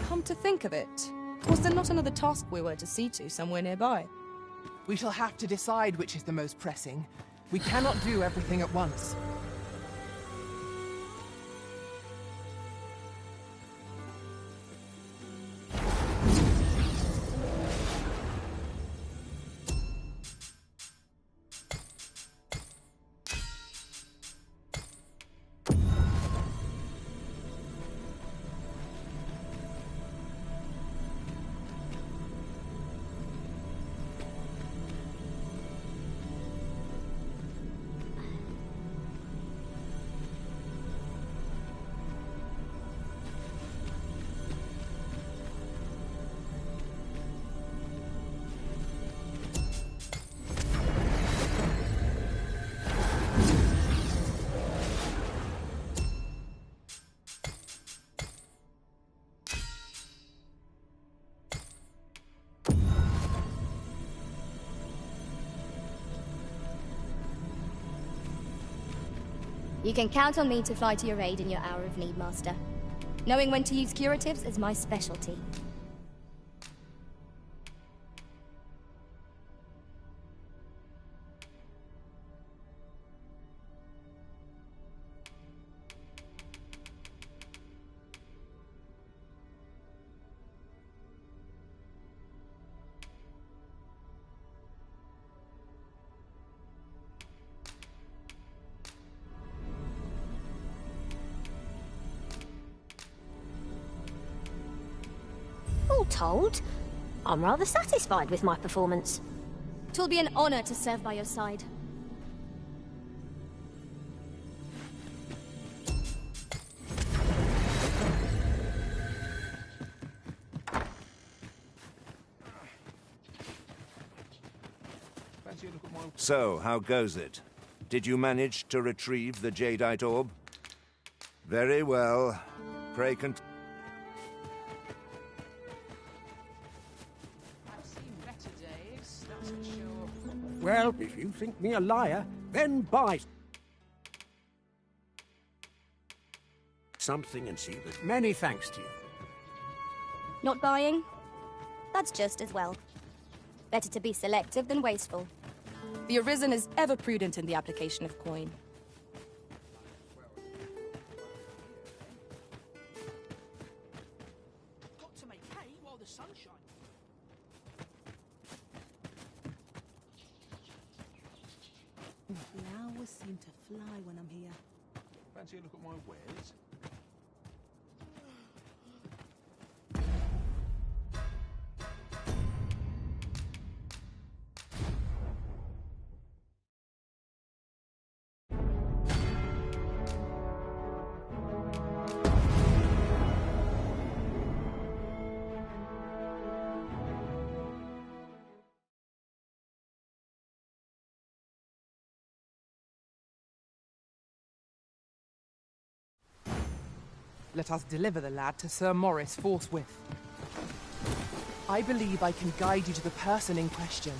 Come to think of it, was there not another task we were to see to somewhere nearby? We shall have to decide which is the most pressing. We cannot do everything at once. You can count on me to fly to your aid in your hour of need, Master. Knowing when to use curatives is my specialty. All told, I'm rather satisfied with my performance. 'Twill be an honor to serve by your side. So, how goes it? Did you manage to retrieve the Jadeite orb? Very well. Pray continue. Well, if you think me a liar, then buy something and see that. Many thanks to you. Not buying? That's just as well. Better to be selective than wasteful. The Arisen is ever prudent in the application of coin. Got to make hay while the sun shines. The hours seem to fly when I'm here. Fancy a look at my wares? Let us deliver the lad to Sir Maurice forthwith. I believe I can guide you to the person in question.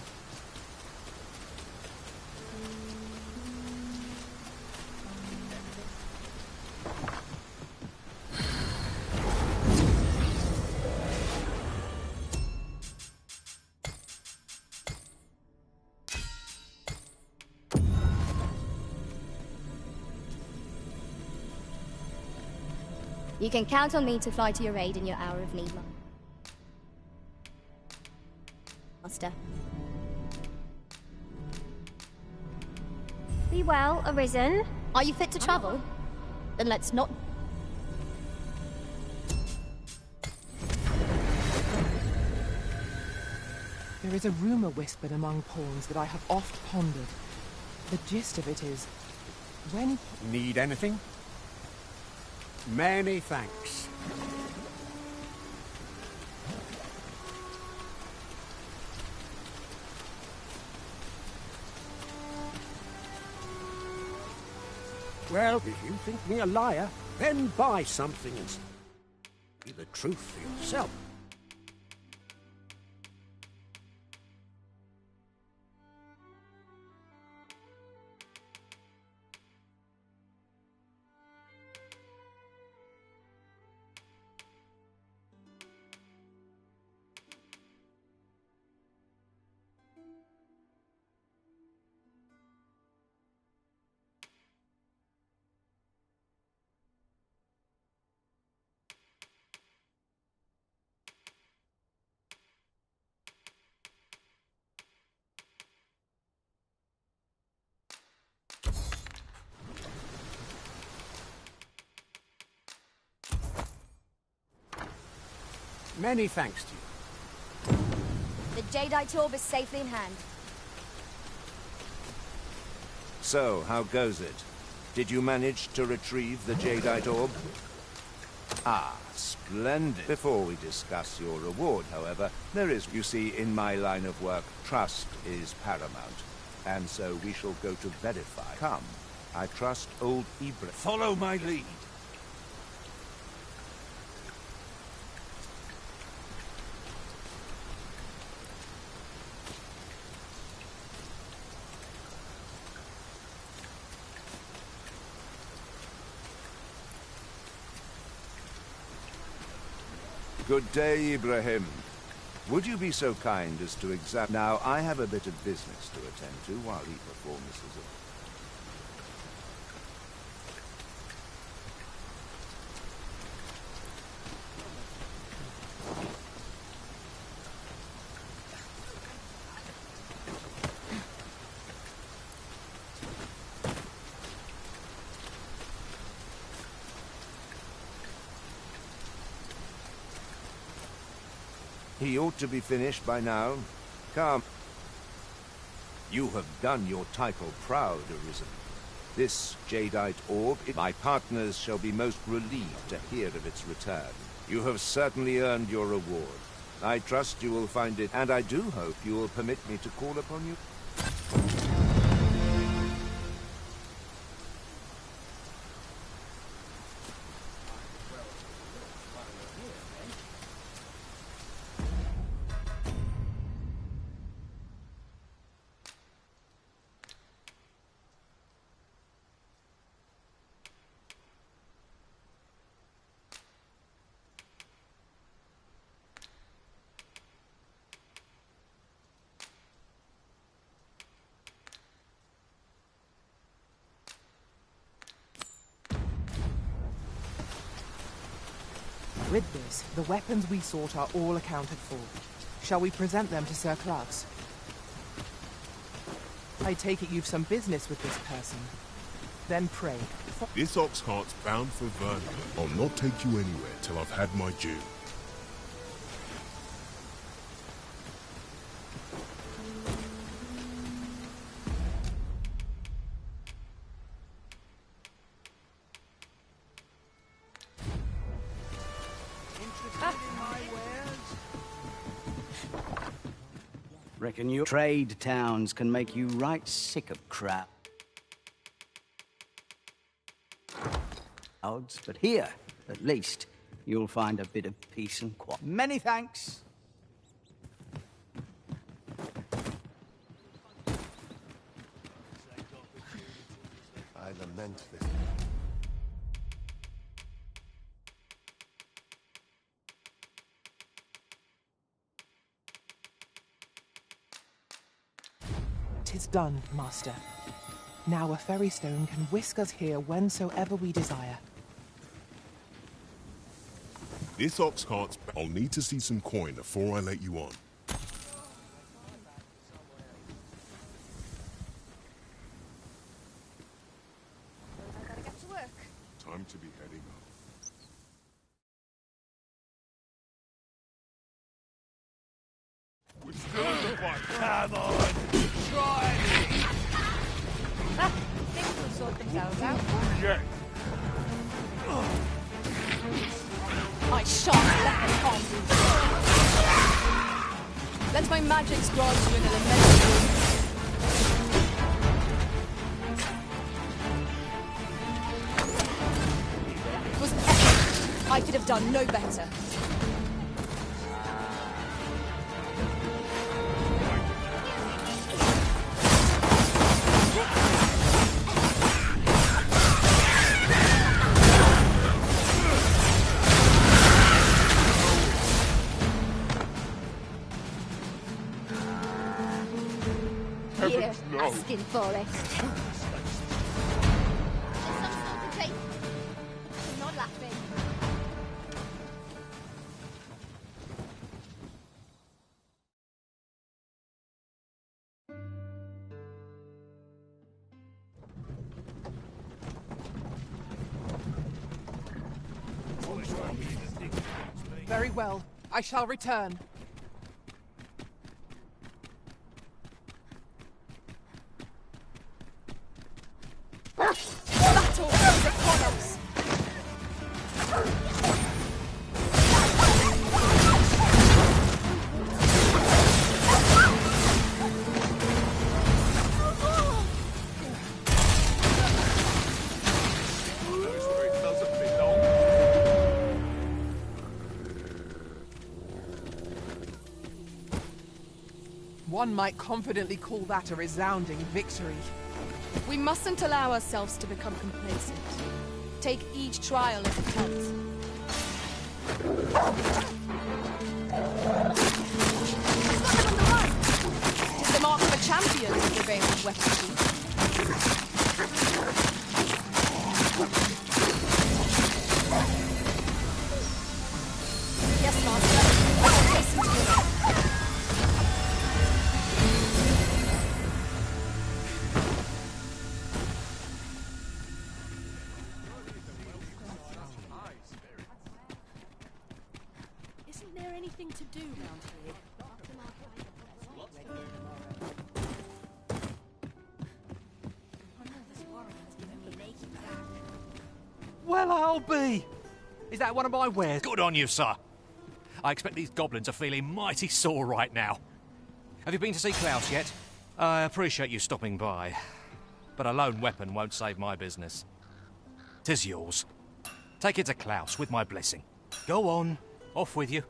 You can count on me to fly to your aid in your hour of need, Master. Be well, Arisen. Are you fit to travel? Then let's not... There is a rumor whispered among pawns that I have oft pondered. The gist of it is, when... Need anything? Many thanks. Well, if you think me a liar, then buy something and see the truth for yourself. Many thanks to you. The Jadeite orb is safely in hand. So, how goes it? Did you manage to retrieve the Jadeite orb? Ah, splendid. Before we discuss your reward, however, there is, you see, in my line of work, trust is paramount. And so we shall go to verify. Come, I trust old Ibrahim. Follow my lead. Good day, Ibrahim. Would you be so kind as to examine... Now, I have a bit of business to attend to while he performs his... He ought to be finished by now. Come. You have done your title proud, Arisen. This Jadeite orb, my partners shall be most relieved to hear of its return. You have certainly earned your reward. I trust you will find it, and I do hope you will permit me to call upon you. With this, the weapons we sought are all accounted for. Shall we present them to Sir Klaus? I take it you've some business with this person. Then pray. This ox cart's bound for Vernon. I'll not take you anywhere till I've had my due. Reckon your trade towns can make you right sick of crap. But here, at least, you'll find a bit of peace and quiet. Many thanks. I lament this. "'Tis done, Master. Now a ferry stone can whisk us here whensoever we desire." This ox cart's... I'll need to see some coin before I let you on. I gotta get to work. Time to be heading up. We're still in the fight. Come on! Try me! Things will sort themselves out. Yeah. I shan't let them harm you. Let my magic grant you an elemental. It was epic. I could have done no better. Here, asking for it. There's some sort of thing. I'm not laughing. Very well. I shall return. Battle is upon us. One might confidently call that a resounding victory. We mustn't allow ourselves to become complacent. Take each trial as it comes. It is the mark of a champion to prevail with weaponry. Yes, Master. Hasten to your work. Isn't there anything to do round here? Well, I'll be! Is that one of my wares? Good on you, sir. I expect these goblins are feeling mighty sore right now. Have you been to see Klaus yet? I appreciate you stopping by, but a lone weapon won't save my business. 'Tis yours. Take it to Klaus with my blessing. Go on, off with you.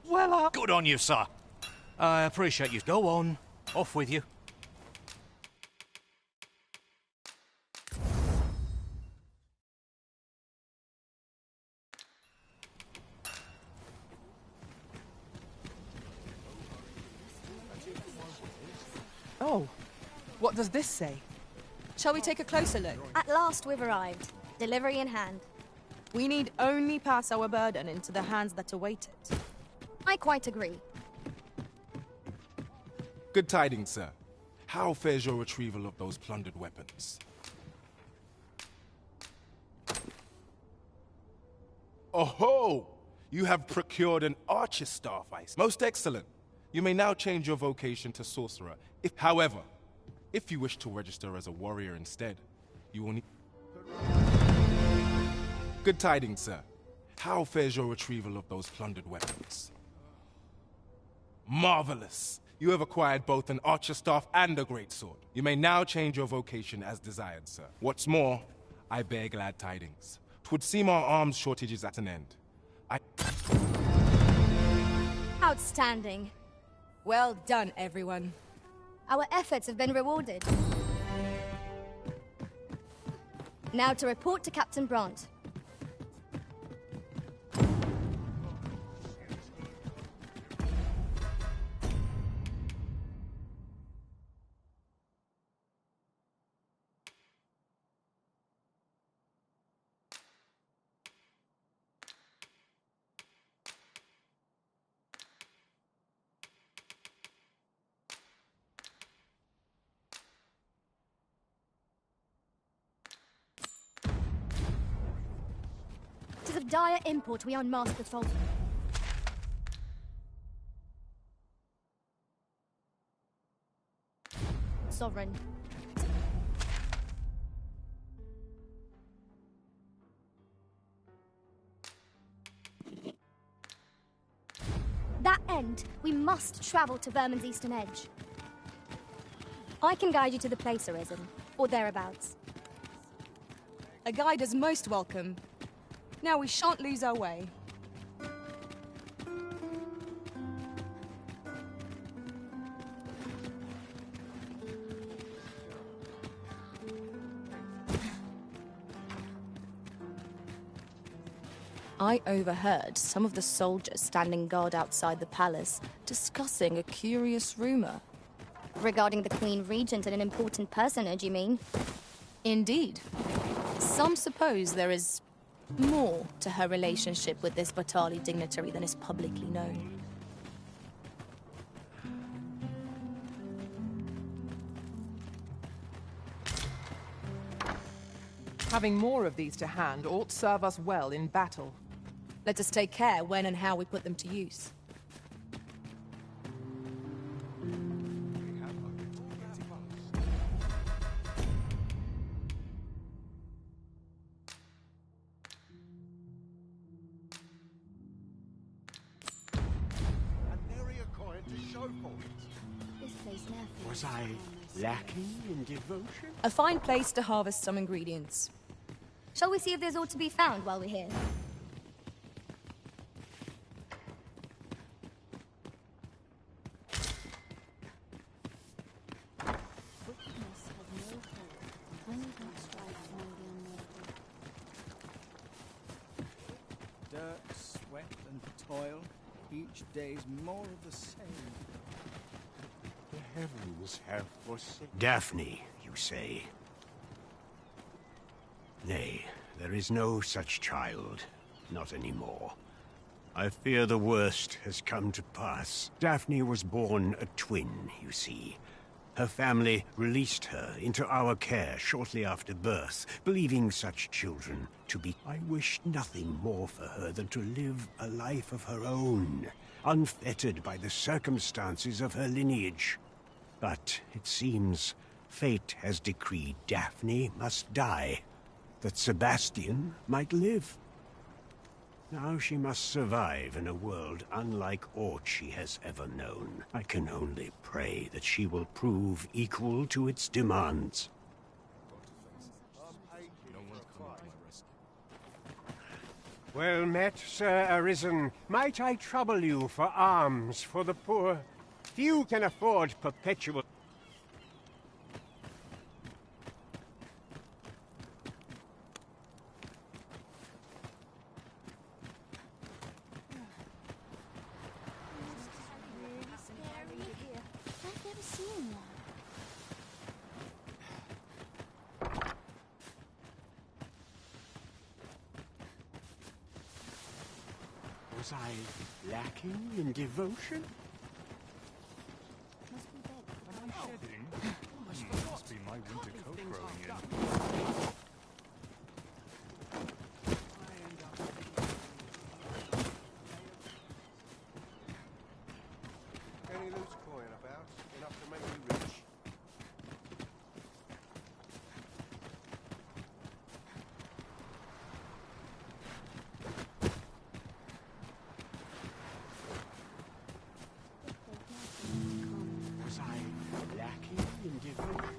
Well, good on you, sir. I appreciate you. Go on, off with you. Oh, what does this say? Shall we take a closer look? At last we've arrived. Delivery in hand. We need only pass our burden into the hands that await it. I quite agree. Good tidings, sir. How fares your retrieval of those plundered weapons? Oh-ho! You have procured an archer staff, I see. Most excellent. You may now change your vocation to sorcerer. However, if you wish to register as a warrior instead, you will need... Good tidings, sir. How fares your retrieval of those plundered weapons? Marvelous! You have acquired both an archer staff and a greatsword. You may now change your vocation as desired, sir. What's more, I bear glad tidings. 'Twould seem our arms shortage is at an end. Outstanding. Well done, everyone. Our efforts have been rewarded. Now to report to Captain Brandt. It is of dire import we unmask the fault. Sovereign. That end, we must travel to Vermin's eastern edge. I can guide you to the place, Arisen, or thereabouts. A guide is most welcome. Now we shan't lose our way. I overheard some of the soldiers standing guard outside the palace discussing a curious rumor. Regarding the Queen Regent and an important personage, you mean? Indeed. Some suppose there is more to her relationship with this Batali dignitary than is publicly known. Having more of these to hand ought serve us well in battle. Let us take care when and how we put them to use. Was I lacking in devotion? A fine place to harvest some ingredients. Shall we see if there's aught to be found while we're here? Dirt, sweat, and toil. Each day's more of the same. The heavens have forsaken. Daphne, you say? Nay, there is no such child. Not anymore. I fear the worst has come to pass. Daphne was born a twin, you see. Her family released her into our care shortly after birth, believing such children to be... I wished nothing more for her than to live a life of her own, unfettered by the circumstances of her lineage. But it seems fate has decreed Daphne must die, that Sebastian might live. Now she must survive in a world unlike aught she has ever known. I can only pray that she will prove equal to its demands. Well met, Sir Arisen. Might I trouble you for alms for the poor? Few can afford perpetual... Was I lacking in devotion? Must be my winter coat growing in. Any loose coin about? Enough to make you rich. Was I lacking in devotion?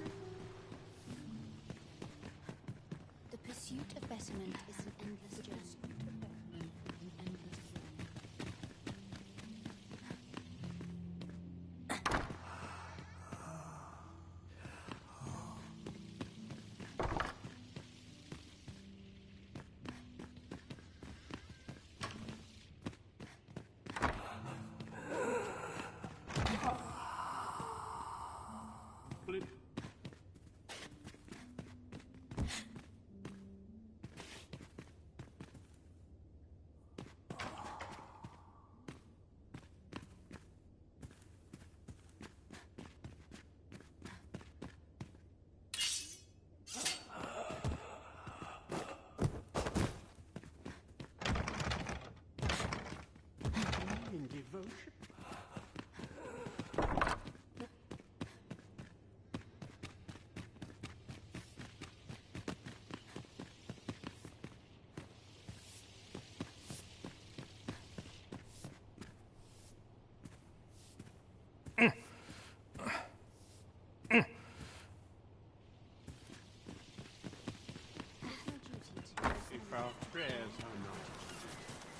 prayers are not.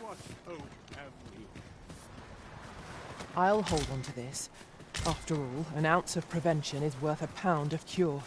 What hope have we? I'll hold on to this. After all, an ounce of prevention is worth a pound of cure.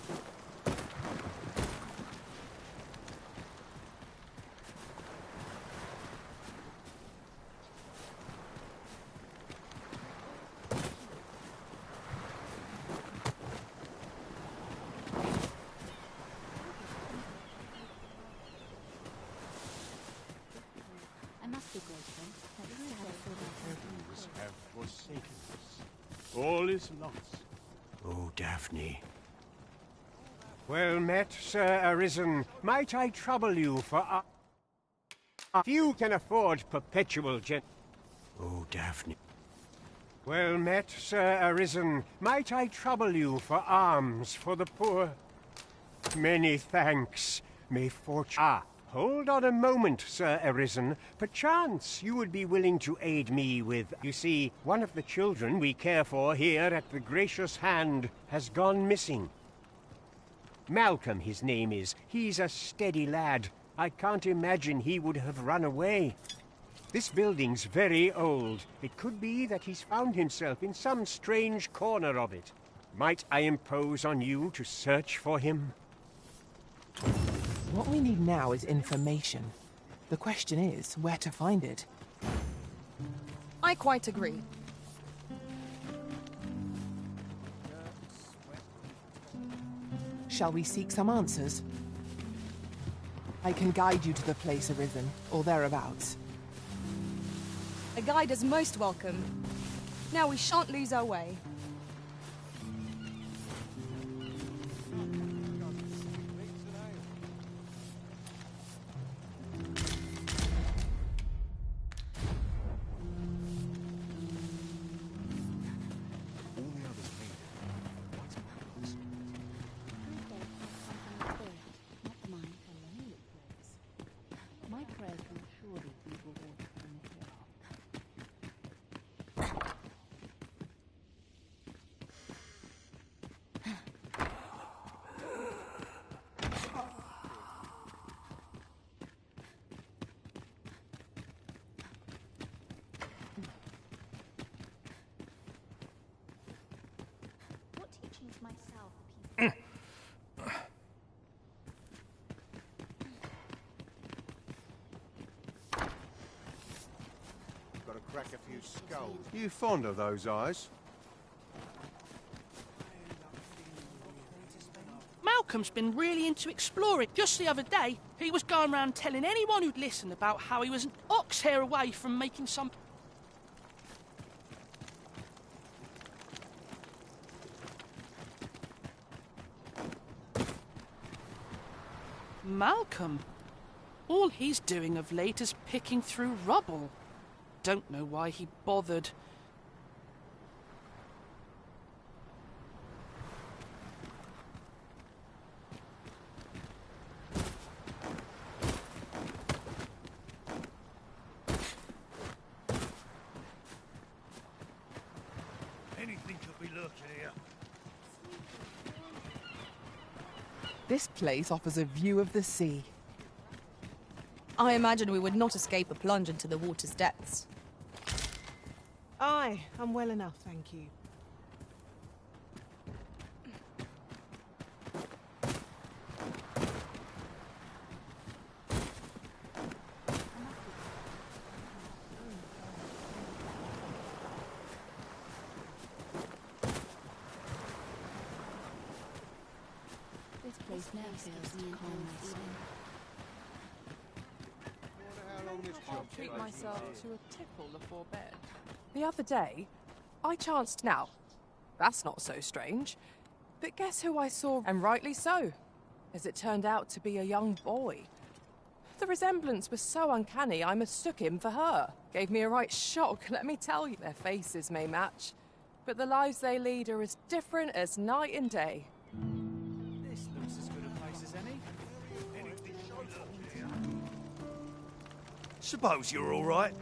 Have forsaken us. All is lost. Oh, Daphne. Well met, Sir Arisen. Might I trouble you for few can afford perpetual Oh, Daphne. Well met, Sir Arisen. Might I trouble you for alms for the poor? Many thanks. May fortune... Hold on a moment, Sir Arisen. Perchance you would be willing to aid me with... You see, one of the children we care for here at the Gracious Hand has gone missing. Malcolm, his name is. He's a steady lad. I can't imagine he would have run away. This building's very old. It could be that he's found himself in some strange corner of it. Might I impose on you to search for him? What we need now is information. The question is, where to find it? I quite agree. Shall we seek some answers? I can guide you to the place Arisen, or thereabouts. A guide is most welcome. Now we shan't lose our way. Gotta crack a few skulls. You fond of those eyes? Malcolm's been really into exploring. Just the other day, he was going around telling anyone who'd listen about how he was an ox hair away from making some... Malcolm? All he's doing of late is picking through rubble. Don't know why he bothered. Anything could be lurking here. This place offers a view of the sea. I imagine we would not escape a plunge into the water's depths. Aye, I'm well enough, thank you. This place now feels calm and sweet. I'll treat myself to a tipple before bed. The other day, I chanced... Now, that's not so strange. But guess who I saw, and rightly so, as it turned out to be a young boy. The resemblance was so uncanny, I mistook him for her. Gave me a right shock, let me tell you. Their faces may match, but the lives they lead are as different as night and day. This looks as good a place as any. Suppose you're all right.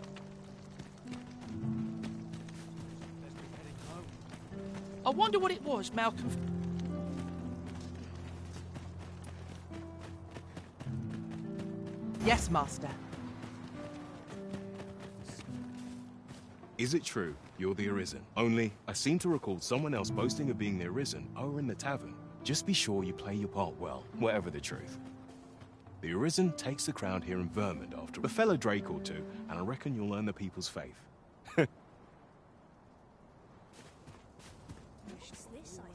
I wonder what it was, Malcolm. Yes, Master. Is it true you're the Arisen? Only, I seem to recall someone else boasting of being the Arisen over in the tavern. Just be sure you play your part well, whatever the truth. The Arisen takes the crown here in Vermund after a fellow Drake or two, and I reckon you'll earn the people's faith.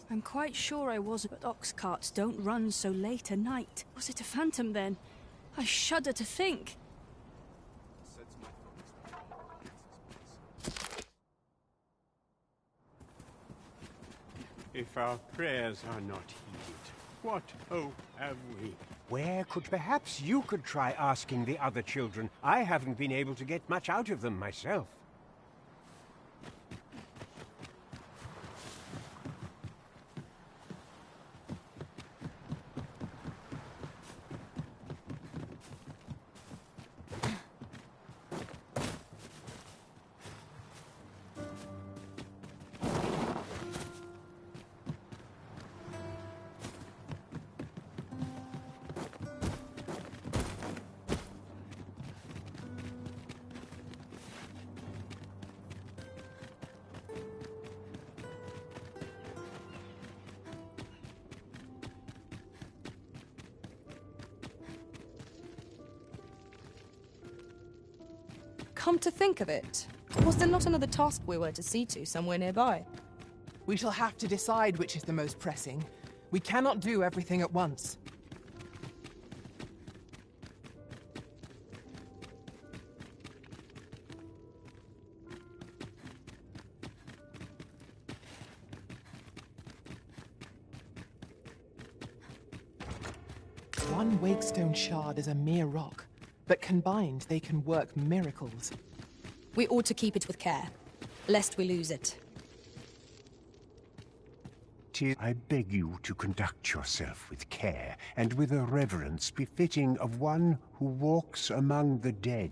I'm quite sure I was, but ox carts don't run so late at night. Was it a phantom then? I shudder to think. If our prayers are not heeded, what hope have we? Where could perhaps you could try asking the other children? I haven't been able to get much out of them myself. Come to think of it, was there not another task we were to see to somewhere nearby? We shall have to decide which is the most pressing. We cannot do everything at once. One Wakestone shard is a mere rock, but combined they can work miracles. We ought to keep it with care, lest we lose it. I beg you to conduct yourself with care and with a reverence befitting of one who walks among the dead.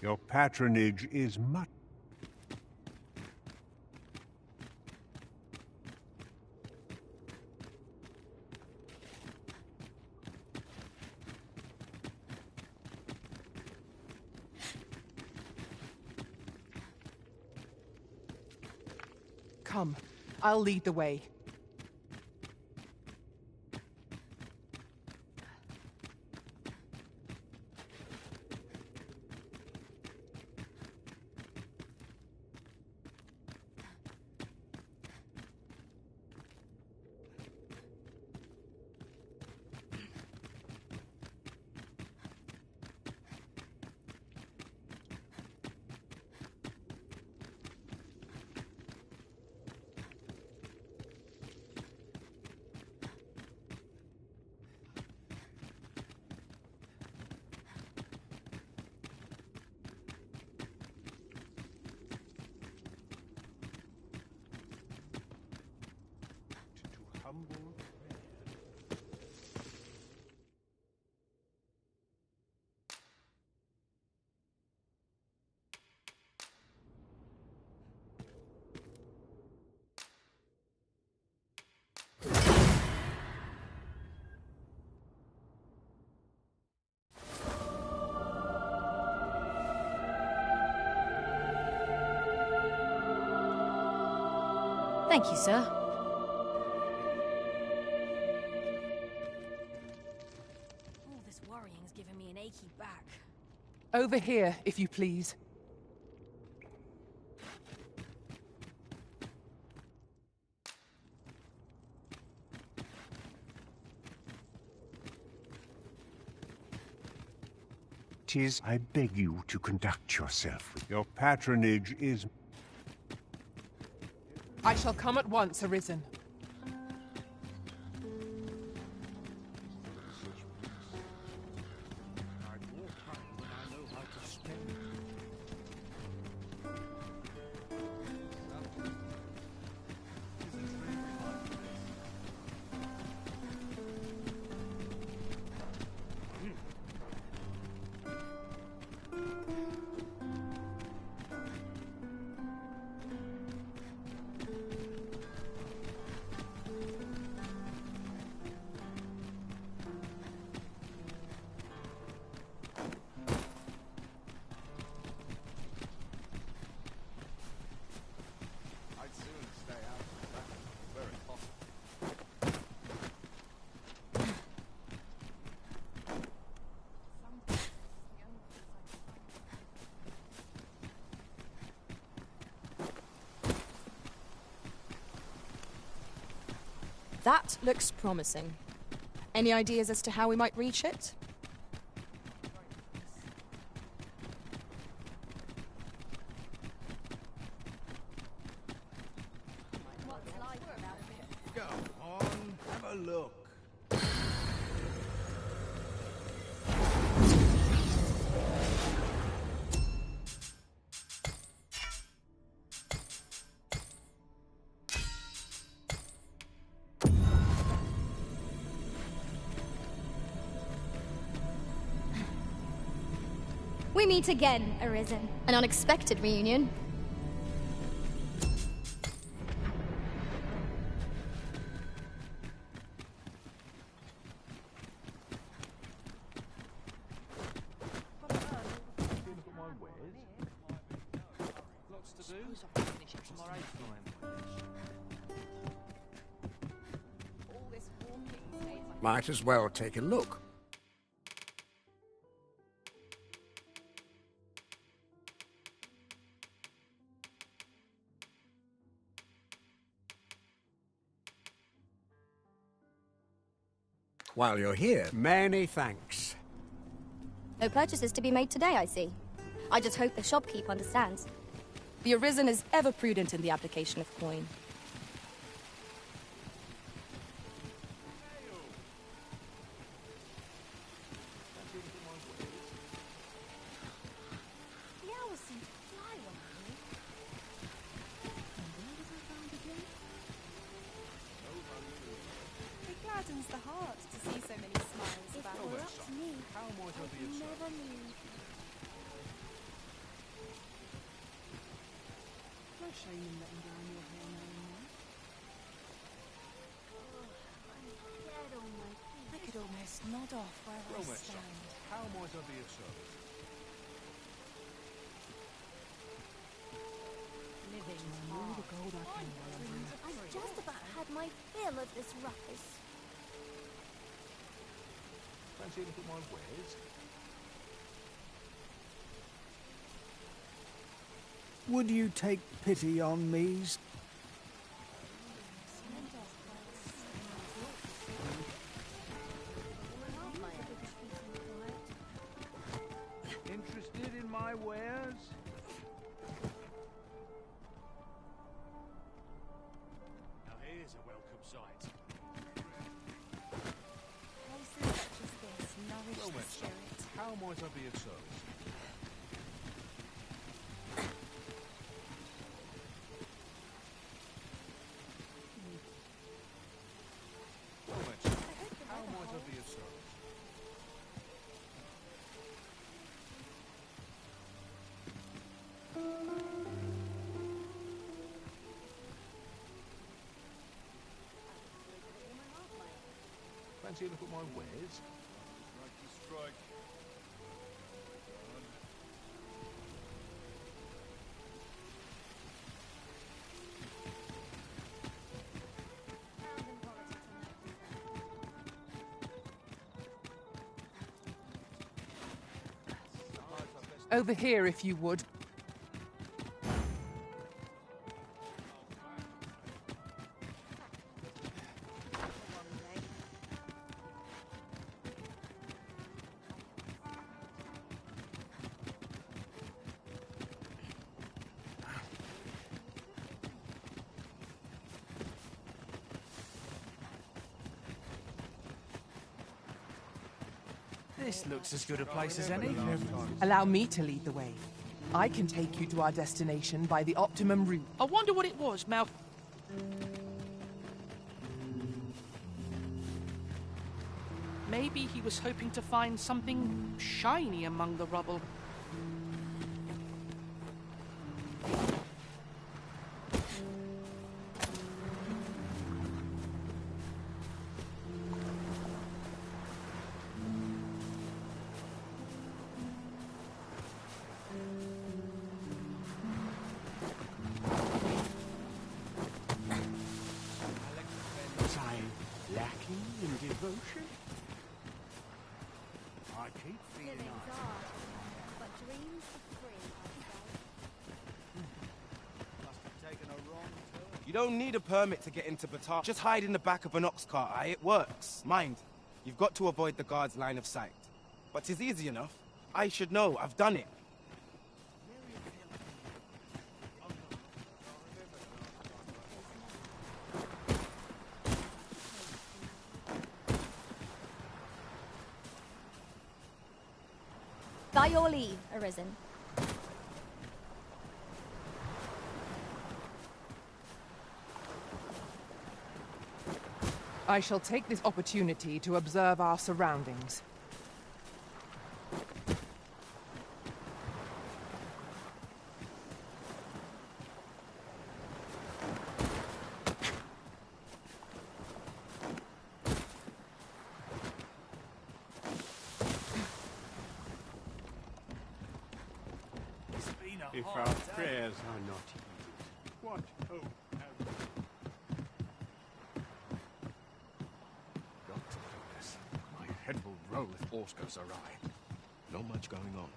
Your patronage is much. Come, I'll lead the way. Thank you, sir. All this worrying's giving me an achy back. Over here, if you please. I beg you to conduct yourself with your patronage is. I shall come at once, Arisen. That looks promising. Any ideas as to how we might reach it? Go on, have a look. We meet again, Arisen. An unexpected reunion. Might as well take a look. While you're here, many thanks. No purchases to be made today, I see. I just hope the shopkeep understands. The Arisen is ever prudent in the application of coin. The hours seem to fly when I'm here. And where was I found again? It gladdens the heart to see so many smiles If about it were up to me, How might I be I'd of never knew. No shame in letting down your hair now and then. I could almost nod off where I stand. How might I be of service? Living all the gold I can while I'm here. I've just about had my fill of this ruckus. Fancy a look at my wares? Would you take pity on me? Interested in my wares? Now here's a welcome sight. Places such as this nourish Well the met, son. spirit. How might I be of service? Well met, son. How might I be of service? Fancy a look at my wares? Strike to strike. Over here, if you would. This looks as good a place as any. Allow me to lead the way. I can take you to our destination by the optimum route. I wonder what it was, Mal. Maybe he was hoping to find something shiny among the rubble. Was I lacking in devotion? I keep feeling Feelings are, but dreams are free, I say. Must have taken a wrong turn. You don't need a permit to get into Batar. Just hide in the back of an ox cart, aye? It works. Mind, you've got to avoid the guard's line of sight. But 'tis easy enough. I should know. I've done it. By your leave, Arisen. I shall take this opportunity to observe our surroundings. If our prayers are not heeded, what hope have we? Got to do this. My head will roll if aught goes awry. Not much going on.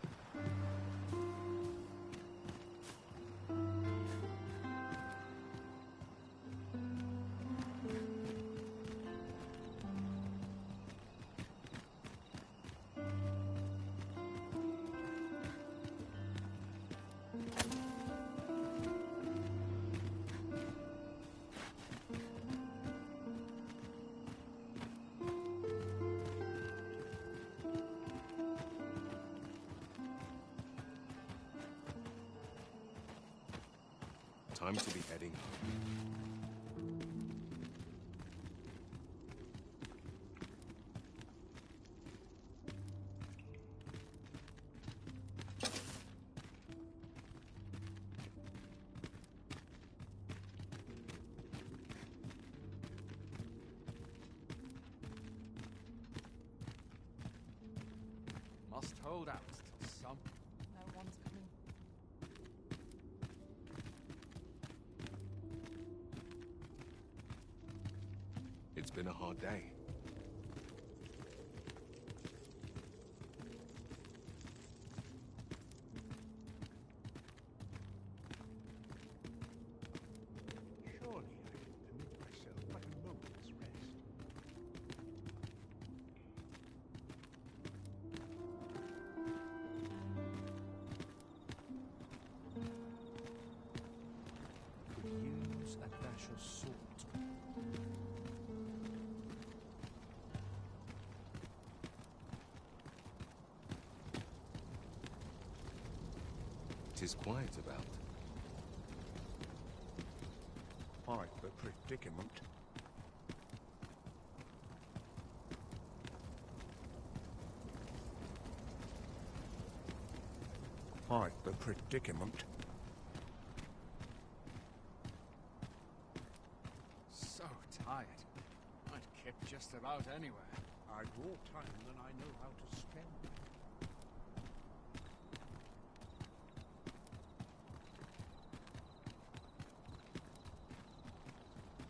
Time to be heading home. Must hold out till some... No one's coming. It's been a hard day. Surely I can permit myself but a moment's rest. Could use a dash of salt. Tis quiet about. Quite the predicament. Quite the predicament. So tired. I'd kip just about anywhere. I've more time than I know how to spend.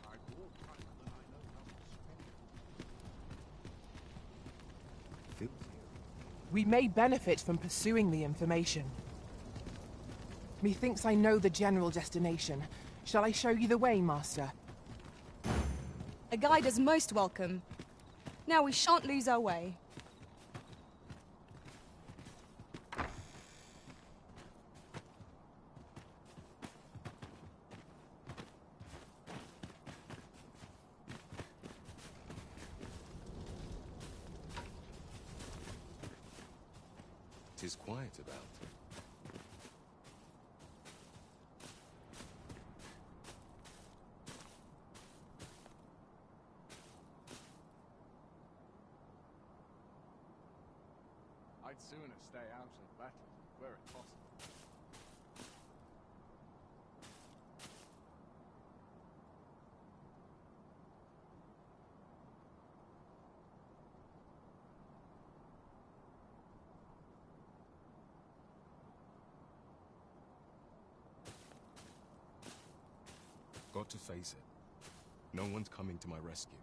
I've more time than I know how to spend. We may benefit from pursuing the information. Methinks I know the general destination. Shall I show you the way, Master? A guide is most welcome. Now we shan't lose our way. Tis quiet about. I'd sooner stay out of battle, were it possible. Got to face it. No one's coming to my rescue.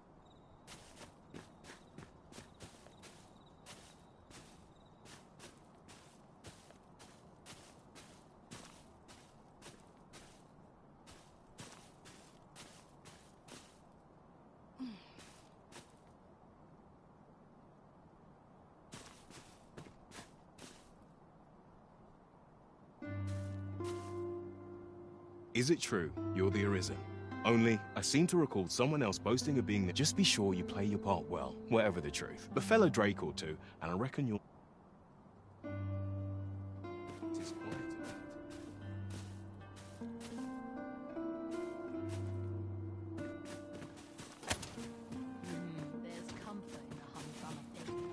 Is it true you're the Arisen? Only, I seem to recall someone else boasting of being there. Just be sure you play your part well, whatever the truth. A fellow Drake or two, and I reckon you'll... It is quiet tonight. There's comfort in the humdrum of things.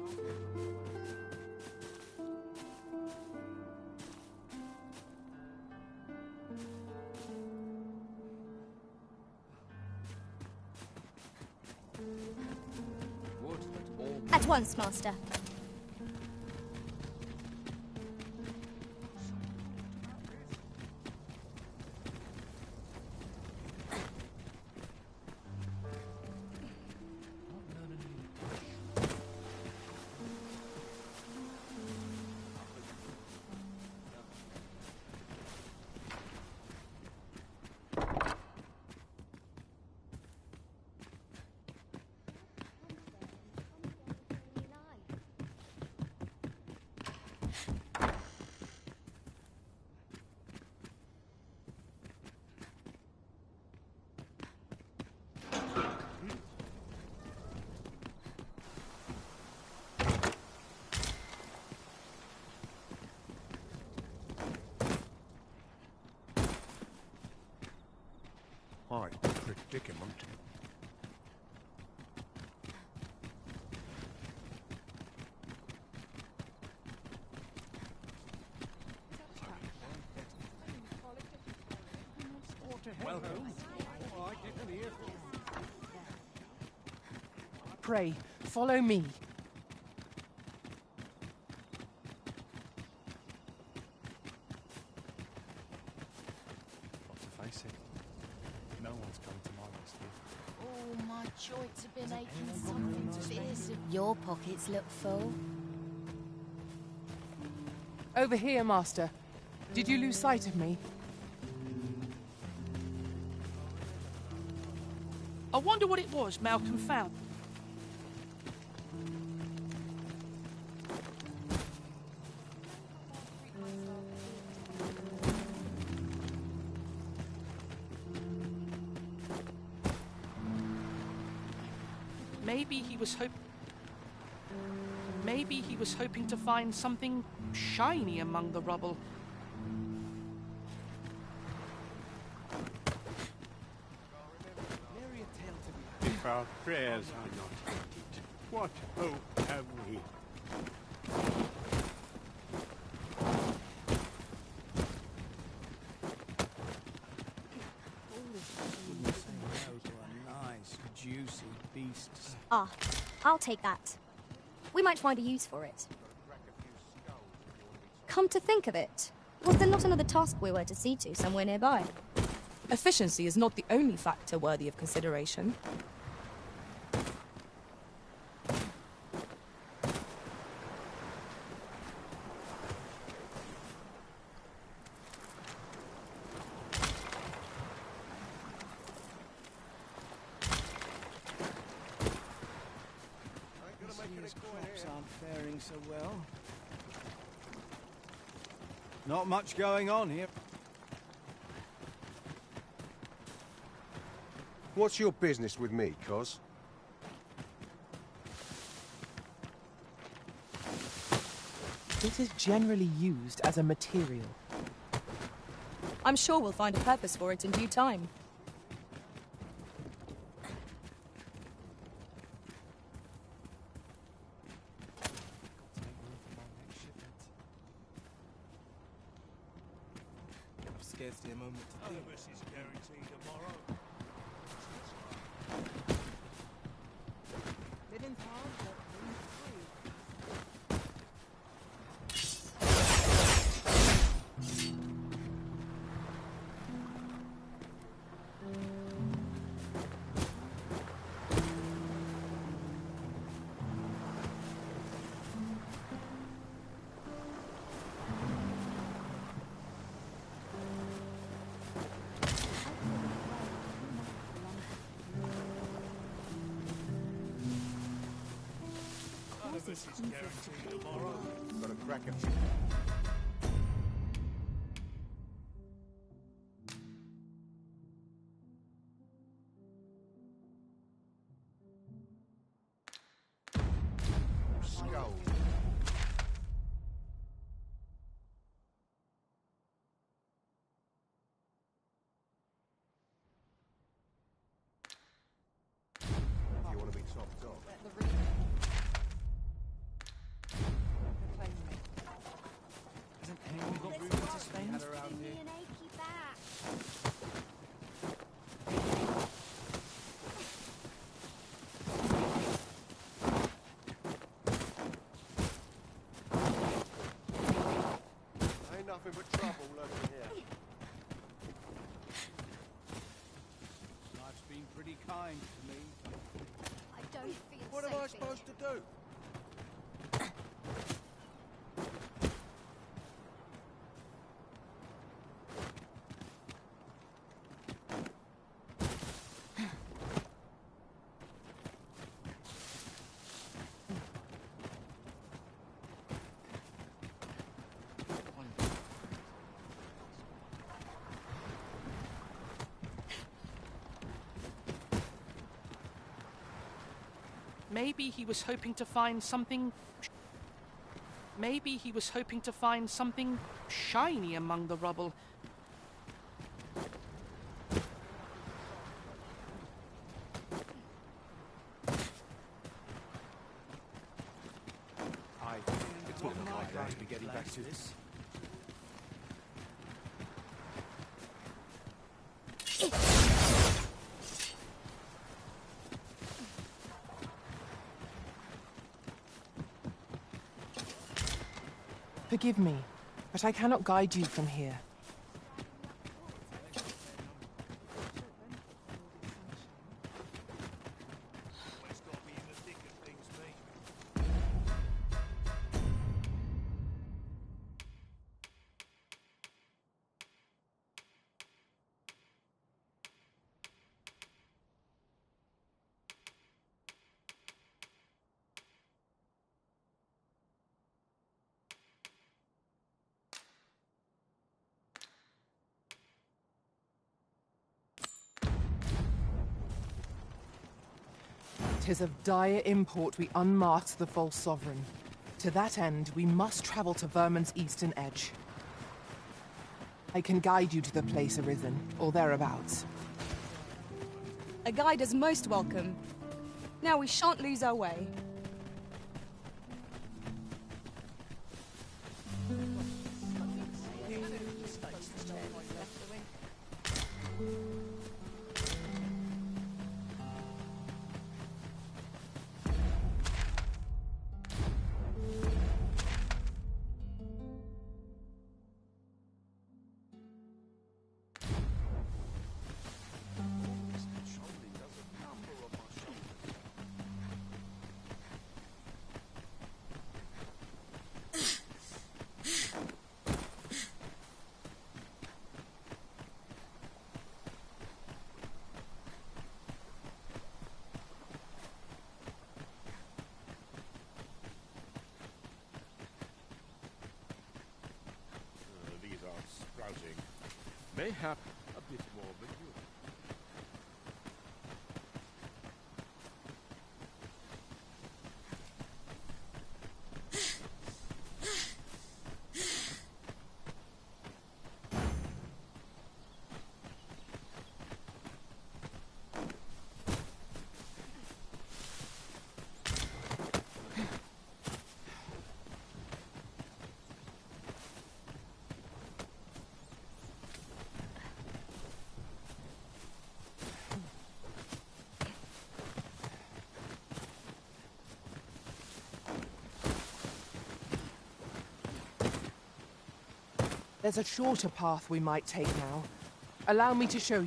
At once, Master. Quite a predicament. Welcome. Pray, follow me. Got to face it. No one's coming to my rescue. Oh, my joints have been aching something fierce. Your pockets look full. Over here, Master. Did you lose sight of me? I wonder what it was Malcolm found. Maybe he was hoping to find something shiny among the rubble. If our prayers are not heeded, what hope have we? Wouldn't say no to a nice, juicy beast. Ah, I'll take that. We might find a use for it. Come to think of it, was there not another task we were to see to somewhere nearby? Efficiency is not the only factor worthy of consideration. These crops aren't faring so well. Not much going on here. What's your business with me, Cos? It is generally used as a material. I'm sure we'll find a purpose for it in due time. Scarcely a moment to think. This is guaranteed tomorrow. Living hard, but free. This is guaranteed tomorrow. Got a cracker. skull. If you want to be topped off. Hasn't anyone got room to spend? Giving me an achy back. Ain't nothing but trouble lurking here. Life's been pretty kind to me. I don't feel What am I supposed to do? Maybe he was hoping to find something... Maybe he was hoping to find something shiny among the rubble. It's not my day to be getting back to this. Forgive me, but I cannot guide you from here. Tis of dire import we unmask the false sovereign. To that end, we must travel to Vermin's eastern edge. I can guide you to the place arisen, or thereabouts. A guide is most welcome. Now we shan't lose our way. These are sprouting. Mayhap a bit more manure. There's a shorter path we might take now. Allow me to show you.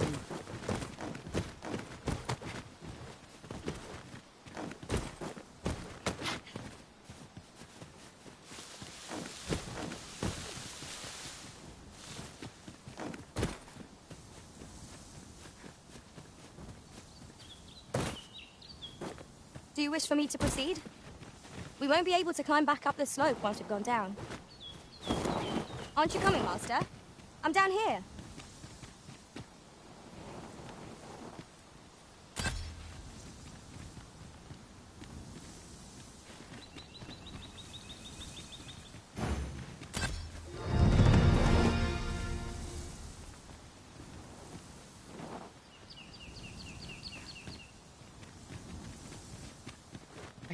Do you wish for me to proceed? We won't be able to climb back up the slope once we've gone down. Aren't you coming, Master? I'm down here.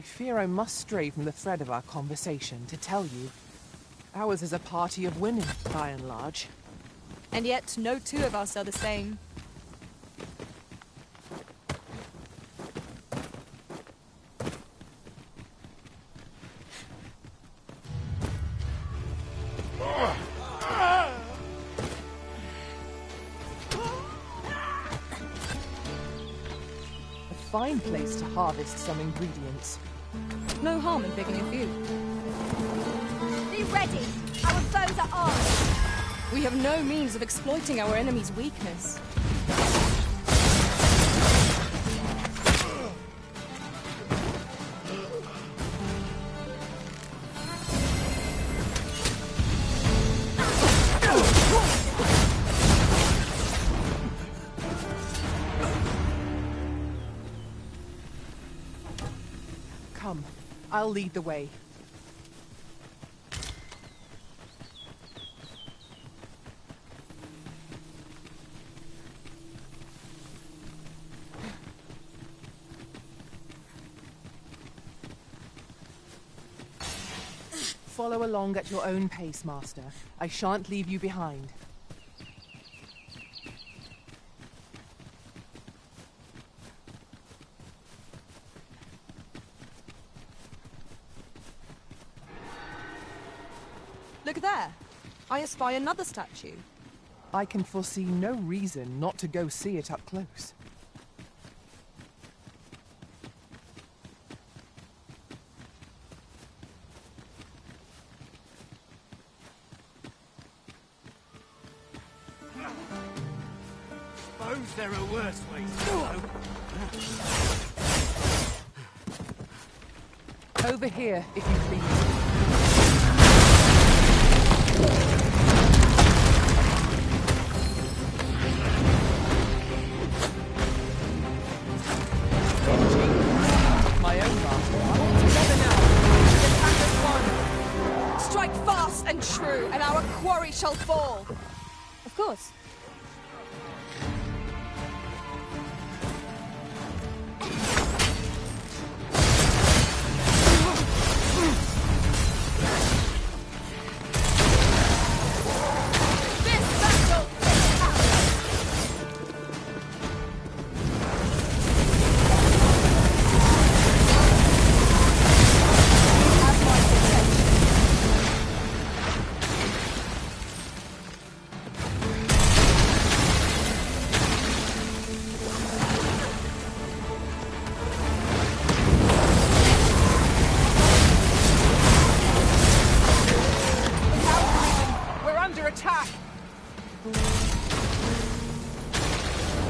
fear I must stray from the thread of our conversation to tell you. Ours is a party of women, by and large. And yet, no two of us are the same. Fine place to harvest some ingredients. No harm in picking a few. Be ready! Our foes are armed! We have no means of exploiting our enemy's weakness. Come, I'll lead the way. Follow along at your own pace, Master. I shan't leave you behind. Look there. I espy another statue. I can foresee no reason not to go see it up close. Suppose there are worse ways to go. Over here, if you please. My own master. Together now. The attack is won. Strike fast and true, and our quarry shall fall. Of course.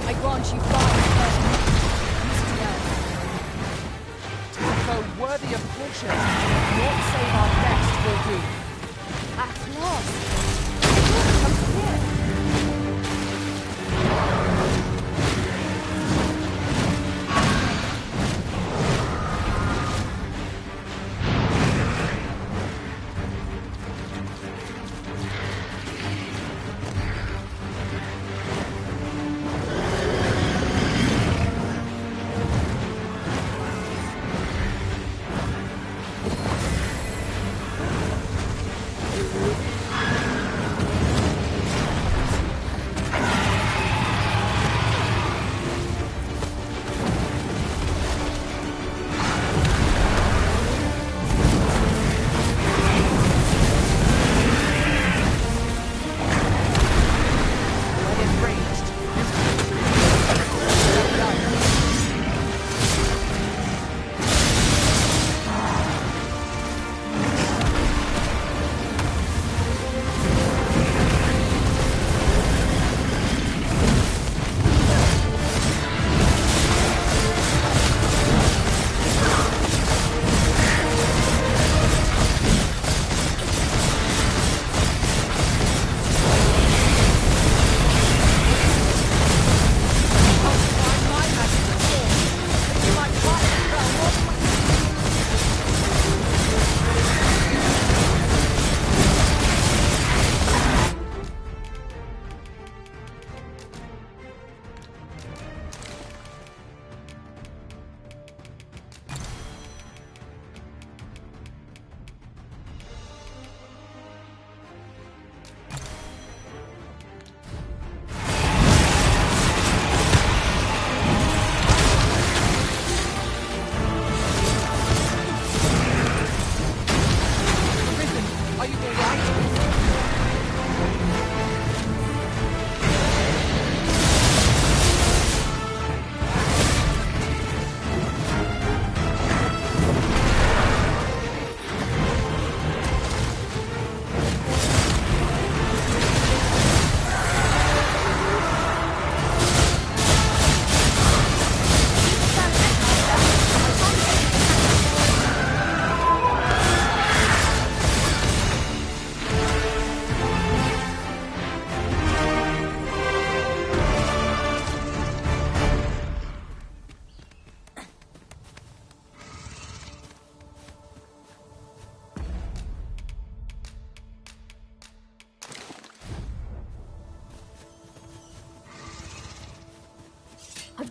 I grant you 5 To a foe worthy of caution, naught save our best will do. At last. Come here.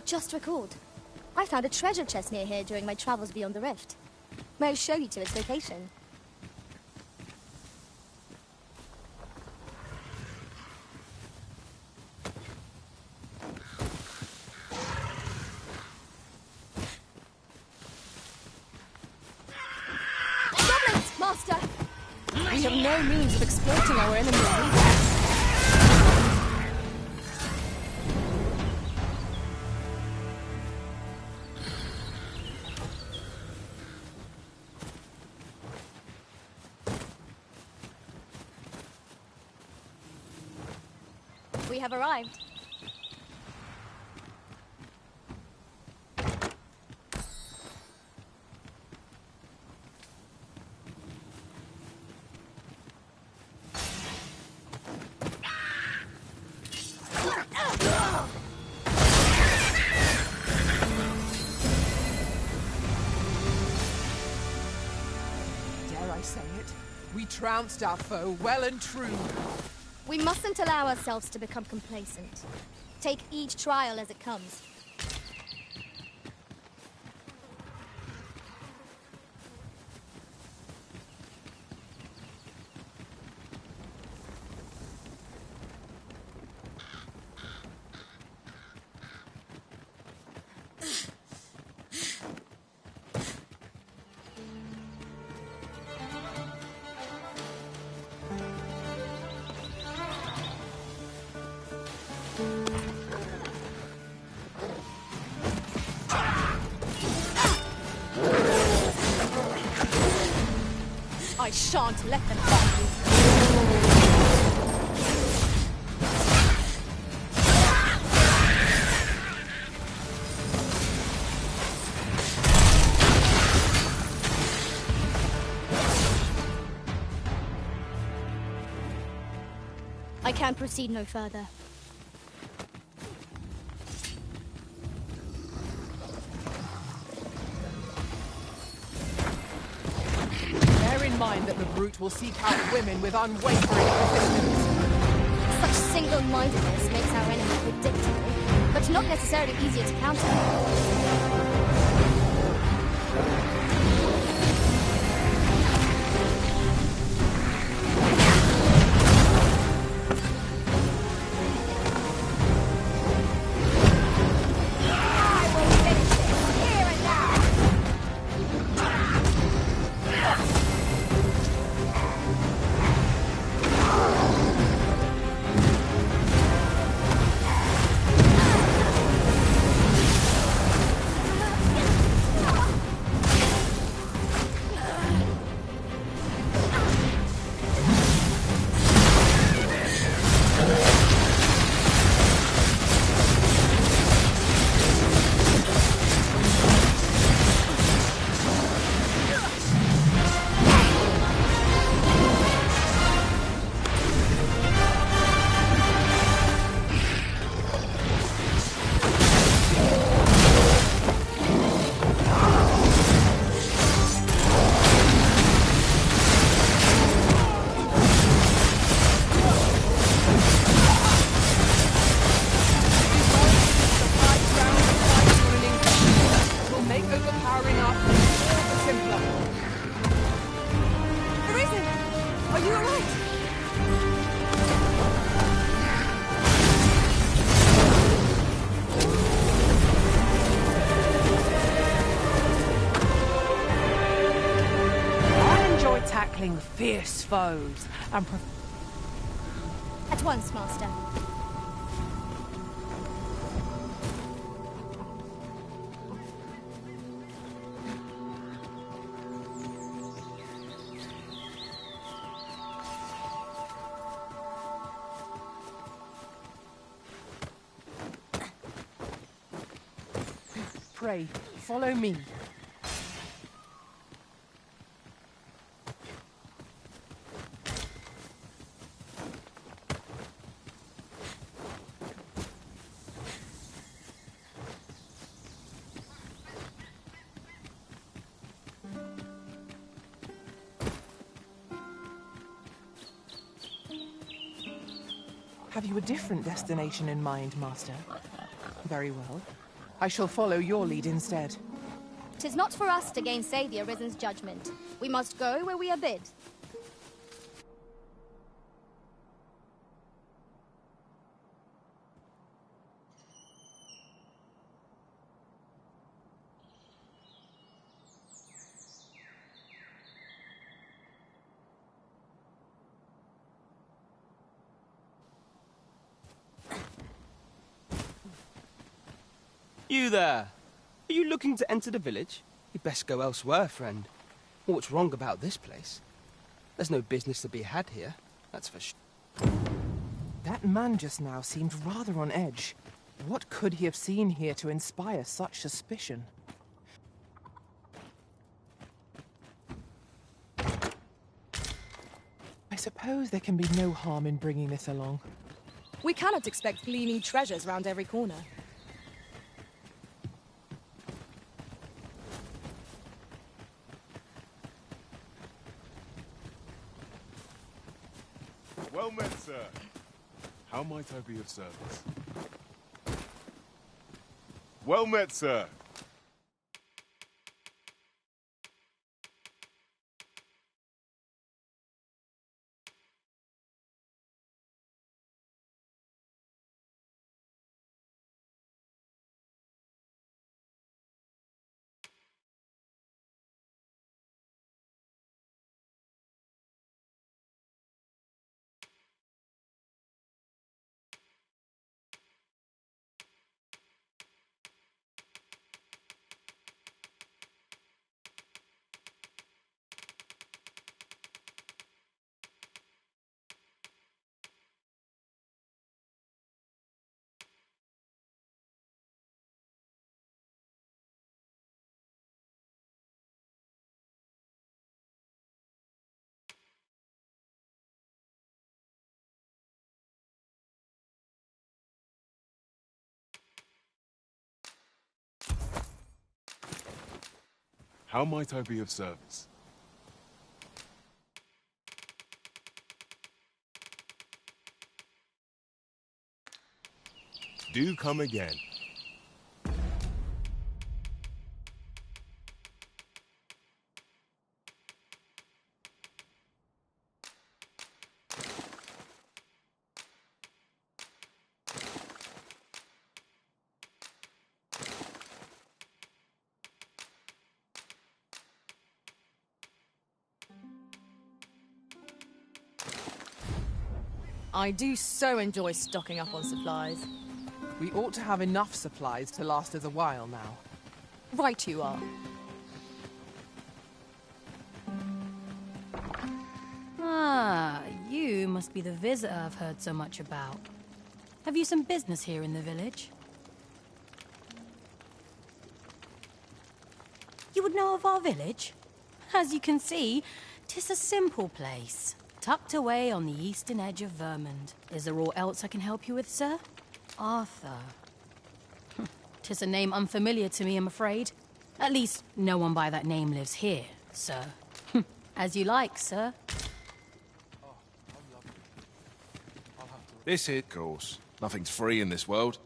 just recalled. I found a treasure chest near here during my travels beyond the rift. May I show you to its location? Goblins, Master! We have no means of exploiting our enemy weakness. We have arrived. Dare I say it? We trounced our foe well and true. We mustn't allow ourselves to become complacent. Take each trial as it comes. I shan't let them find you. I can proceed no further. Bear in mind that the brute will seek out women with unwavering resistance. Such single-mindedness makes our enemy predictable, but not necessarily easier to counter. Tackling fierce foes and at once, Master. Pray, follow me. Have you a different destination in mind, Master? Very well. I shall follow your lead instead. 'Tis not for us to gainsay the Arisen's judgment. We must go where we are bid. You there! Are you looking to enter the village? You'd best go elsewhere, friend. What's wrong about this place? There's no business to be had here, that's for sure. That man just now seemed rather on edge. What could he have seen here to inspire such suspicion? I suppose there can be no harm in bringing this along. We cannot expect gleaming treasures round every corner. Well met, sir. How might I be of service? Well met, sir. How might I be of service? Do come again. I do so enjoy stocking up on supplies. We ought to have enough supplies to last us a while now. Right you are. Ah, you must be the visitor I've heard so much about. Have you some business here in the village? You would know of our village? As you can see, 'tis a simple place, tucked away on the eastern edge of Vermund. Is there aught else I can help you with, sir? Arthur. 'Tis a name unfamiliar to me, I'm afraid. At least, no one by that name lives here, sir. As you like, sir. This is, of course. Nothing's free in this world.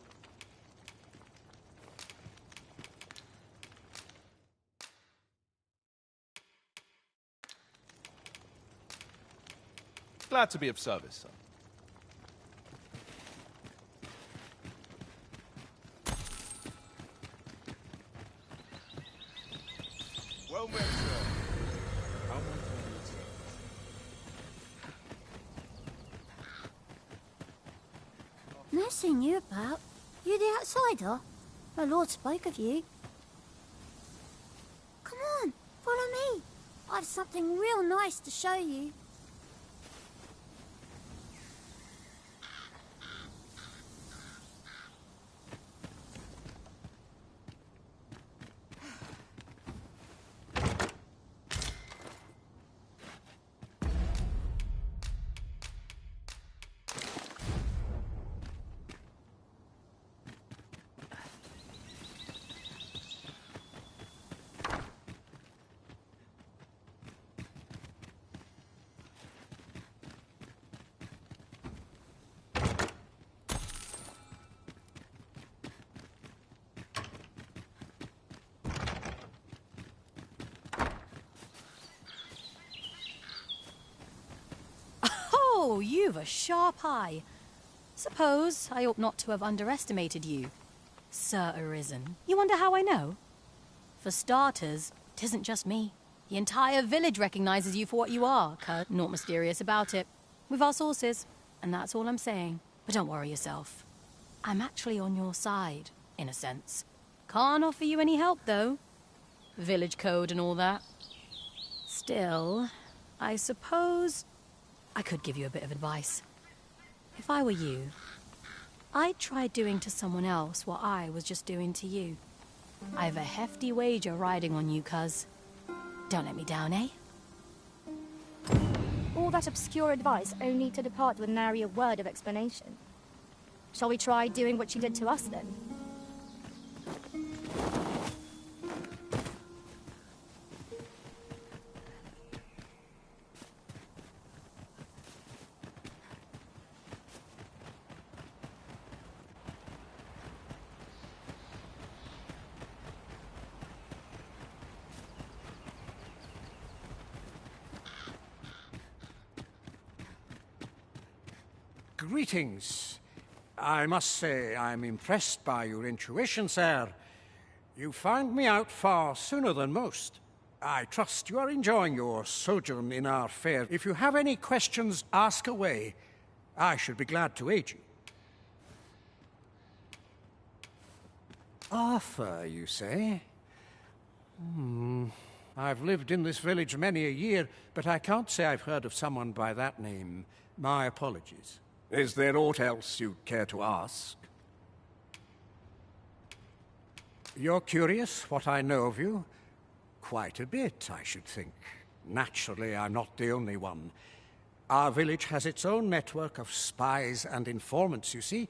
Glad to be of service, sir. Well met, sir. How might I be of service? No seen you about. You the outsider? My lord spoke of you. Come on, follow me. I've something real nice to show you. Oh, you've a sharp eye. Suppose I ought not to have underestimated you, Sir Arisen. You wonder how I know? For starters, 'tisn't just me. The entire village recognizes you for what you are, cuz naught mysterious about it. We've our sources, and that's all I'm saying. But don't worry yourself. I'm actually on your side, in a sense. Can't offer you any help, though. Village code and all that. Still, I suppose I could give you a bit of advice. If I were you, I'd try doing to someone else what I was just doing to you. I've a hefty wager riding on you, cuz. Don't let me down, eh? All that obscure advice only to depart with nary a word of explanation. Shall we try doing what she did to us, then? Greetings. I must say I'm impressed by your intuition, sir. You found me out far sooner than most. I trust you are enjoying your sojourn in our fair. If you have any questions, ask away. I should be glad to aid you. Arthur, you say? I've lived in this village many a year, but I can't say I've heard of someone by that name. My apologies. Is there aught else you'd care to ask? You're curious what I know of you? Quite a bit, I should think. Naturally, I'm not the only one. Our village has its own network of spies and informants, you see,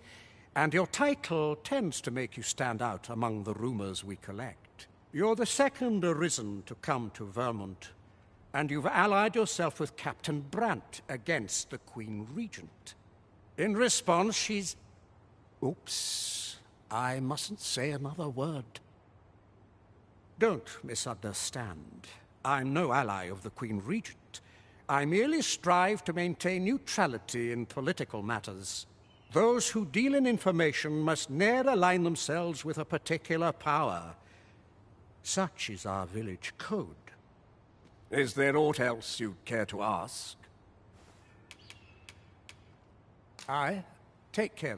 and your title tends to make you stand out among the rumors we collect. You're the second Arisen to come to Vermont, and you've allied yourself with Captain Brant against the Queen Regent. In response, she's... Oops. I mustn't say another word. Don't misunderstand. I'm no ally of the Queen Regent. I merely strive to maintain neutrality in political matters. Those who deal in information must ne'er align themselves with a particular power. Such is our village code. Is there aught else you'd care to ask? Aye. Take care.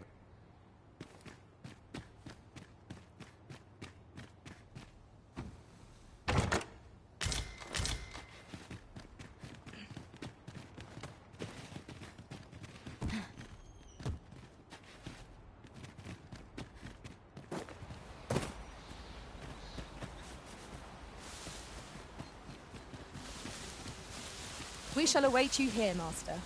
We shall await you here, Master.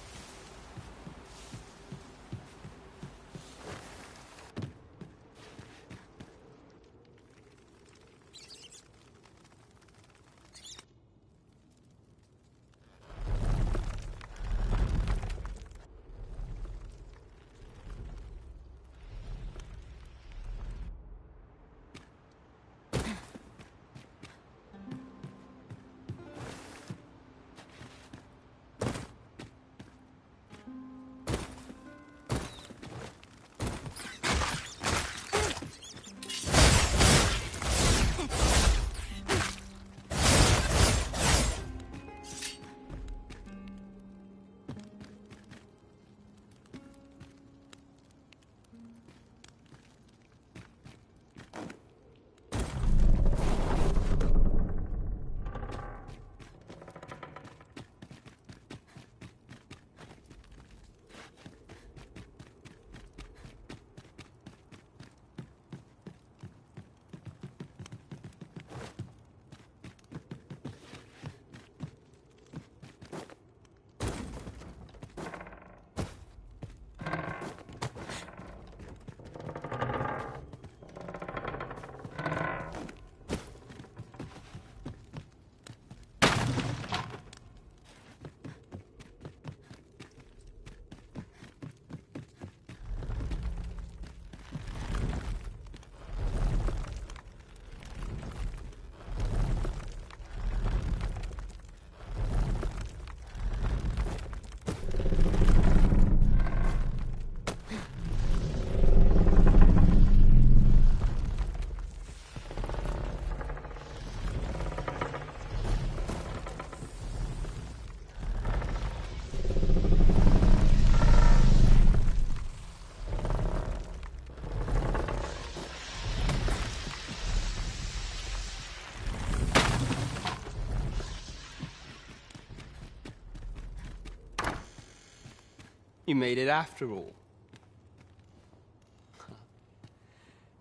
You made it after all.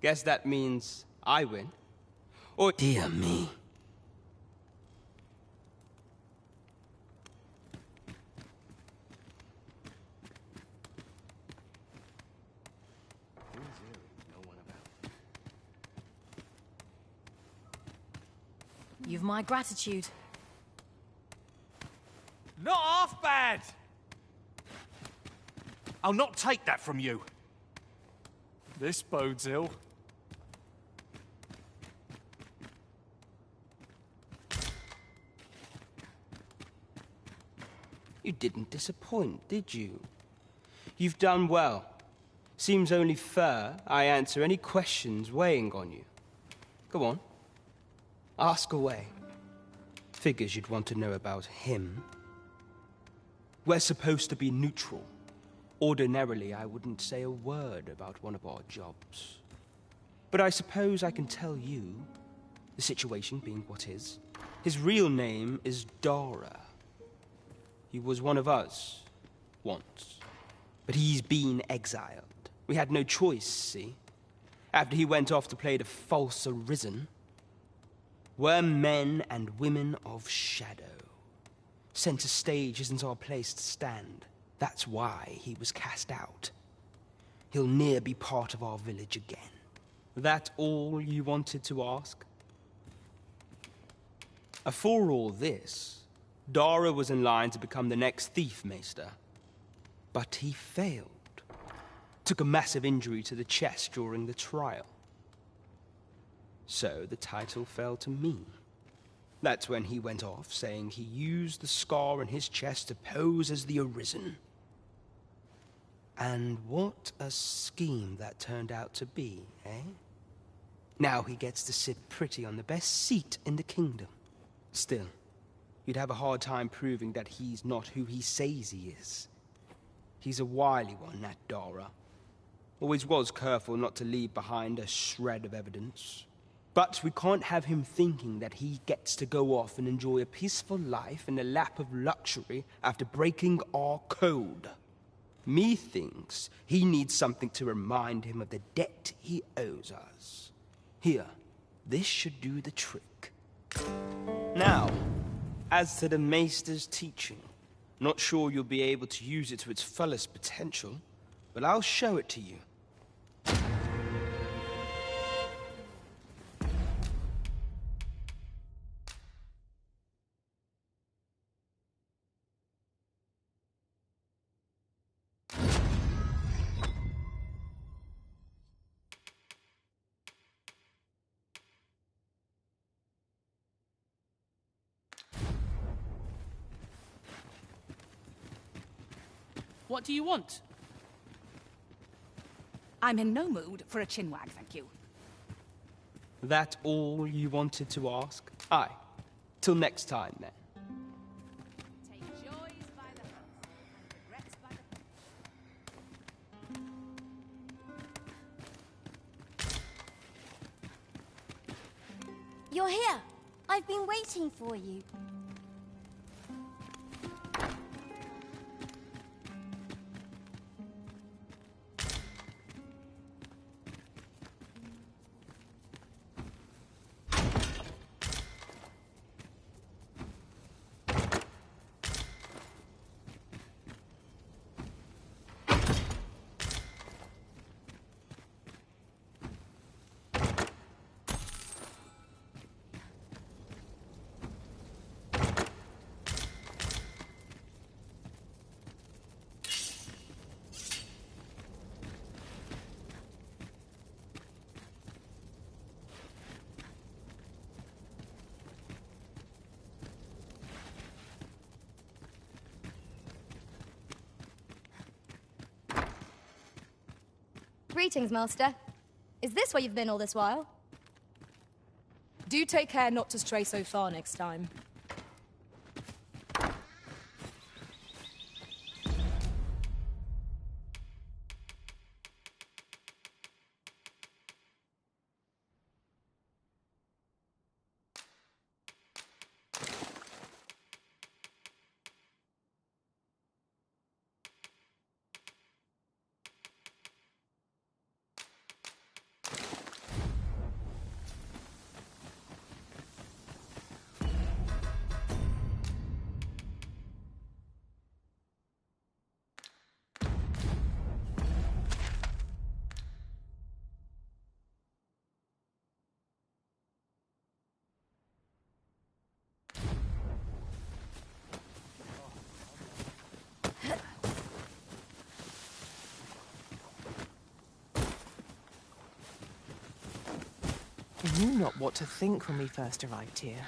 Guess that means I win. Or dear me. You've my gratitude. Not half bad! I'll not take that from you. This bodes ill. You didn't disappoint, did you? You've done well. Seems only fair I answer any questions weighing on you. Go on. Ask away. Figures you'd want to know about him. We're supposed to be neutral. Ordinarily, I wouldn't say a word about one of our jobs. But I suppose I can tell you, the situation being what is. His real name is Dara. He was one of us, once. But he's been exiled. We had no choice, see? After he went off to play the false Arisen, we're men and women of shadow. Center stage isn't our place to stand. That's why he was cast out. He'll ne'er be part of our village again. That all you wanted to ask? For all this, Dara was in line to become the next Thief Maester. But he failed. Took a massive injury to the chest during the trial. So the title fell to me. That's when he went off, saying he used the scar in his chest to pose as the Arisen. And what a scheme that turned out to be, eh? Now he gets to sit pretty on the best seat in the kingdom. Still, you'd have a hard time proving that he's not who he says he is. He's a wily one, that Dara. Always was careful not to leave behind a shred of evidence. But we can't have him thinking that he gets to go off and enjoy a peaceful life in the lap of luxury after breaking our code. Methinks he needs something to remind him of the debt he owes us. Here, this should do the trick. Now, as to the Maester's teaching, not sure you'll be able to use it to its fullest potential, but I'll show it to you. What do you want? I'm in no mood for a chinwag, thank you. That all you wanted to ask? Aye. Till next time, then. Take joys by the hand, and regrets by the You're here. I've been waiting for you. Greetings, Master. Is this where you've been all this while? Do take care not to stray so far next time. I knew not what to think when we first arrived here.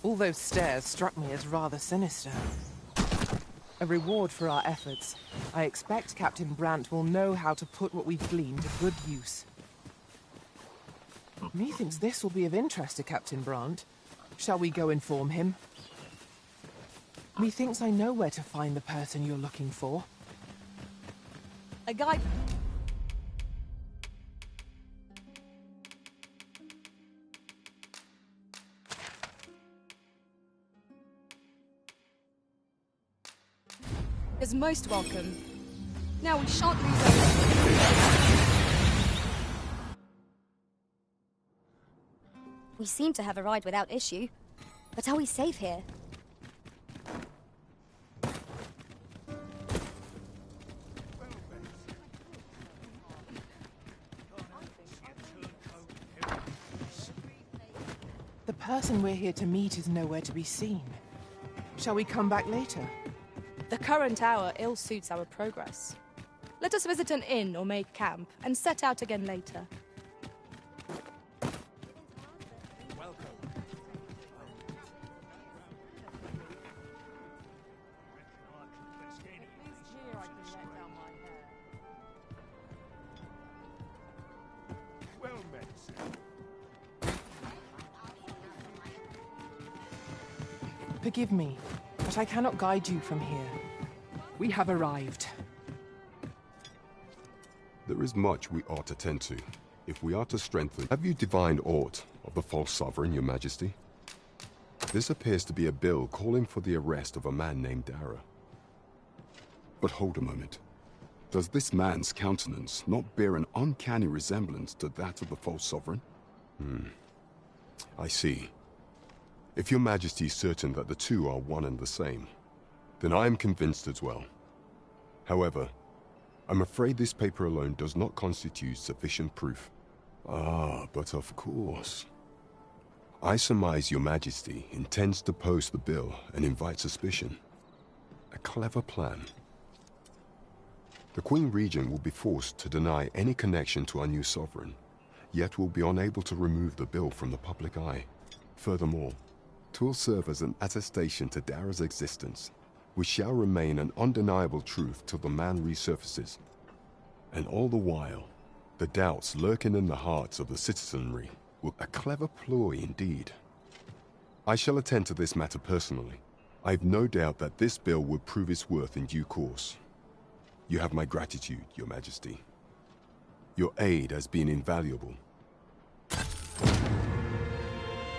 All those stairs struck me as rather sinister. A reward for our efforts. I expect Captain Brandt will know how to put what we've gleaned to good use. Methinks this will be of interest to Captain Brandt. Shall we go inform him? Methinks I know where to find the person you're looking for. A guide. Is most welcome. Now we shan't lose our... We seem to have arrived without issue. But are we safe here? The person we're here to meet is nowhere to be seen. Shall we come back later? The current hour ill suits our progress. Let us visit an inn or make camp, and set out again later. Well met, sir. Forgive me, but I cannot guide you from here. We have arrived. There is much we ought to tend to, if we are to strengthen. Have you divined aught of the false sovereign, your majesty? This appears to be a bill calling for the arrest of a man named Dara. But hold a moment. Does this man's countenance not bear an uncanny resemblance to that of the false sovereign? I see. If your majesty is certain that the two are one and the same, then I am convinced as well. However, I'm afraid this paper alone does not constitute sufficient proof. Ah, but of course. I surmise your majesty intends to post the bill and invite suspicion. A clever plan. The Queen Regent will be forced to deny any connection to our new sovereign, yet will be unable to remove the bill from the public eye. Furthermore, 'twill serve as an attestation to Dara's existence, which shall remain an undeniable truth till the man resurfaces. And all the while, the doubts lurking in the hearts of the citizenry will... A clever ploy indeed. I shall attend to this matter personally. I've no doubt that this bill would prove its worth in due course. You have my gratitude, your majesty. Your aid has been invaluable.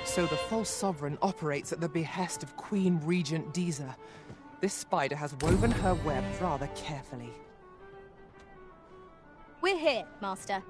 So the false sovereign operates at the behest of Queen Regent Diza. This spider has woven her web rather carefully. We're here, Master.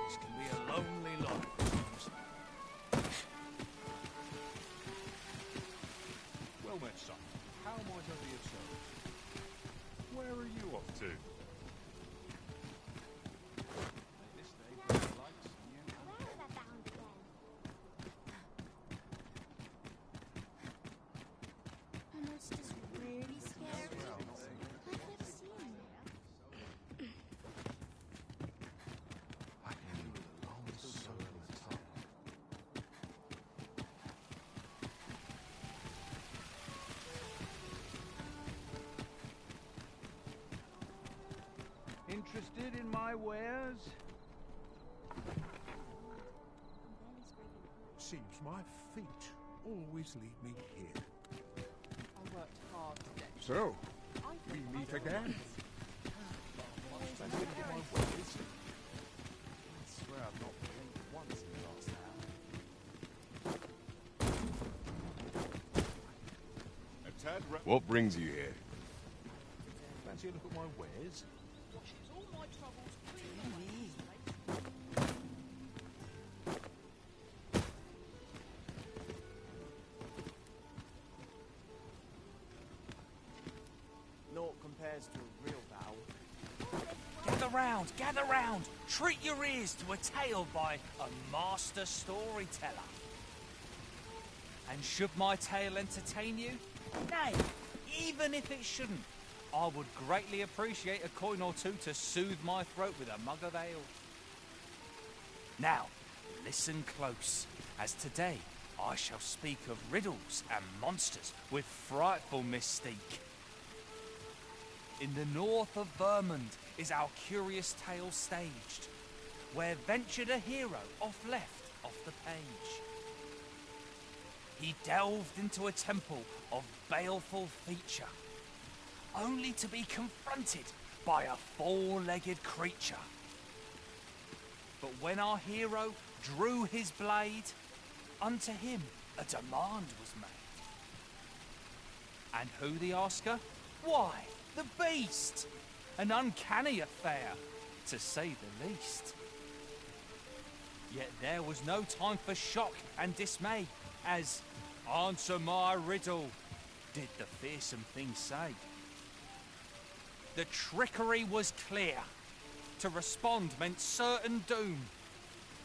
This can be a lonely life. Well met, son. How might I be of service? Where are you off to? Interested in my wares? Seems my feet always lead me here. I worked hard today. So, we meet again. Interested in my wares? I swear I've not blinked once in the last hour. What brings you here? Fancy a look at my wares? Washes all my troubles Naught compares to a real vow. Gather round! Treat your ears to a tale by a master storyteller. And should my tale entertain you? Nay, even if it shouldn't, I would greatly appreciate a coin or two to soothe my throat with a mug of ale. Now, listen close, as today I shall speak of riddles and monsters with frightful mystique. In the north of Vermund is our curious tale staged, where ventured a hero off the page. He delved into a temple of baleful feature, only to be confronted by a four-legged creature. But when our hero drew his blade, unto him a demand was made. And who the asker? Why, the beast! An uncanny affair, to say the least. Yet there was no time for shock and dismay, as, "Answer my riddle," did the fearsome thing say. The trickery was clear. To respond meant certain doom.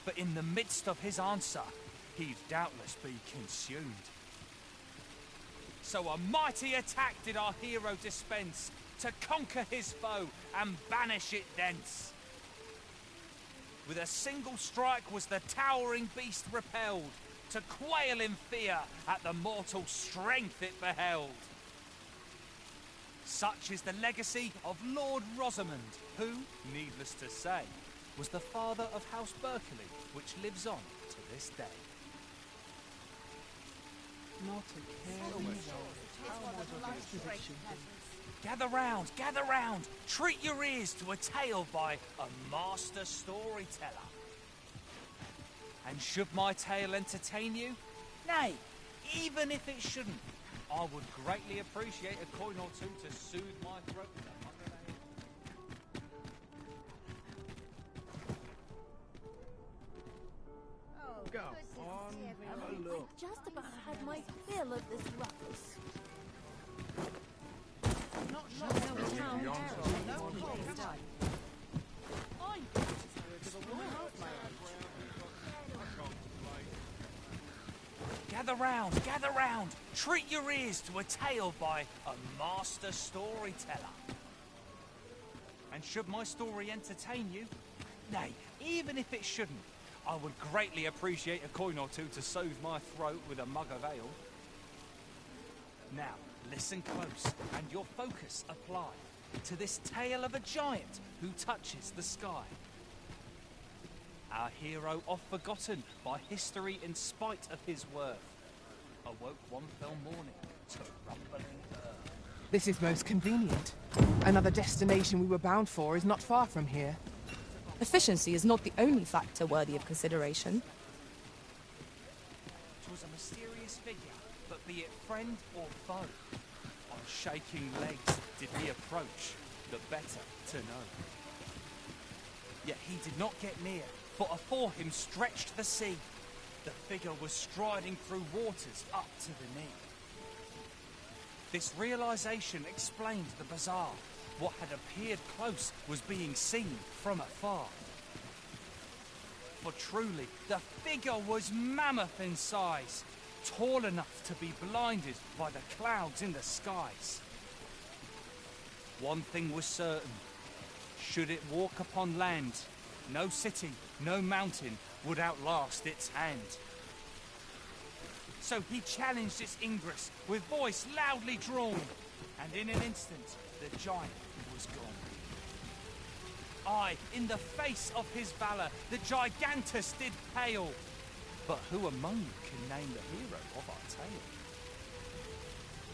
But in the midst of his answer, he'd doubtless be consumed. So a mighty attack did our hero dispense, to conquer his foe and banish it thence. With a single strike was the towering beast repelled, to quail in fear at the mortal strength it beheld. Such is the legacy of Lord Rosamond, who, needless to say, was the father of House Berkeley, which lives on to this day. Not a care in the world. Gather round, treat your ears to a tale by a master storyteller. And should my tale entertain you? Nay, even if it shouldn't, I would greatly appreciate a coin or two to soothe my throat with a mug of ale. Go on, have a look. I just about had my fill of this ruckus. Gather round, treat your ears to a tale by a master storyteller. And should my story entertain you? Nay, even if it shouldn't, I would greatly appreciate a coin or two to soothe my throat with a mug of ale. Now, listen close, and your focus apply to this tale of a giant who touches the sky. Our hero, oft forgotten by history in spite of his worth, awoke one fell morning to rumbling earth. This is most convenient. Another destination we were bound for is not far from here. Efficiency is not the only factor worthy of consideration. 'Twas a mysterious figure, but be it friend or foe, on shaking legs did he approach, the better to know. Yet he did not get near, for afore him stretched the sea. The figure was striding through waters up to the knee. This realization explained the bizarre. What had appeared close was being seen from afar. For truly, the figure was mammoth in size, tall enough to be blinded by the clouds in the skies. One thing was certain. Should it walk upon land, no city, no mountain would outlast its hand. So he challenged its ingress with voice loudly drawn, and in an instant the giant was gone. Aye, in the face of his valour, the Gigantus did pale. But who among you can name the hero of our tale?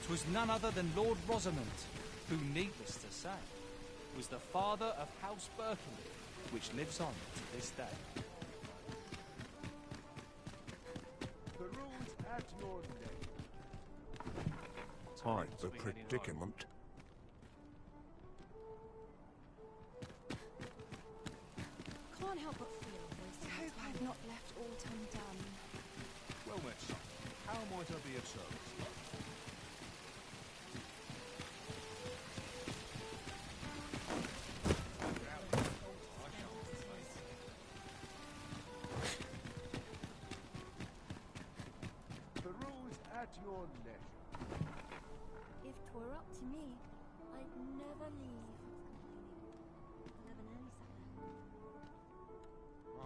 'Twas none other than Lord Rosamond, who, needless to say, was the father of House Berkeley, which lives on to this day. The rules at your neck. Quite the predicament. Can't help but feel I hope I've not left aught undone. Well met, son. How might I be of service? The rules at your leisure. If 'twere up to me, I'd never leave.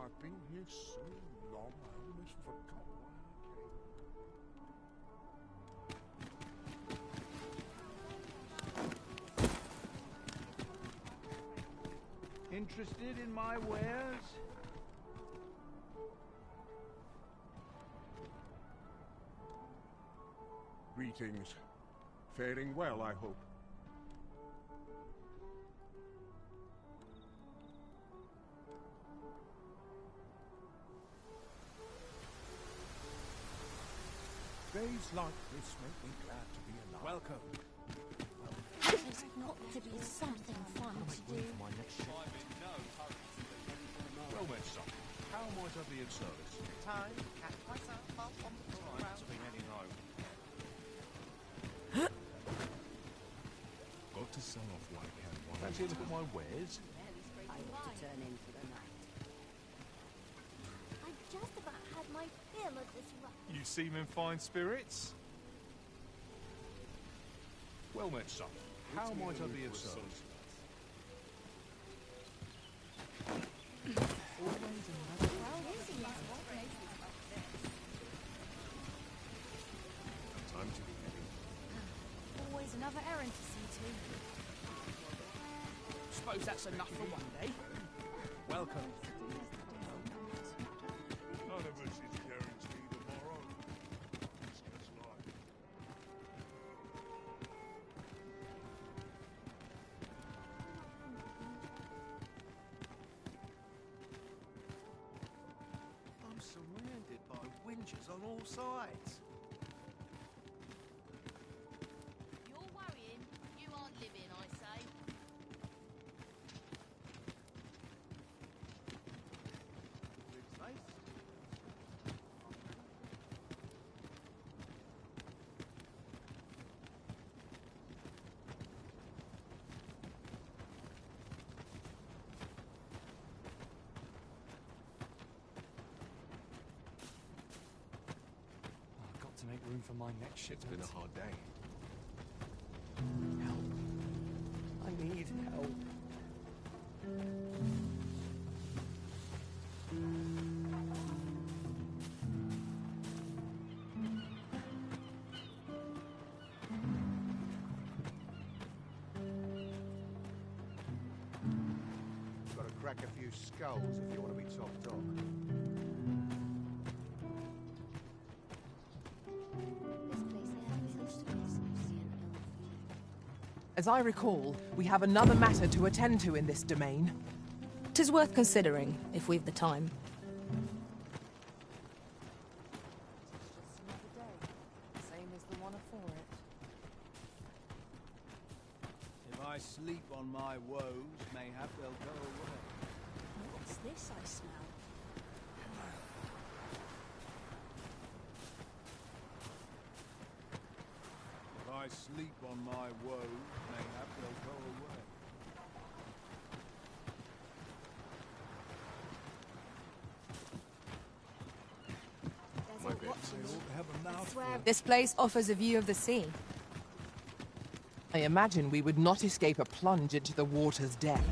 I've been here so long, I almost forgot why I came. Interested in my wares? Greetings. Faring well, I hope. Days like this make me glad to be alive. Welcome. There's got to be something fun to do. My next shift. Well met, son. How might I be of service? Time to catch myself up on the tour Right, round. to be heading home. Got to sell off what I can while Fancy a look at my wares? I ought to turn in for the night. I just about had my fill of this rush. You seem in fine spirits. Well met, son. How might I be of service? time to be heading. Always another errand to see to. Suppose that's enough for one day. Welcome. None of us is guaranteed tomorrow. This gets life. I'm surrounded by winches on all sides. You're worrying. You aren't living, I say. I've got to make room for my next shift. It's been a hard day. Help. I need help. Got to crack a few skulls if you want to be top dog. As I recall, we have another matter to attend to in this domain. 'Tis worth considering, if we've the time. Same as the one afore it. If I sleep on my woes, mayhap they'll go away. What's this I smell? If I sleep on my woes, mayhap they'll go away. There's My a bad. watching me. Have a mouthful. This place offers a view of the sea. I imagine we would not escape a plunge into the water's depth.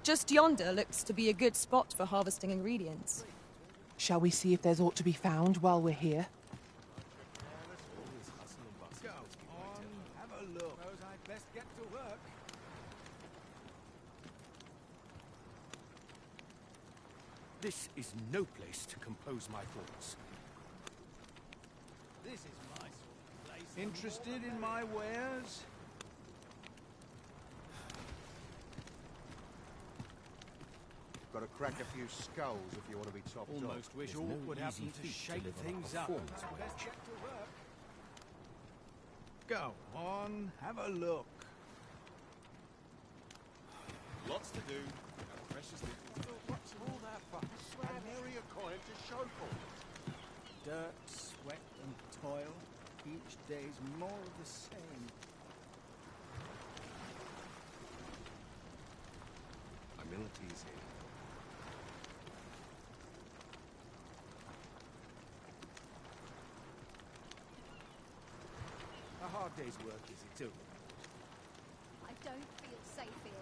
Just yonder looks to be a good spot for harvesting ingredients. Shall we see if there's aught to be found while we're here? Go on, have a look. Suppose I'd best get to work. This is no place to compose my thoughts. This is my sort of place. Interested in my wares? Got to crack a few skulls if you want to be topped off. Almost wish all would happen to shake things up. Best get to work. Go on, have a look. Lots to do. And precious little. What's all that fuss? And nary a coin to show for it. Dirt, sweat and toil. Each day's more of the same. Humility's here. A hard day's work, is it too? I don't feel safe here.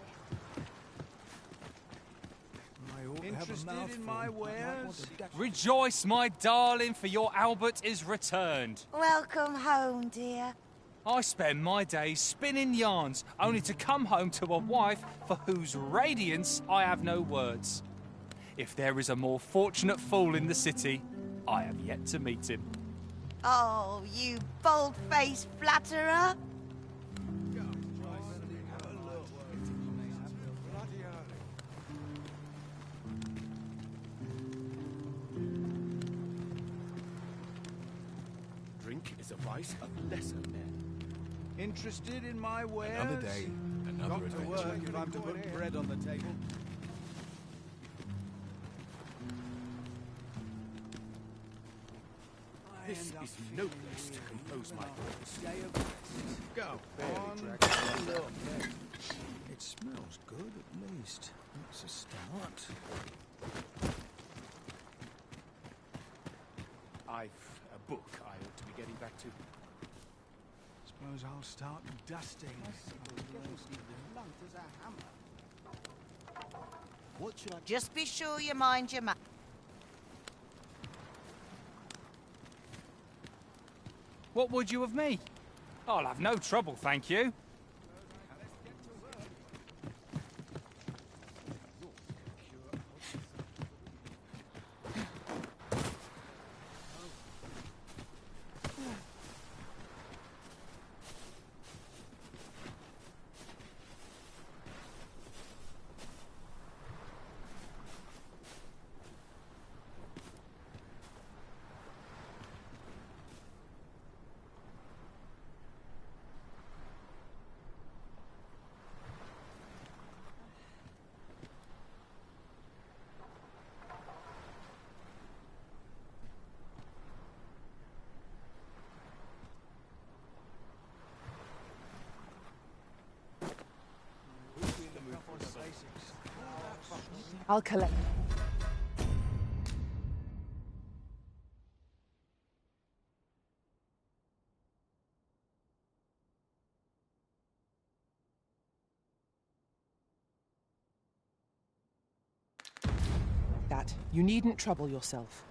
Interested in my wares? Rejoice, my darling, for your Albert is returned. Welcome home, dear. I spend my days spinning yarns, only to come home to a wife for whose radiance I have no words. If there is a more fortunate fool in the city, I have yet to meet him. Oh, you bold-faced flatterer. Drink is a vice of lesser men. Interested in my wares? Another day, another Got to adventure. work if I'm to put bread on the table. This is no place to compose my thoughts. Day of rest. Go on, have a look. It smells good at least. That's a start. I've a book I ought to be getting back to. Suppose I'll start dusting. What should I... Just be sure you mind your mouth. What would you of me? I'll have no trouble, thank you. I'll collect. That. You needn't trouble yourself.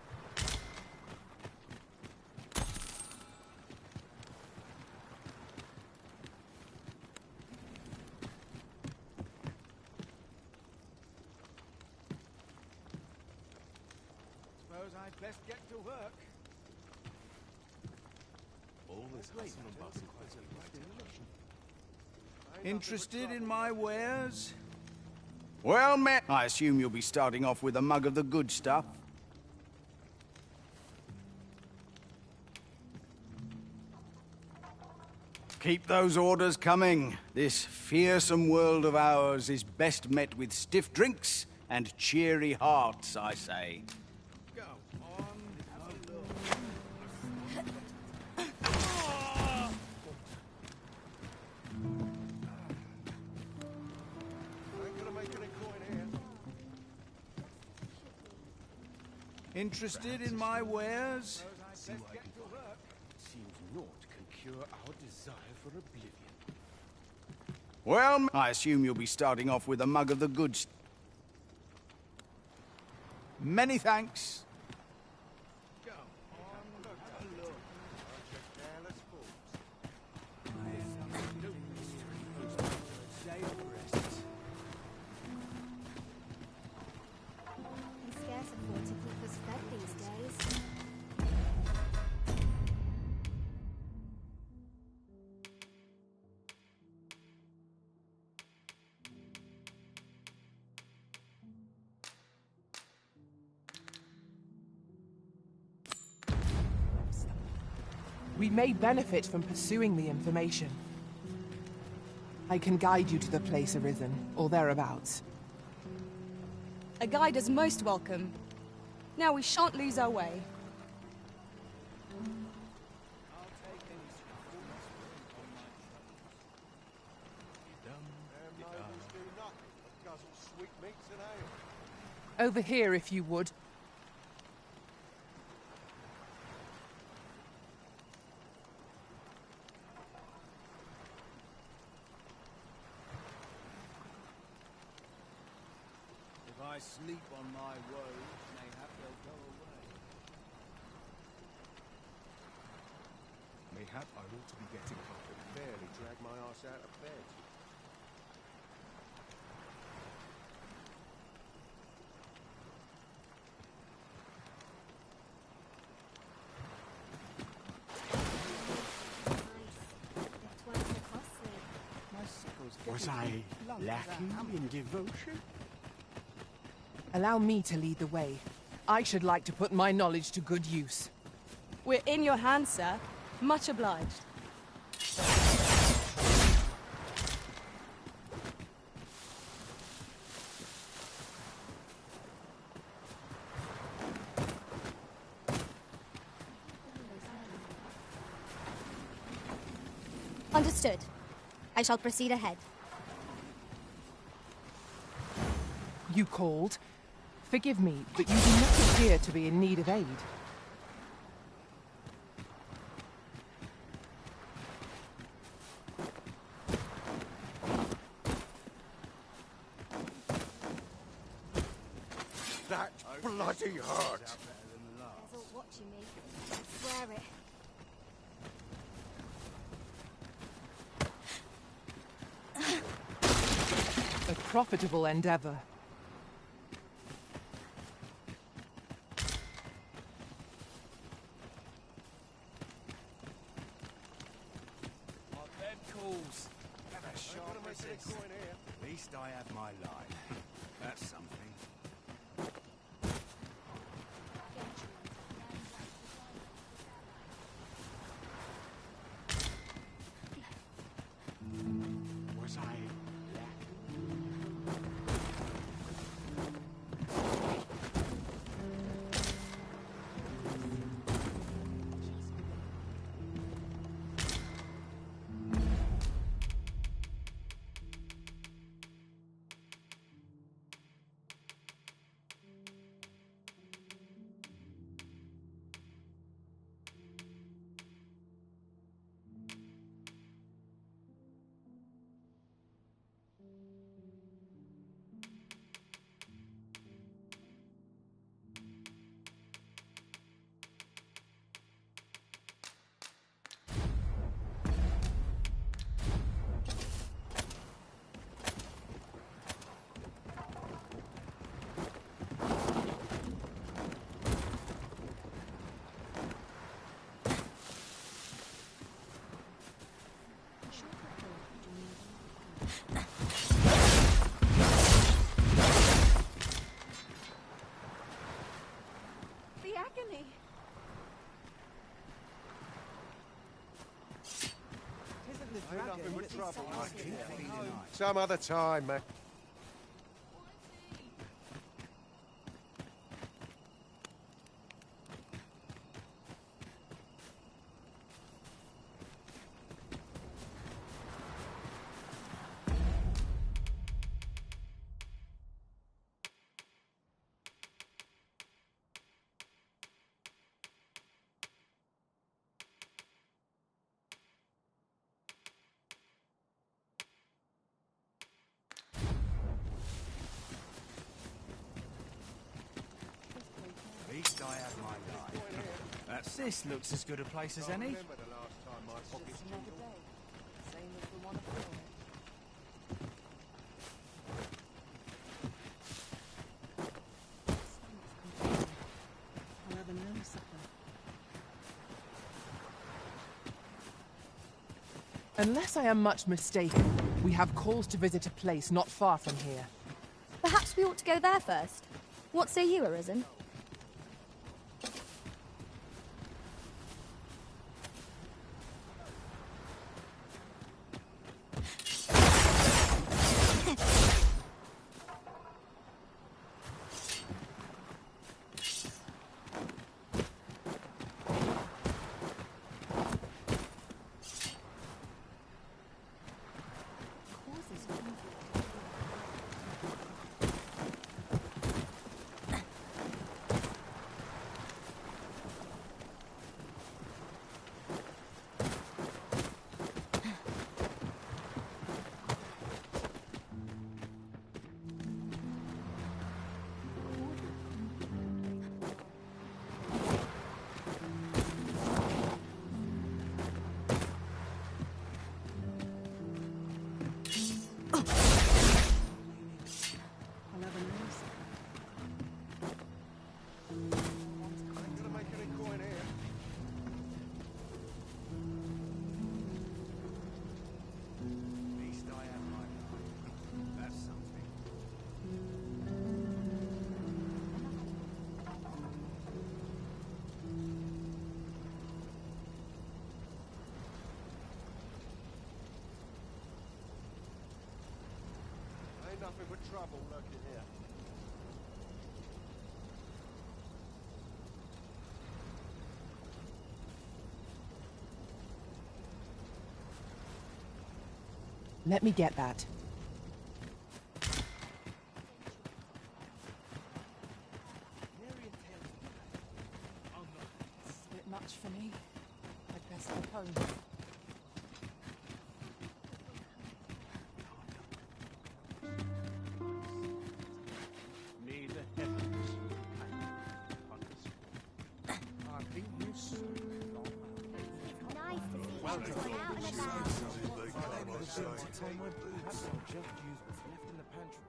Suppose I'd best get to work. All this hustle and bustle. Interested in my wares? Well met. I assume you'll be starting off with a mug of the good stuff. Keep those orders coming. This fearsome world of ours is best met with stiff drinks and cheery hearts, I say. Go on, have a look. Ain't gonna make any coin here. Interested in my wares? See what I can find. It seems naught can cure our desire for oblivion. Well, I assume you'll be starting off with a mug of the good stuff. Many thanks. We may benefit from pursuing the information. I can guide you to the place Arisen, or thereabouts. A guide is most welcome. Now we shan't lose our way. Over here, if you would. If I sleep on my woes, mayhap they'll go away. Mayhap I ought to be getting up and barely drag my ass out of bed. Was I lacking in devotion? Allow me to lead the way. I should like to put my knowledge to good use. We're in your hands, sir. Much obliged. Understood. I shall proceed ahead. You called. Forgive me, but you do not appear to be in need of aid. That bloody hurt! They're all watching me. I swear it. A profitable endeavor. My bed calls. Have a sharp resist. At least I have my life. That's something. Was I The agony. Some other time, man. At least I have my life. This looks as good a place as any. Remember the last time my pockets jingled? Same as the one before it. Unless I am much mistaken, we have calls to visit a place not far from here. Perhaps we ought to go there first. What say you, Arisen? Nothing but trouble lurking here. Let me get that. It's a bit much for me. I'd best head home. May the heavens I think you soon. Nice to see you. Welcome. Out and about. Just used what's left in the pantry.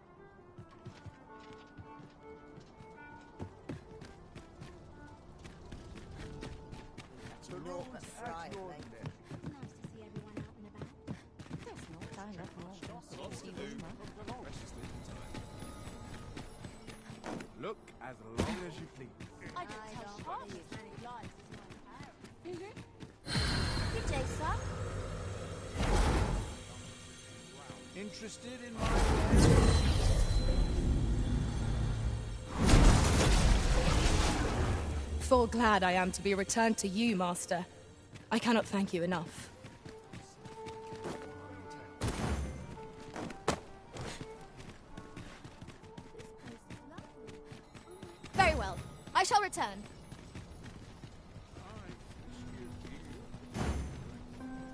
That's your right there. Nice to see everyone out and about. There's no time left more. Look as long as you please. I can tell half as many lies as my parents. Good day, sir. Interested in my Full glad I am to be returned to you, Master. I cannot thank you enough. Very well. I shall return.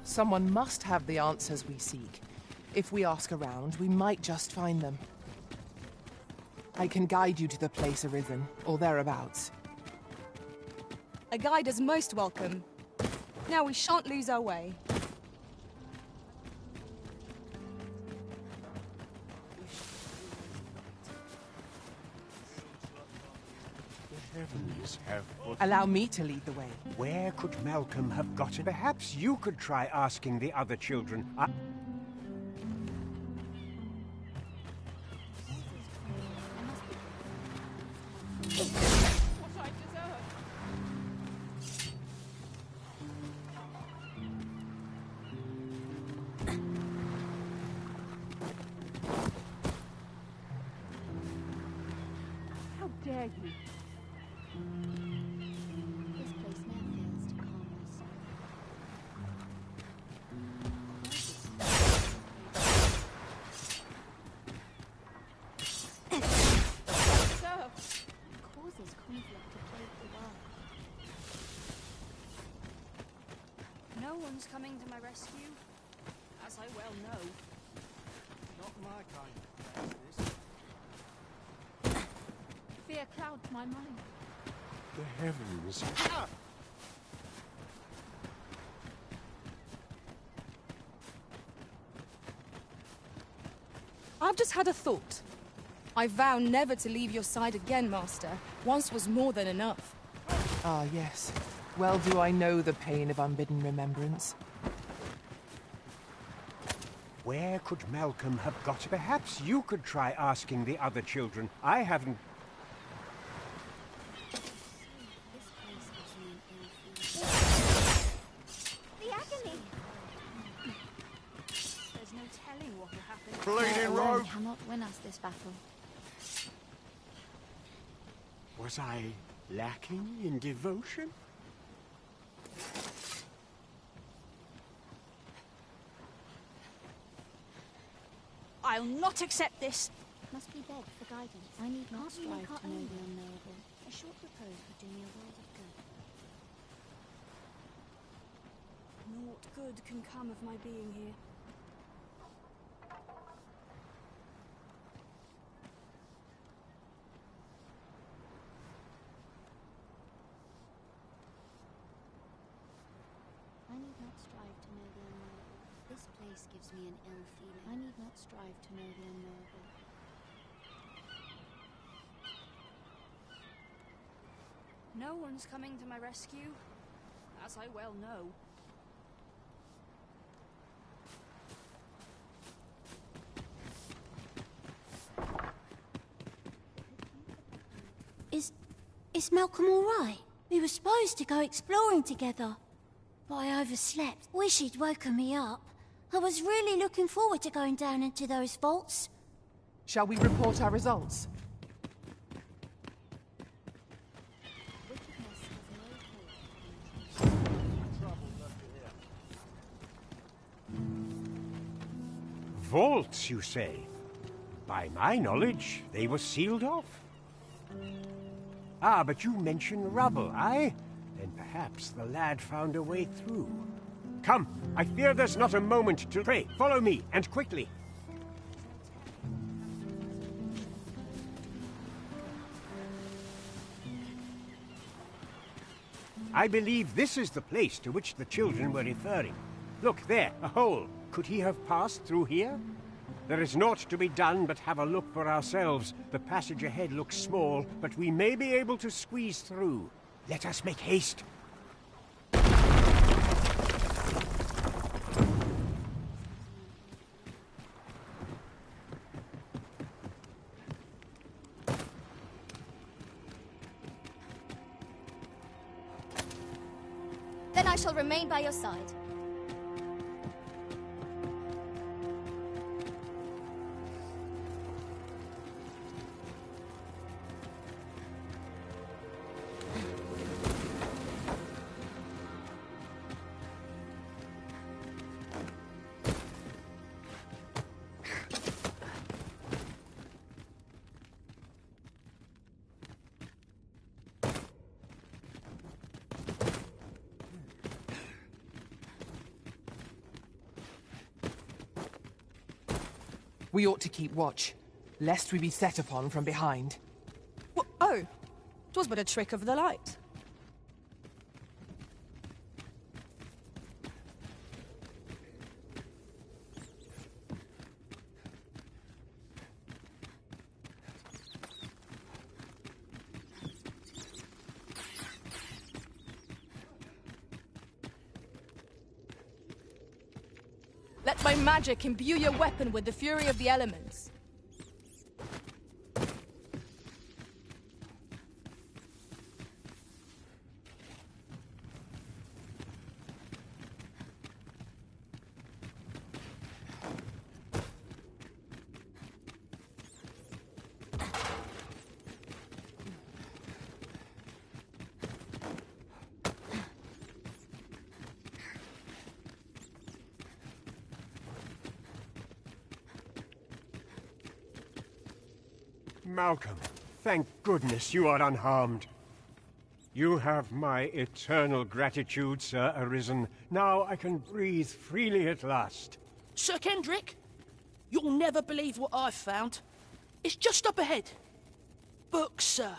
Someone must have the answers we seek. If we ask around, we might just find them. I can guide you to the place arisen, or thereabouts. A guide is most welcome. Now we shan't lose our way. The heavens have put... Allow me to lead the way. Where could Malcolm have gotten? Perhaps you could try asking the other children. How dare you? This place now fails to calm us. Sir! Causes conflict to plague the world. No one's coming to my rescue, as I well know. Not my kind of place, this. Fear clouds my mind. The heavens. I've just had a thought. I vow never to leave your side again, Master. Once was more than enough. Ah, yes. Well do I know the pain of unbidden remembrance. Where could Malcolm have got? Perhaps you could try asking the other children. I haven't... The agony! There's no telling what will happen. Bleeding rogue! Cannot win us this battle. Was I lacking in devotion? I'll not accept this. Must be begged for guidance. I need not strive to know the unknowable. A short repose would do me a world of good. Naught good can come of my being here. I need not strive to know the unknowable. This place gives me an ill feeling. I need not strive to know the unknowable. No one's coming to my rescue, as I well know. Is Malcolm all right? We were supposed to go exploring together. But I overslept. Wish he'd woken me up. I was really looking forward to going down into those vaults. Shall we report our results? Vaults, you say? By my knowledge, they were sealed off. Ah, but you mentioned rubble, aye? Then perhaps the lad found a way through. Come, I fear there's not a moment to pray. Follow me, and quickly. I believe this is the place to which the children were referring. Look, there, a hole. Could he have passed through here? There is naught to be done but have a look for ourselves. The passage ahead looks small, but we may be able to squeeze through. Let us make haste. Then I shall remain by your side. We ought to keep watch, lest we be set upon from behind. Oh, 'twas but a trick of the light. Let my magic imbue your weapon with the fury of the elements. Malcolm, thank goodness you are unharmed. You have my eternal gratitude, Sir Arisen. Now I can breathe freely at last. Sir Kendrick, you'll never believe what I've found. It's just up ahead. Books, sir.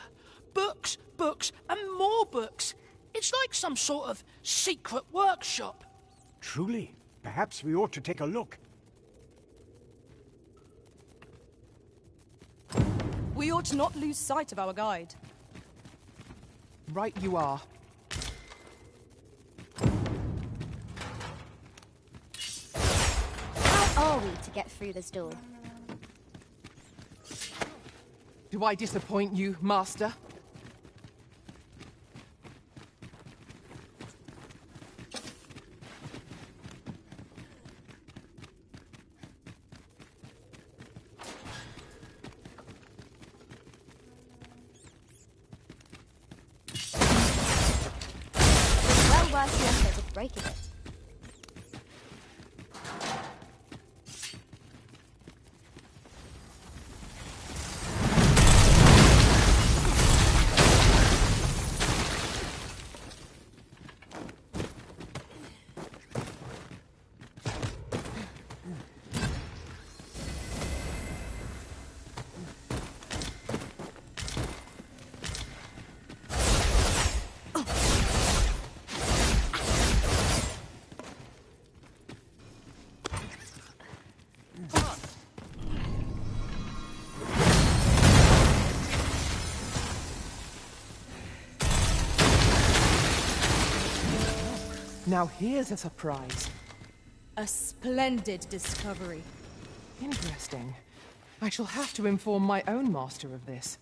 Books, books, and more books. It's like some sort of secret workshop. Truly? Perhaps we ought to take a look. We ought not lose sight of our guide. Right you are. How are we to get through this door? Do I disappoint you, Master? Worth the effort of breaking it. Now here's a surprise. A splendid discovery. Interesting. I shall have to inform my own master of this.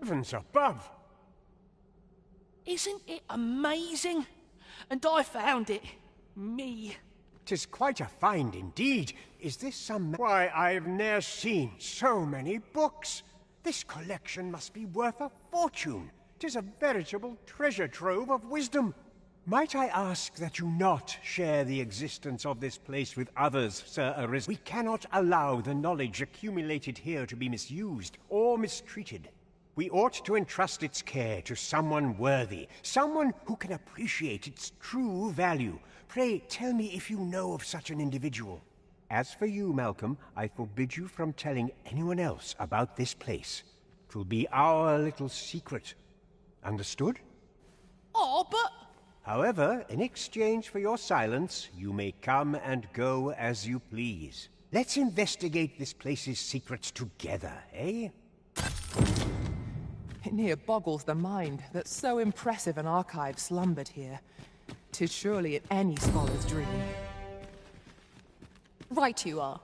Heavens above! Isn't it amazing? And I found it. Me. 'Tis quite a find indeed. Is this some... Why, I've ne'er seen so many books. This collection must be worth a fortune. 'Tis a veritable treasure trove of wisdom. Might I ask that you not share the existence of this place with others, Sir Arisen? We cannot allow the knowledge accumulated here to be misused or mistreated. We ought to entrust its care to someone worthy, someone who can appreciate its true value. Pray tell me if you know of such an individual. As for you, Malcolm, I forbid you from telling anyone else about this place. 'Twill be our little secret. Understood? Oh, but... However, in exchange for your silence, you may come and go as you please. Let's investigate this place's secrets together, eh? It near boggles the mind that so impressive an archive slumbered here. 'Tis surely in any scholar's dream. Right you are.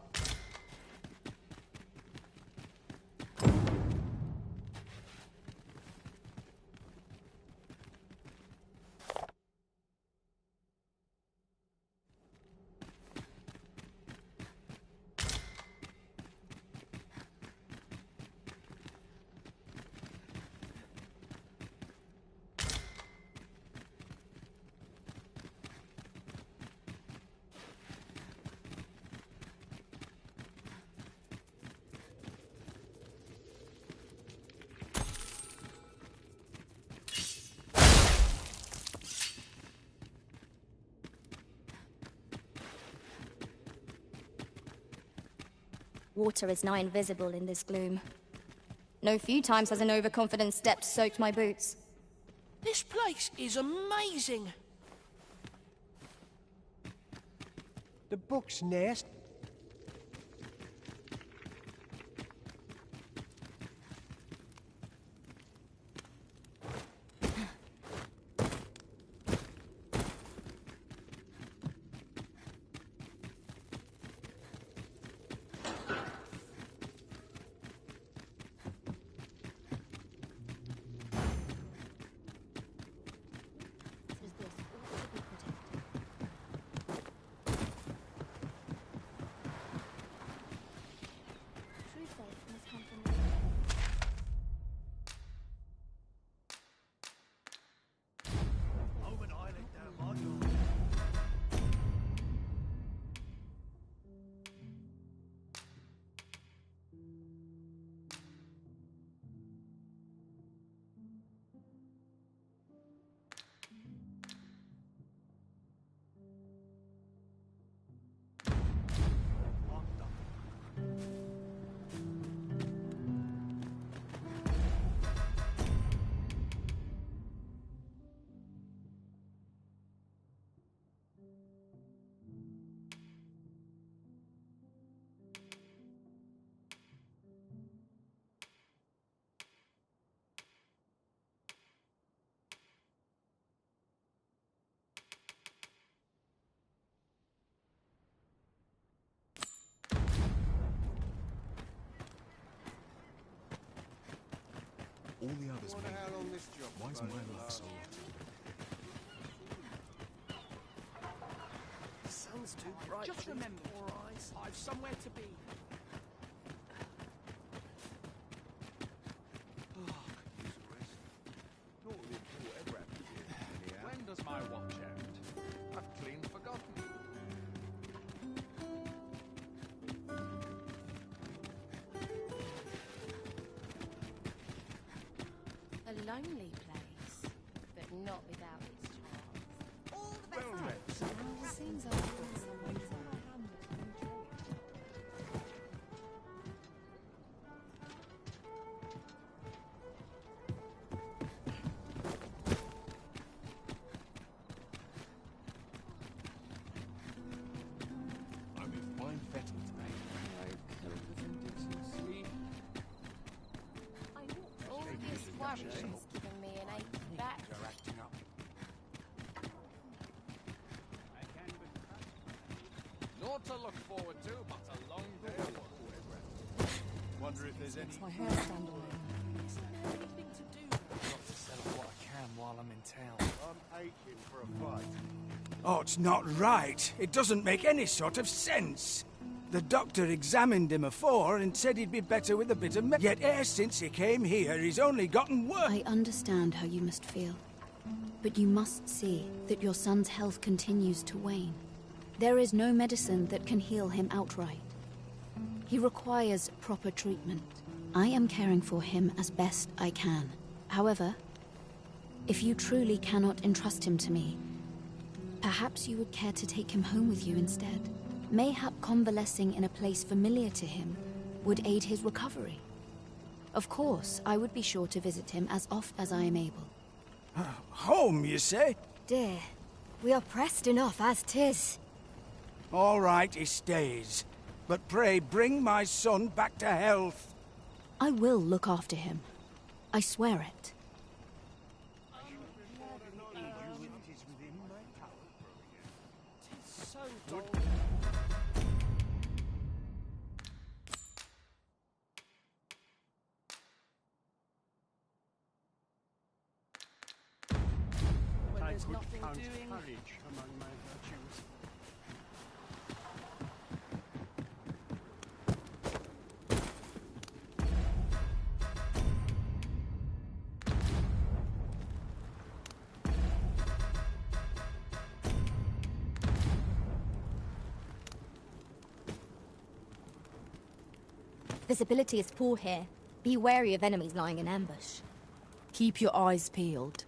Water is nigh invisible in this gloom. No few times has an overconfident step soaked my boots. This place is amazing. The book's nest. All the others made it. Why is my luck so rotten? The sun's too bright. Just remember, all eyes, I've somewhere to be. When does my watch end? I've clean forgotten. A lonely place, but not without its charms. All the best. Well met. Seems I'm in fine fettle today. all this worry has given me an ache back. You're acting up. Naught to look forward to, but a long day of work. Wonder if there's any... My hair stand on Isn't there anything to do? Got to settle what I can while I'm in town. I'm aching for a fight. Oh, it's not right. It doesn't make any sort of sense. The doctor examined him afore and said he'd be better with a bit of Yet e'er since he came here, he's only gotten worse. I understand how you must feel. But you must see that your son's health continues to wane. There is no medicine that can heal him outright. He requires proper treatment. I am caring for him as best I can. However, if you truly cannot entrust him to me, perhaps you would care to take him home with you instead. Mayhap convalescing in a place familiar to him would aid his recovery. Of course, I would be sure to visit him as oft as I am able. Home, you say? Dear, we are pressed enough as 'tis. All right, he stays. But pray, bring my son back to health. I will look after him. I swear it. I could count courage among my virtues. Visibility is poor here. Be wary of enemies lying in ambush. Keep your eyes peeled.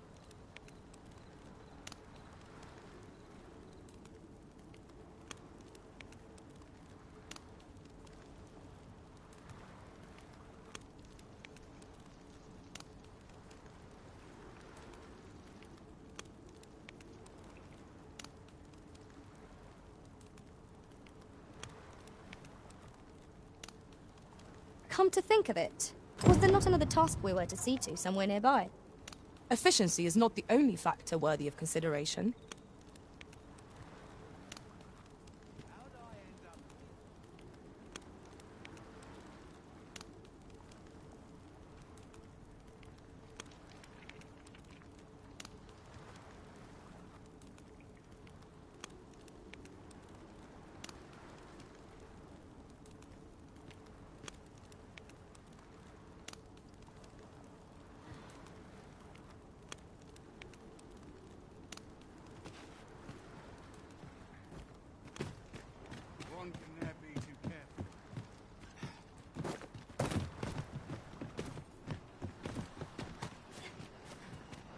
Come to think of it, was there not another task we were to see to somewhere nearby? Efficiency is not the only factor worthy of consideration. One can never be too careful.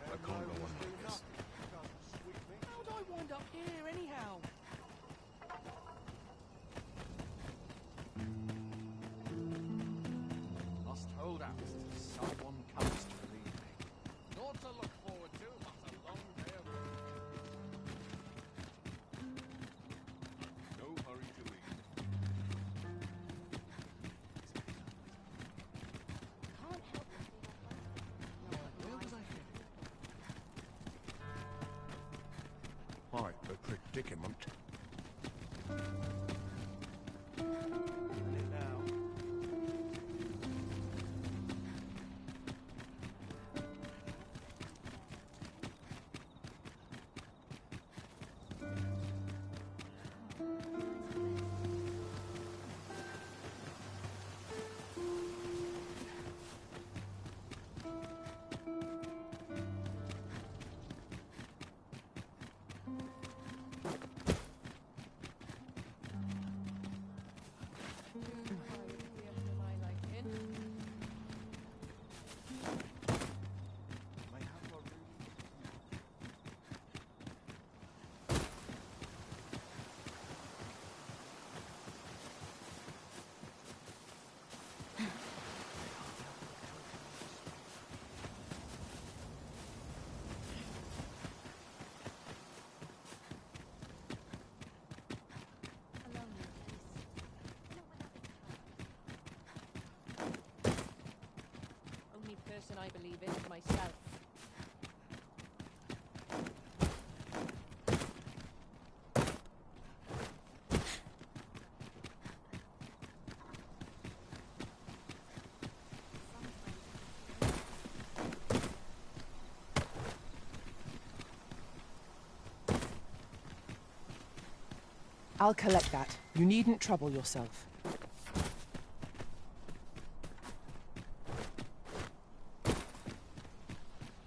I can't go on like this. How'd I wind up here, anyhow? Must hold out till someone comes to relieve me. Naught to look forward to, but a long day of work. No hurry to leave. Can't help but where was I headed? Quite a predicament. Only person I believe in is myself. I'll collect that. You needn't trouble yourself.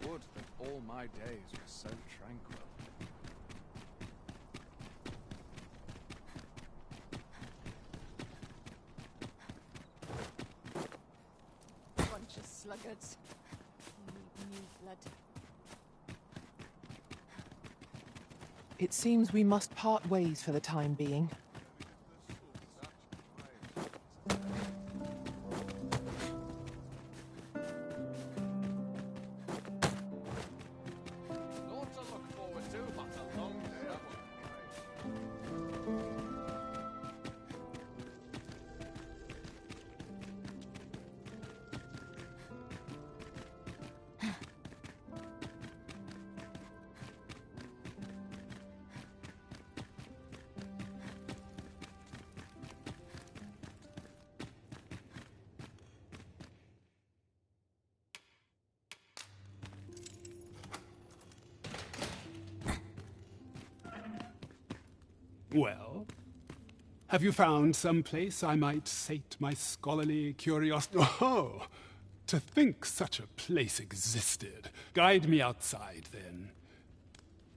Would that all my days were so tranquil. Bunch of sluggards. Need new blood. It seems we must part ways for the time being. Naught to look forward to, but a long day at work. Well, have you found some place I might sate my scholarly curiosity? Oh, to think such a place existed. Guide me outside, then.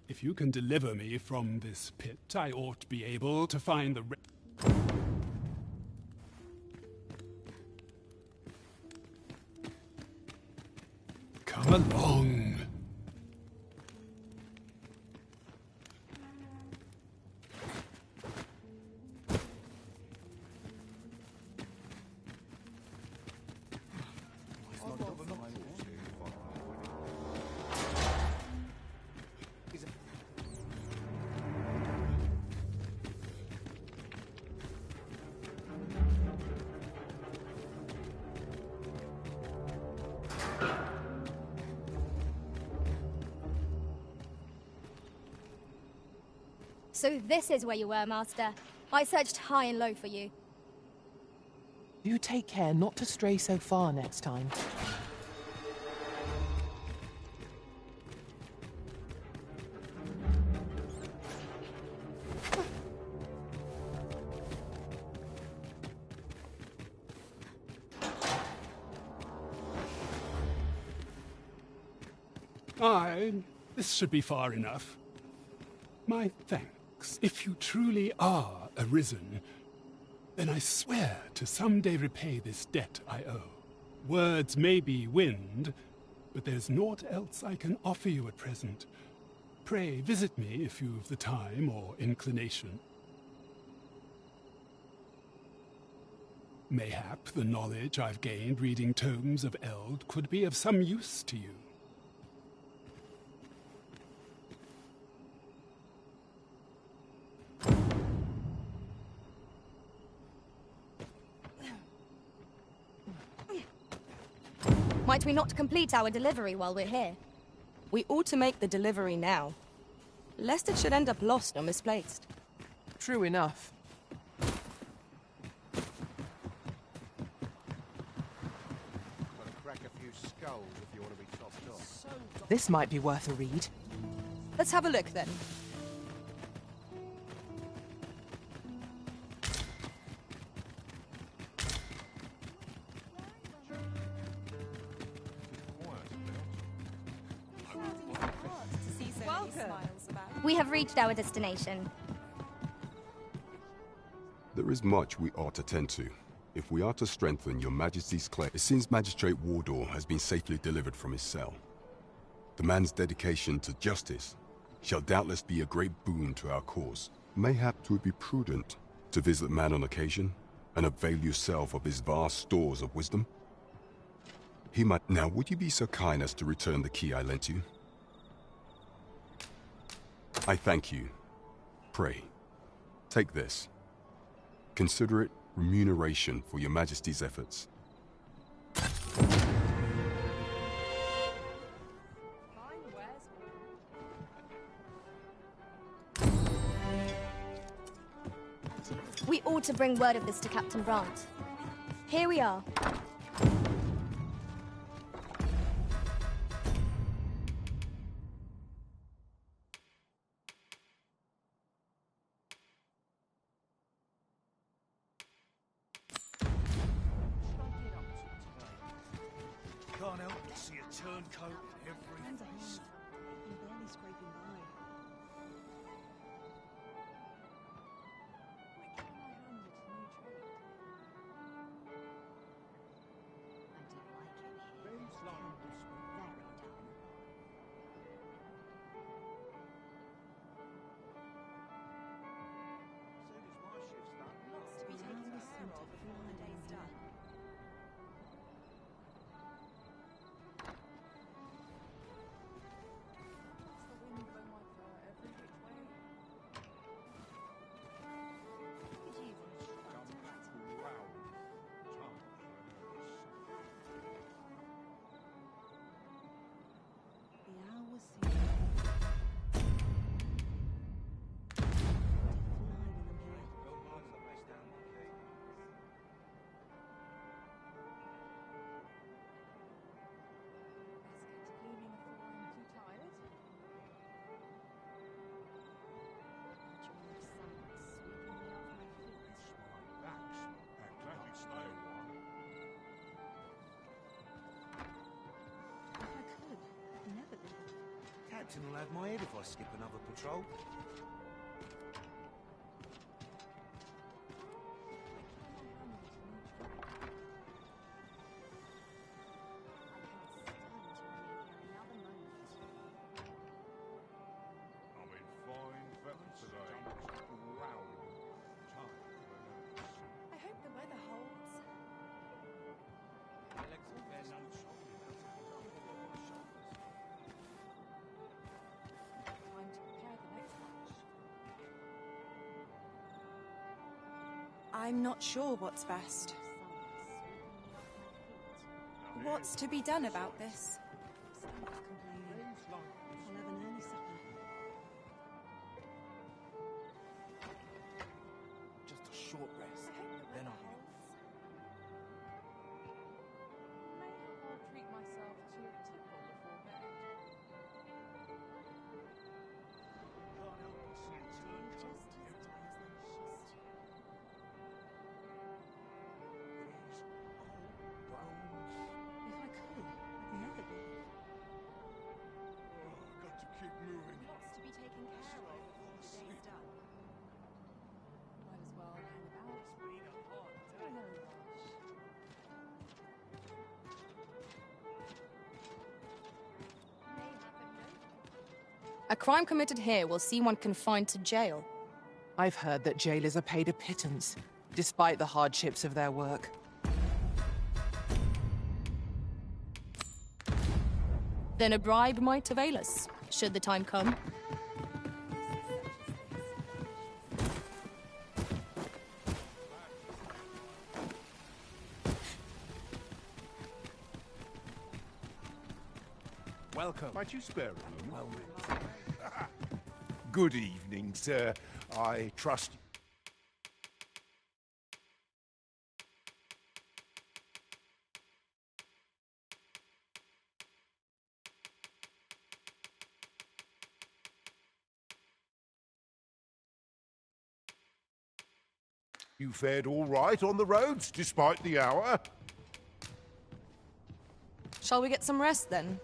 If you can deliver me from this pit, I ought to be able to find the... Come along. So this is where you were, Master. I searched high and low for you. Do take care not to stray so far next time. This should be far enough. My thanks. If you truly are arisen, then I swear to someday repay this debt I owe. Words may be wind, but there's naught else I can offer you at present. Pray visit me if you've the time or inclination. Mayhap the knowledge I've gained reading tomes of Eld could be of some use to you. Might we not complete our delivery while we're here? We ought to make the delivery now, lest it should end up lost or misplaced. True enough. Gotta crack a few skulls if you want to be topped off. This might be worth a read. Let's have a look then. We have reached our destination. There is much we ought to tend to. If we are to strengthen your Majesty's claim, it seems Magistrate Wardor has been safely delivered from his cell. The man's dedication to justice shall doubtless be a great boon to our cause. Mayhap it would be prudent to visit the man on occasion and avail yourself of his vast stores of wisdom. He might... Now, would you be so kind as to return the key I lent you? I thank you. Pray, take this. Consider it remuneration for your Majesty's efforts. We ought to bring word of this to Captain Brandt. Here we are. out and see a turncoat in every Hands are face. hard. I'm barely scraping by. Might try my hand at a new trade. I do like it here. These lines Very dull. Soon as my shift's done, Lots to be taken care of before the day's done. It's the wind blowing my fur every which way. Could use a shrug to lighten up. The hours seem to fly when I'm here. Leaning forward, too tired. Enjoy the sunlight sweeping me off my feet. That's Atlantic style one. If I could, I'd never leave. Captain will have my head if I skip another patrol. I'm in fine feather today. Round. Time. I hope the weather holds. Time to prepare the next batch. I'm not sure what's best. What's to be done about this? Someone's complaining. I'll have an early supper. Just a short rest, then I'll be off. May I treat myself to a tipple before bed? If I could, I'd never leave. Oh, got to keep moving. Lots to be taken care of before the day's done. Might as well hang about. No rush. A crime committed here will see one confined to jail. I've heard that jailers are paid a pittance, despite the hardships of their work. Then a bribe might avail us, should the time come. Welcome. Might you spare a moment? Well, Good evening, sir. I trust you fared all right on the roads, despite the hour. Shall we get some rest then?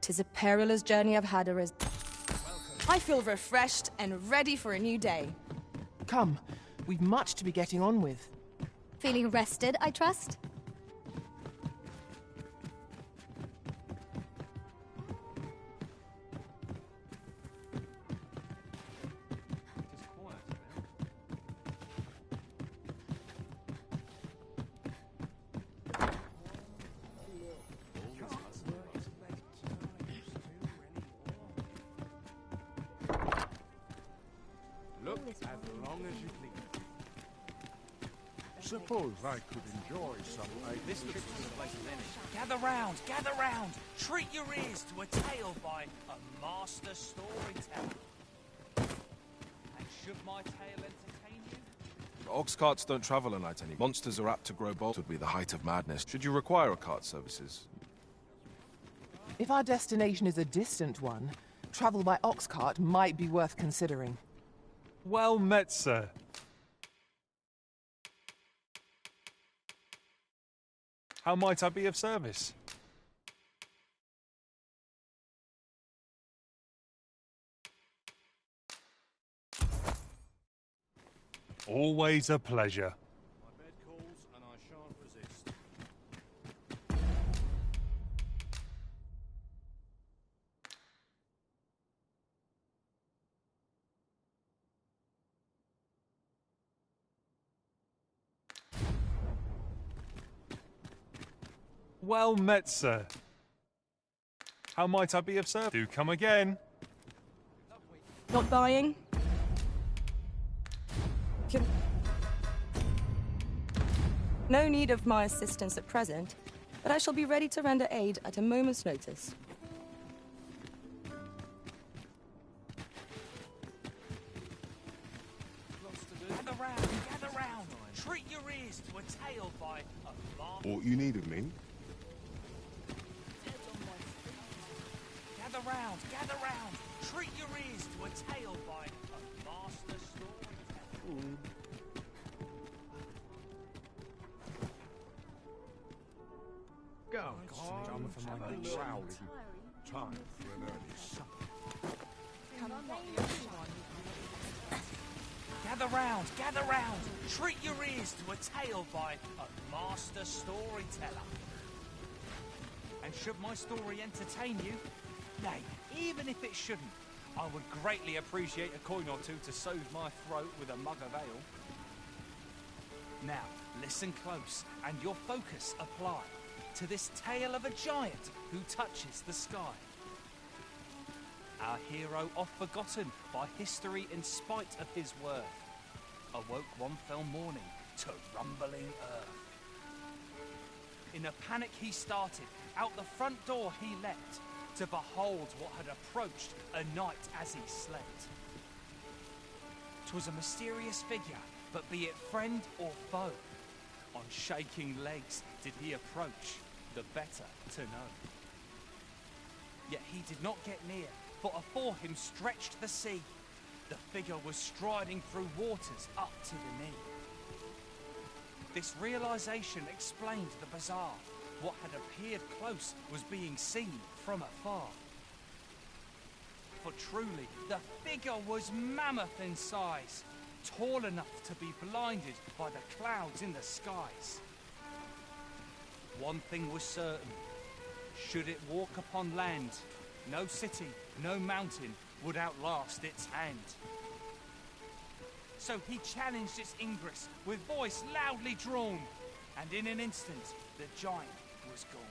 'Tis a perilous journey I've had, Arisen. I feel refreshed and ready for a new day. Come, we've much to be getting on with. Feeling rested, I trust? Look as long as you please. Suppose I could enjoy some This looks as a place as any. Gather round, gather round. Treat your ears to a tale by a master storyteller. And should my tale entertain you? Ox carts don't travel at night anymore. Monsters are apt to grow bold. Would be the height of madness. Should you require a cart services? If our destination is a distant one, travel by ox cart might be worth considering. Well met, sir. How might I be of service? Always a pleasure. My bed calls and I shan't resist. Well met, sir. How might I be of service? Do come again. Not buying? No need of my assistance at present, but I shall be ready to render aid at a moment's notice. Gather round. Treat your ears to a tale by a master. All you need of me? Gather round. Treat your ears to a tale by a master storyteller. Go on, for my next hour. Time for an early supper. Gather round. Treat your ears to a tale by a master storyteller. And should my story entertain you, nay, even if it shouldn't, I would greatly appreciate a coin or two to soothe my throat with a mug of ale. Now, listen close, and your focus apply to this tale of a giant who touches the sky. Our hero, oft forgotten by history in spite of his worth, awoke one fell morning to rumbling earth. In a panic he started, out the front door he leapt, to behold what had approached a night as he slept. 'Twas a mysterious figure, but be it friend or foe, on shaking legs did he approach, the better to know. Yet he did not get near, for afore him stretched the sea. The figure was striding through waters up to the knee. This realization explained the bizarre. What had appeared close was being seen from afar. For truly, the figure was mammoth in size, tall enough to be blinded by the clouds in the skies. One thing was certain. Should it walk upon land, no city, no mountain would outlast its hand. So he challenged its ingress with voice loudly drawn, and in an instant the giant was gone.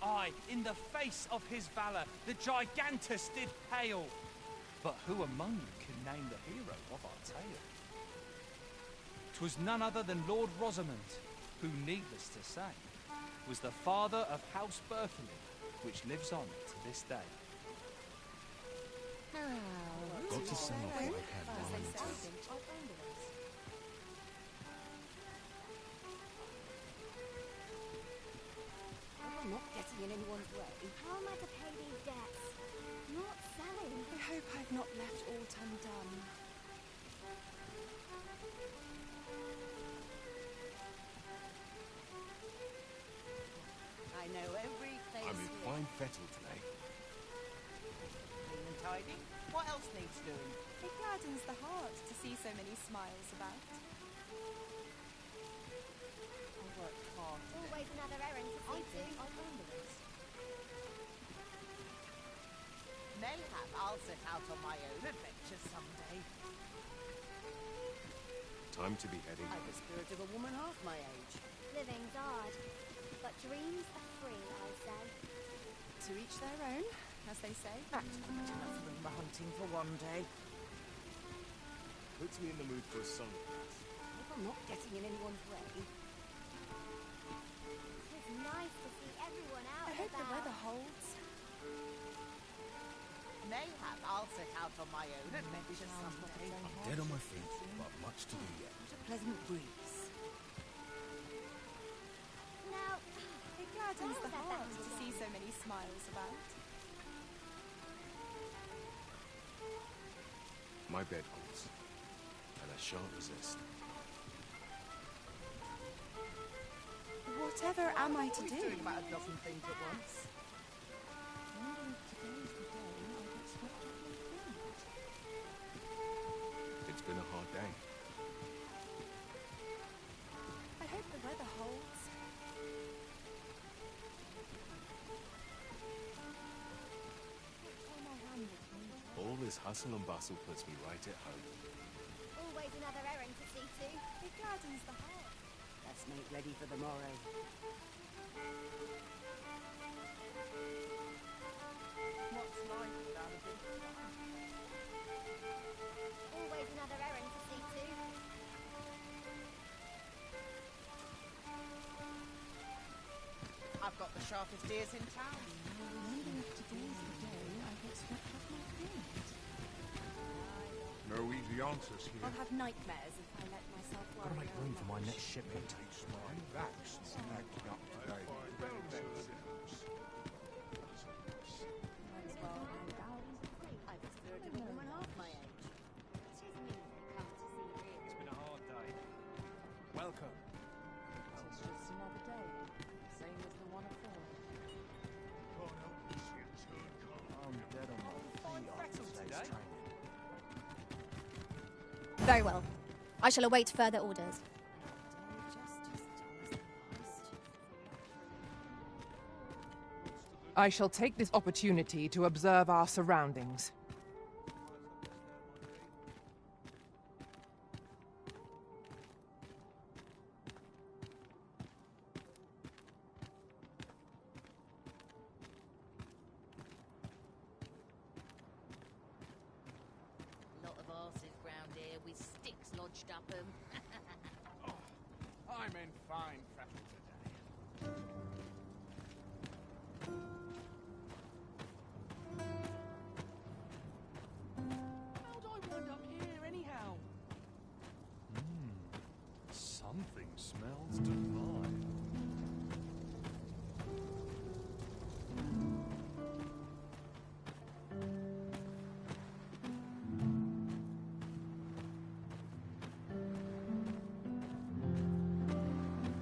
Aye, in the face of his valour, the gigantus did pale. But who among you can name the hero of our tale? 'Twas none other than Lord Rosamond, who, needless to say, was the father of House Berkeley, which lives on to this day. Got to sell off what I can while I'm in town. I'm not getting in anyone's way. How am I to pay these debts? Not selling. I hope I've not left aught undone. I know every place. I'm in fine fettle today. Clean and tidy. What else needs doing? It gladdens the heart to see so many smiles about. I worked hard. Always another errand to see to. I've earned the rest. Mayhap I'll set out on my own adventures someday. Time to be heading. I'm the spirit of a woman half my age. Living's hard, but dreams are free, I say. To each their own, as they say. That's quite enough rumor hunting for one day. Puts me in the mood for a song. Hope I'm not getting in anyone's way. It's nice to see everyone out I hope the about. weather holds. Mayhap I'll set out on my own adventures someday. I'm dead on my feet, but much to do yet. What a pleasant breeze. Now, It gladdens the heart to see so many smiles about. My bed calls, and I shan't resist. Whatever am I to He's do? doing about a dozen things at once. It's been a hard day. I hope the weather holds. All this hustle and bustle puts me right at home. always another errand to see to. It gladdens the heart. Let's make ready for the morrow. What's life without a bit of fun? Always another errand to see to. I've got the sharpest ears in town. No easy answers here. I'll have nightmares if I let myself worry. Gotta make room for my next shipment. Takes my backs acting up today. Might as well hang out. I'm the spirit of a woman half my age. It's been a hard day. Welcome. It's just another day, same as the one before. I'm dead on my feet after today's training. Very well. I shall await further orders. I shall take this opportunity to observe our surroundings. Lot of arses round here with sticks lodged up 'em. I'm in fine fettle today. How'd I wind up here anyhow? Something smells divine.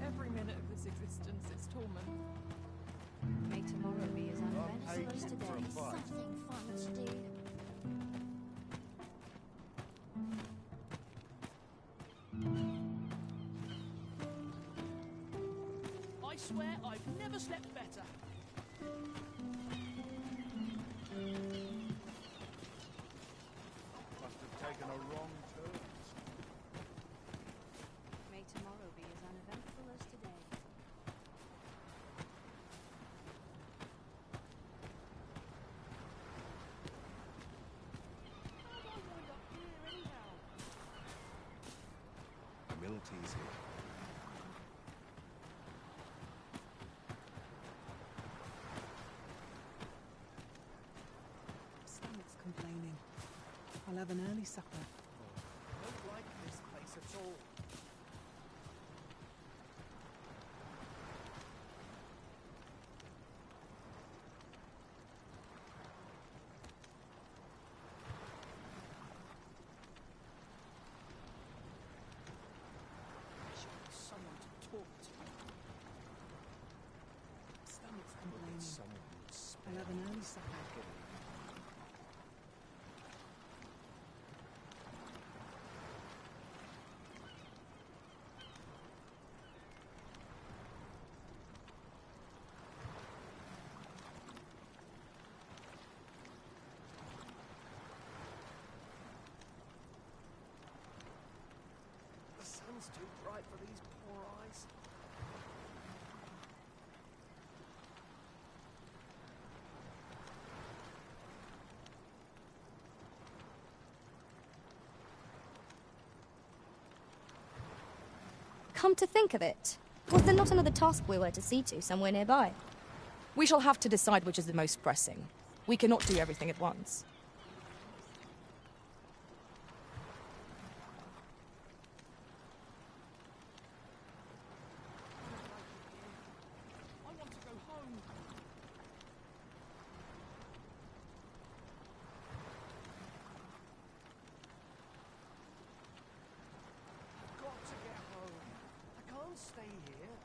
Every minute of this existence is torment. May tomorrow be as uneventful as today. Something fun to do. I swear I've never slept better. Must have taken a wrong turn. May tomorrow be as uneventful as today. How'd I wind up here anyhow? Humility's here. Stomach's complaining. I'll have an early supper. I don't like this place at all. I should have someone to talk to. Stomach's complaining. Someone of an early supper. The sun's too bright for these poor eyes. Come to think of it, was there not another task we were to see to somewhere nearby? We shall have to decide which is the most pressing. We cannot do everything at once. I want to go home. I've got to get home. I can't stay here.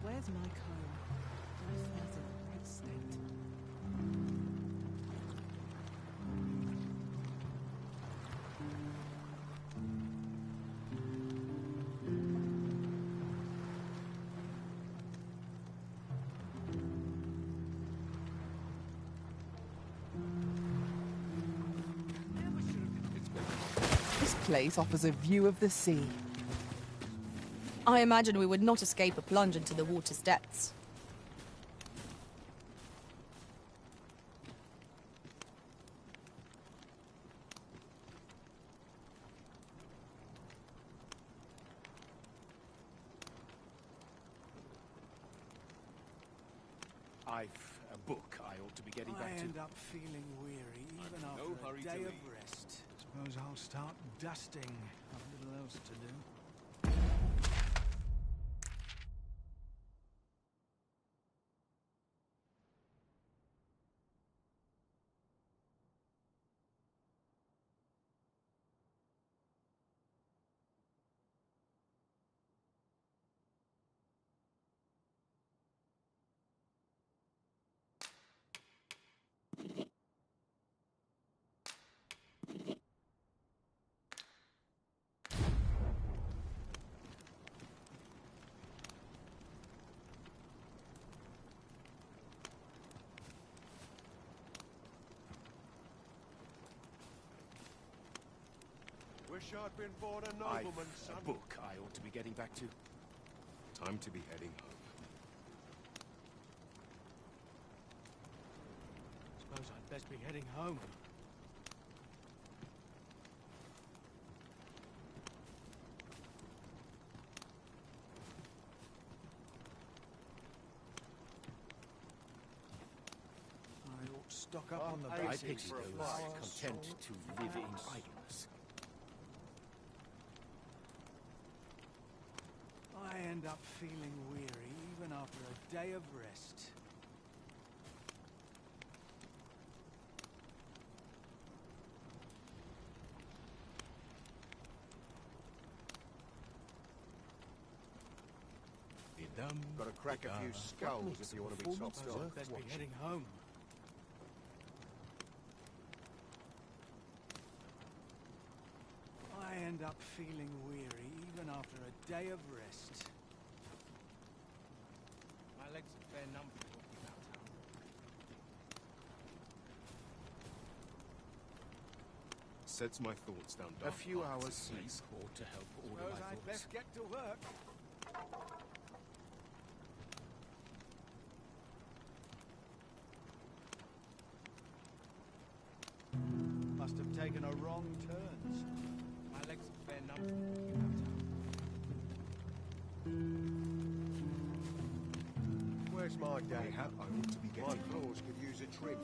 Where's my comb? My hair's in a great state. This place offers a view of the sea. I imagine we would not escape a plunge into the water's depths. I've a book I ought to be getting back I to. end up feeling weary even I'm in after no a hurry to day of leave. rest. Suppose I'll start dusting. I've little else to do. Wish I'd been born a I've nobleman, son. a book I ought to be getting back to. Time to be heading home. Suppose I'd best be heading home. I ought to stock up on the I basics. pity those content to live in idleness. I end up feeling weary even after a day of rest. Got to crack a few skulls if you want to be top Suppose I'd best be heading home. I end up feeling weary even after a day of rest. My legs are fair numb for walking about town. Sets my thoughts down A dark few paths hours of sleep sleep. ought to help order Suppose my I'd thoughts. best get to work. Must have taken a wrong turn. My legs are fair numb for walking about town. Where's my day? I ought to be My getting home. claws could use a trim.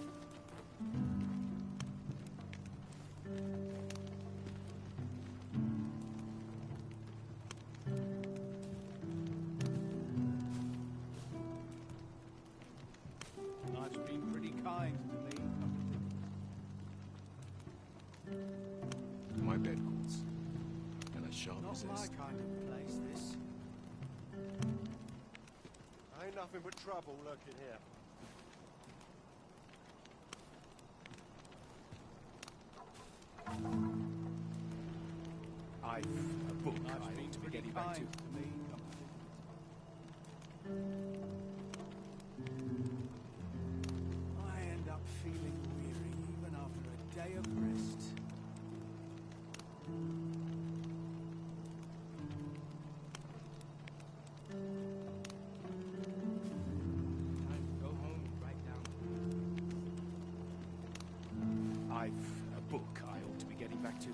shan't Not my resist. kind of place, this. Ain't nothing but trouble lurking here. I've a book I ought to be getting back to. Me. I end up feeling weary even after a day of rest. Time to go home and write down. I've a book I ought to be getting back to.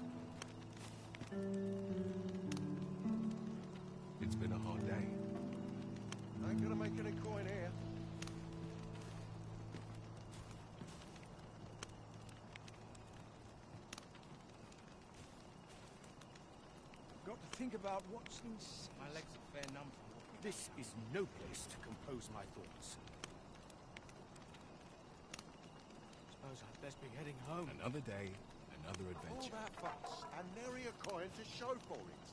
It's been a hard day. Ain't gonna make any coin here. Got to think about what's inside. My legs are fair numb from walking. This is no place to compose my thoughts. Suppose I'd best be heading home. Another day, another All adventure. that fuss, and nary a coin to show for it.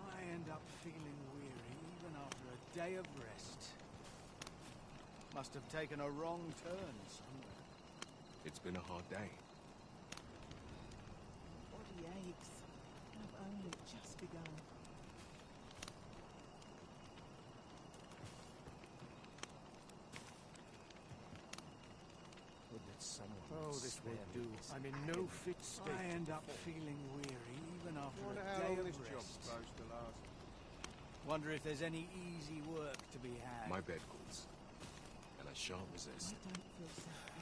I end up feeling weary even after a day of rest. Must have taken a wrong turn somewhere. It's been a hard day. Body aches. I've only just begun. Would that someone Oh, this will spare do. me this I'm in no heavy fit state. I end up feeling weary even after Wonder a how day long of this job's rest. supposed to last. Wonder if there's any easy work to be had. My bed calls, and I shan't resist. I don't feel so good.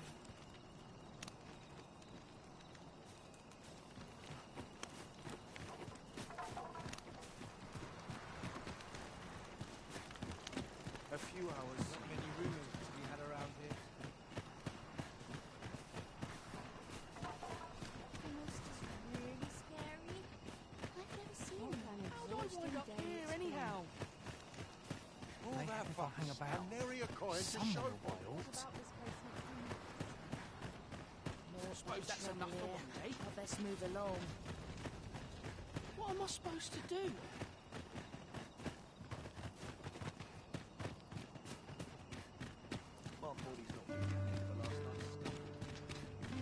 A few hours. Not many rumors to be had around here. The monster's really scary. I've never seen one. How do I wind up here anyhow? All May that have if I fuss, hang about. and nary a coin to Somewhere show a for it. while. About this place next time. No, I suppose that's enough for one day. I best move along. What am I supposed to do? My body's not been counting for last night's sleep.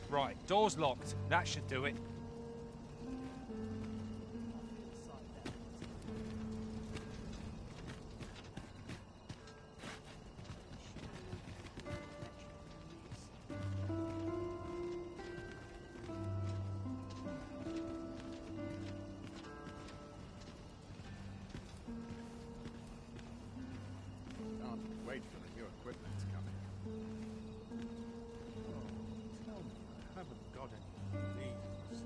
Right, door's locked. That should do it. Can't wait till the new equipment's coming. Oh, tell me I haven't got any of these.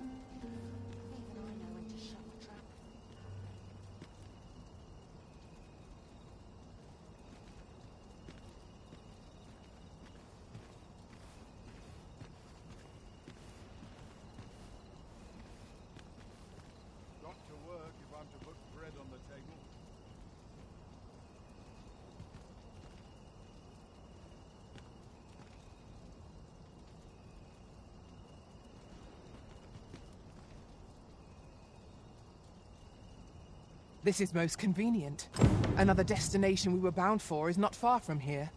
Even I know when to shut the trap. Got to work if I'm to put bread on the table. This is most convenient. Another destination we were bound for is not far from here.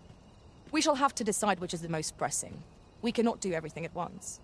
We shall have to decide which is the most pressing. We cannot do everything at once.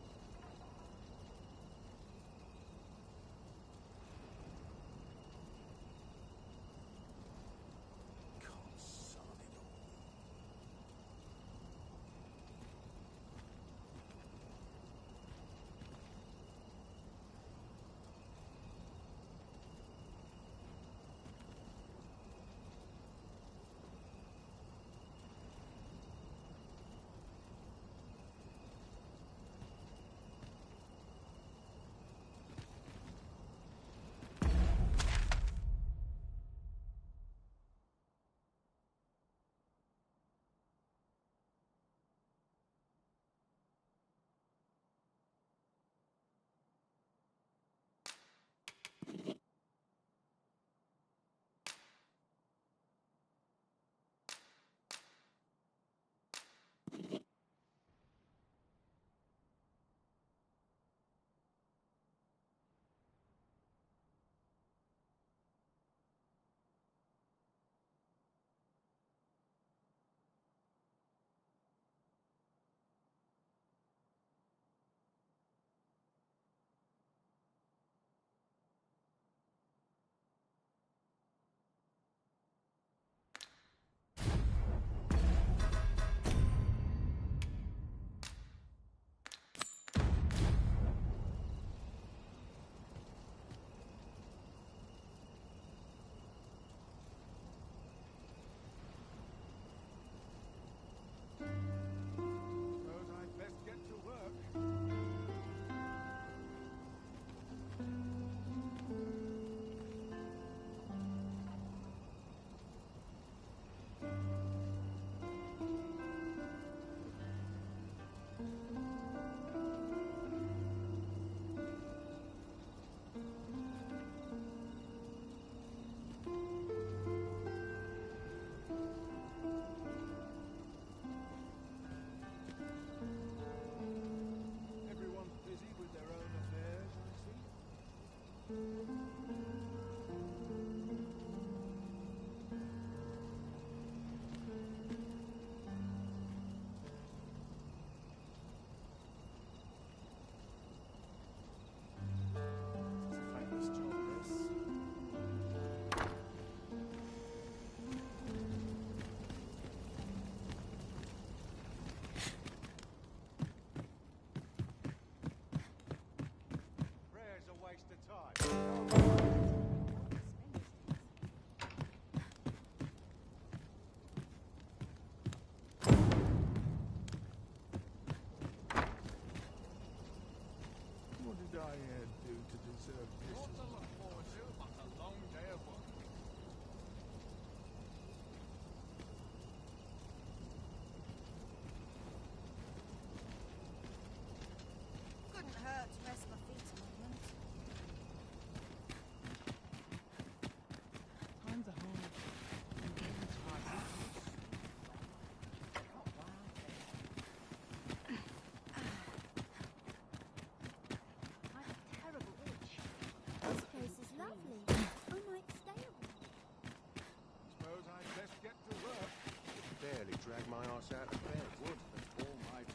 drag my ass out of bed. Would that all my days.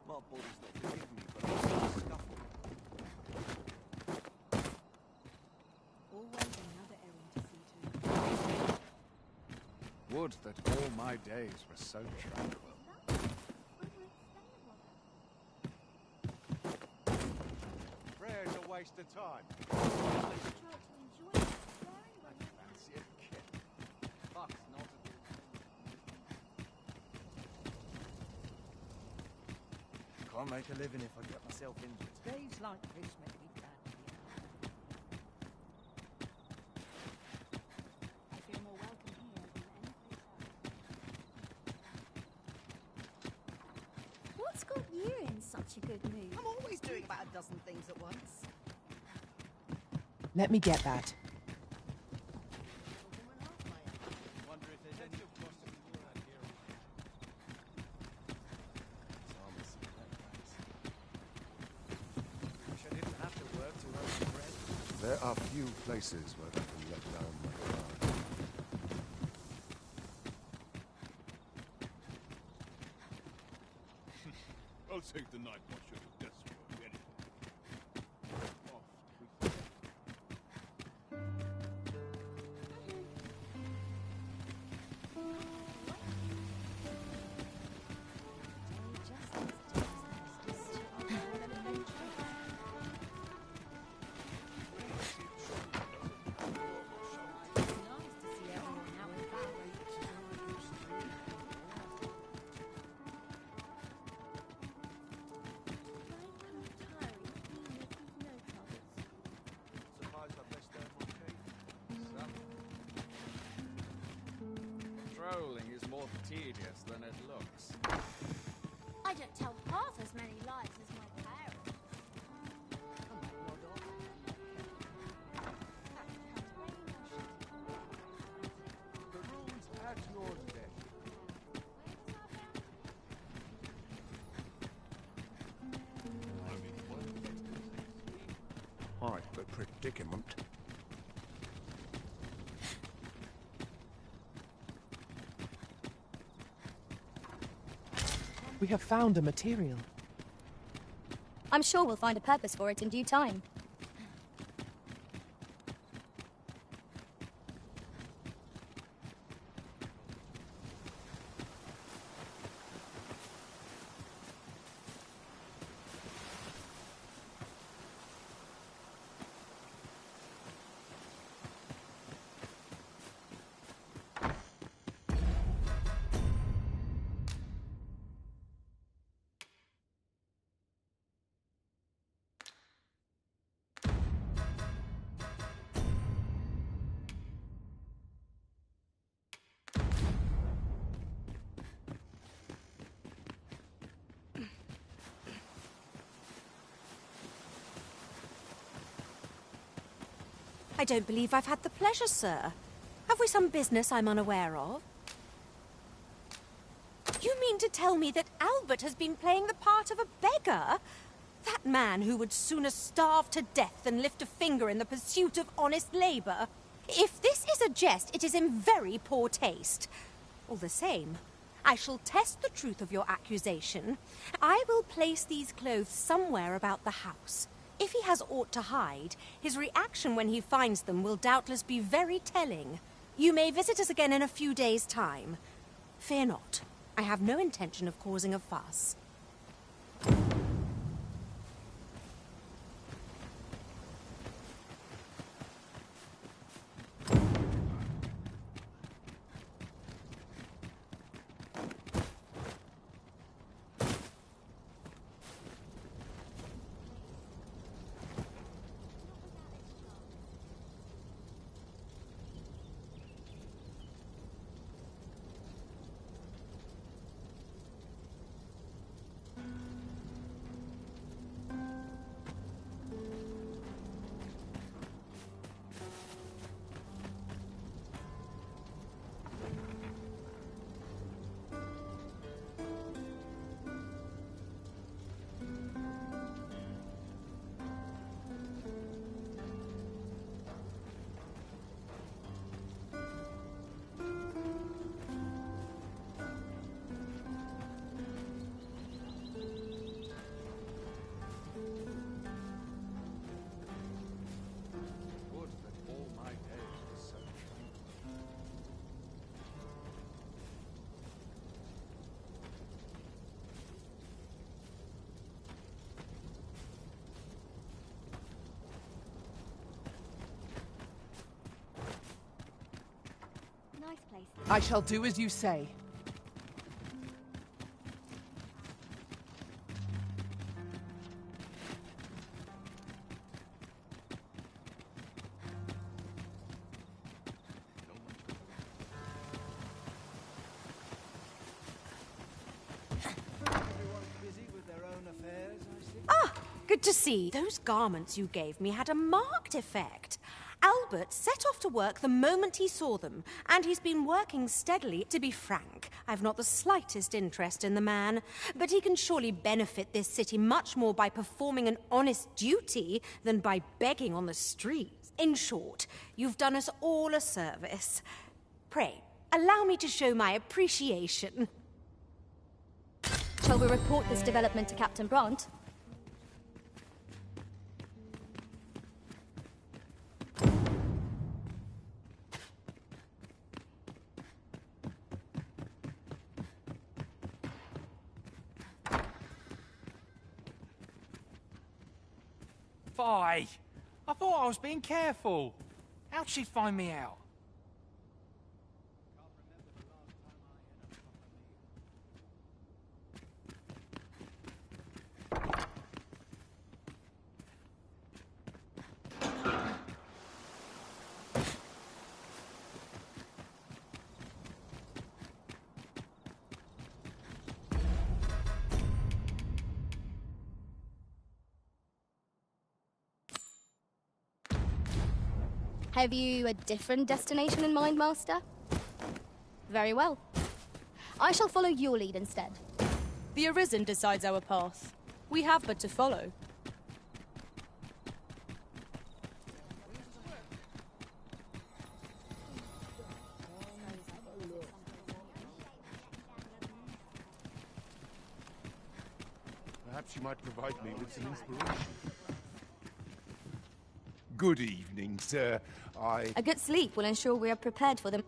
My body's not forgiving me, but I'm still scuffle. Always another errand to see to. Would that all my days were so tranquil. Prayer's a waste of time. Fancy a kid. Fuck's not a Can't make a living if I get myself injured. Days like this make me glad to be I feel more welcome here than any place else. What's got you in such a good mood? I'm always doing about a dozen things at once. Let me get that. Wonder if there's any possible around here. Wish I didn't have to work to earn some bread. There are few places where I can let down my guard. I'll take the night watch at a desk work anything. Off with Suppose I best earn my keep. Trolling is more tedious than it looks. I don't tell half as many lies as my parents. The rules at your desk. hard but predicament. We have found a material. I'm sure we'll find a purpose for it in due time. I don't believe I've had the pleasure, sir. Have we some business I'm unaware of? You mean to tell me that Albert has been playing the part of a beggar? That man who would sooner starve to death than lift a finger in the pursuit of honest labor? If this is a jest, it is in very poor taste. All the same, I shall test the truth of your accusation. I will place these clothes somewhere about the house. If he has aught to hide, his reaction when he finds them will doubtless be very telling. You may visit us again in a few days' time. Fear not. I have no intention of causing a fuss. I shall do as you say. Good to see. Those garments you gave me had a marked effect. Albert set off to work the moment he saw them, and he's been working steadily. To be frank, I've not the slightest interest in the man, but he can surely benefit this city much more by performing an honest duty than by begging on the streets. In short, you've done us all a service. Pray, allow me to show my appreciation. Shall we report this development to Captain Brandt? Fie! I thought I was being careful. How'd she find me out? Have you a different destination in mind, Master? Very well. I shall follow your lead instead. The Arisen decides our path. We have but to follow. Perhaps you might provide me with some inspiration. Good evening, sir. A good sleep will ensure we are prepared for them.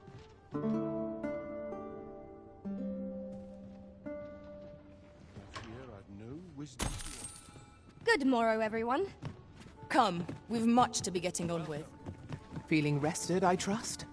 Good morrow, everyone. Come, we've much to be getting on with. Feeling rested, I trust?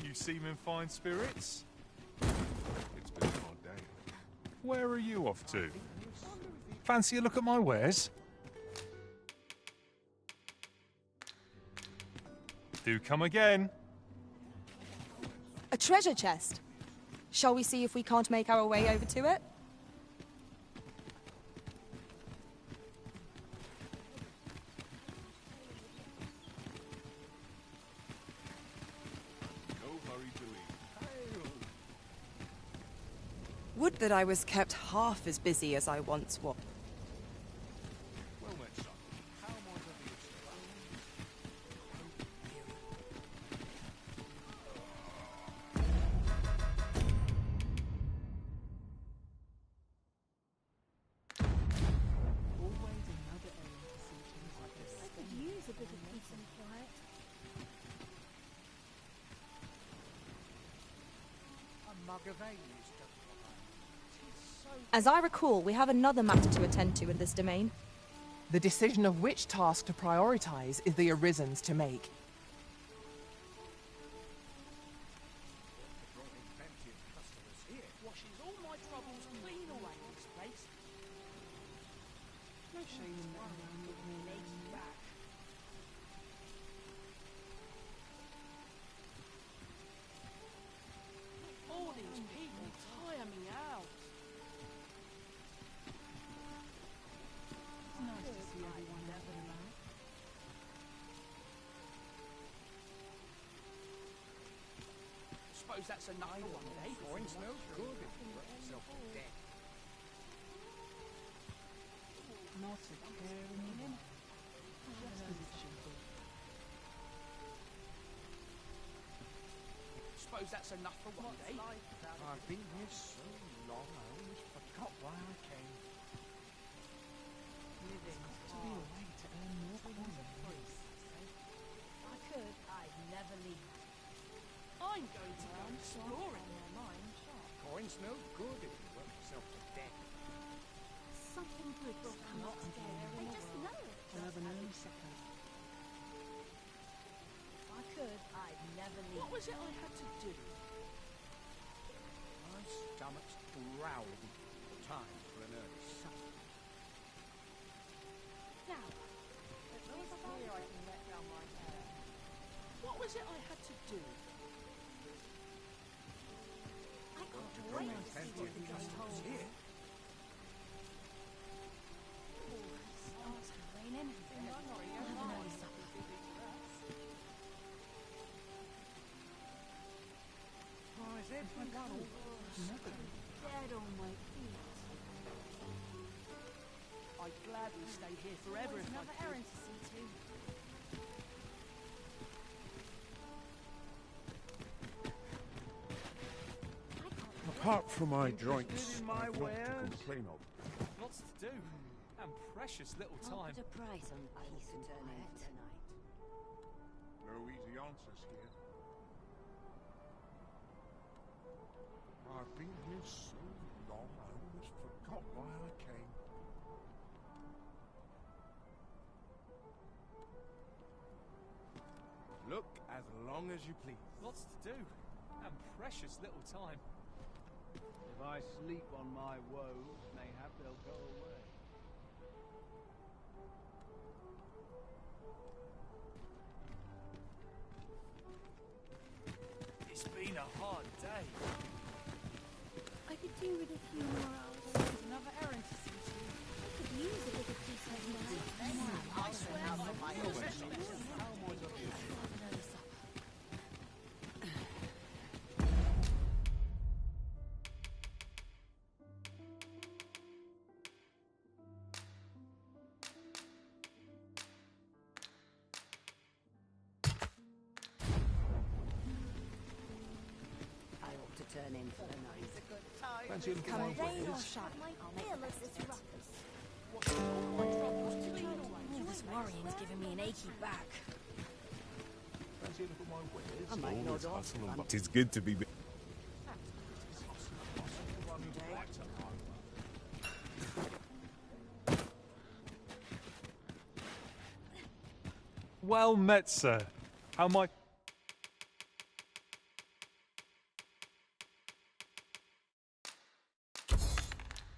You seem in fine spirits. It's been a hard day. Where are you off to? Fancy a look at my wares? Do come again. A treasure chest. Shall we see if we can't make our way over to it? Would that I was kept half as busy as I once was. Well met, son. How might I be of Always another errand to see things like this. I could use a bit of peace and quiet. A mug of ale is just As I recall, we have another matter to attend to in this domain. The decision of which task to prioritize is the Arisen's to make. washes all my troubles clean away in this place. No shame in letting down your Legs back. All these people tire me out. It's nice to see everyone laughing about. Suppose that's enough for one day. Coin smells good if you work yourself to death. Not a care in the world. Just as it should be. Suppose that's enough for one day. I've been here so long, I almost forgot why I came. To be a way to earn more coins. I could. was it I had to do? My stomach's growling. Time for an early supper. Now, at least here I can let down my hair. What was it I had to do? I can't wait to see what the ghost holds. Here. Starts to rain in. I'll have an early supper. Oh, is everyone all Dead on my feet. I'd gladly stay here forever if I Another could. errand to see to. Apart from my joints, Interested in my I've not to wares? complain of. Lots to do, and precious little I'll time. put a price on peace and quiet. No easy answers here. I've been here so long, I almost forgot why I came. Look as long as you please. Lots to do, and precious little time. If I sleep on my woes, mayhap they'll go away. It's been a hard day. I could do with a few more hours. There's another errand to see to. I could use a little peace of mind. I swear by my possessions. I ought to turn in for the night. Fancy a look at my Rain or wares? shine, I'll feel of this ruckus. All this worrying's giving me an achy back. Fancy a look at my wares? I might nod off. Hustle and It's good to be. Well met, sir. How might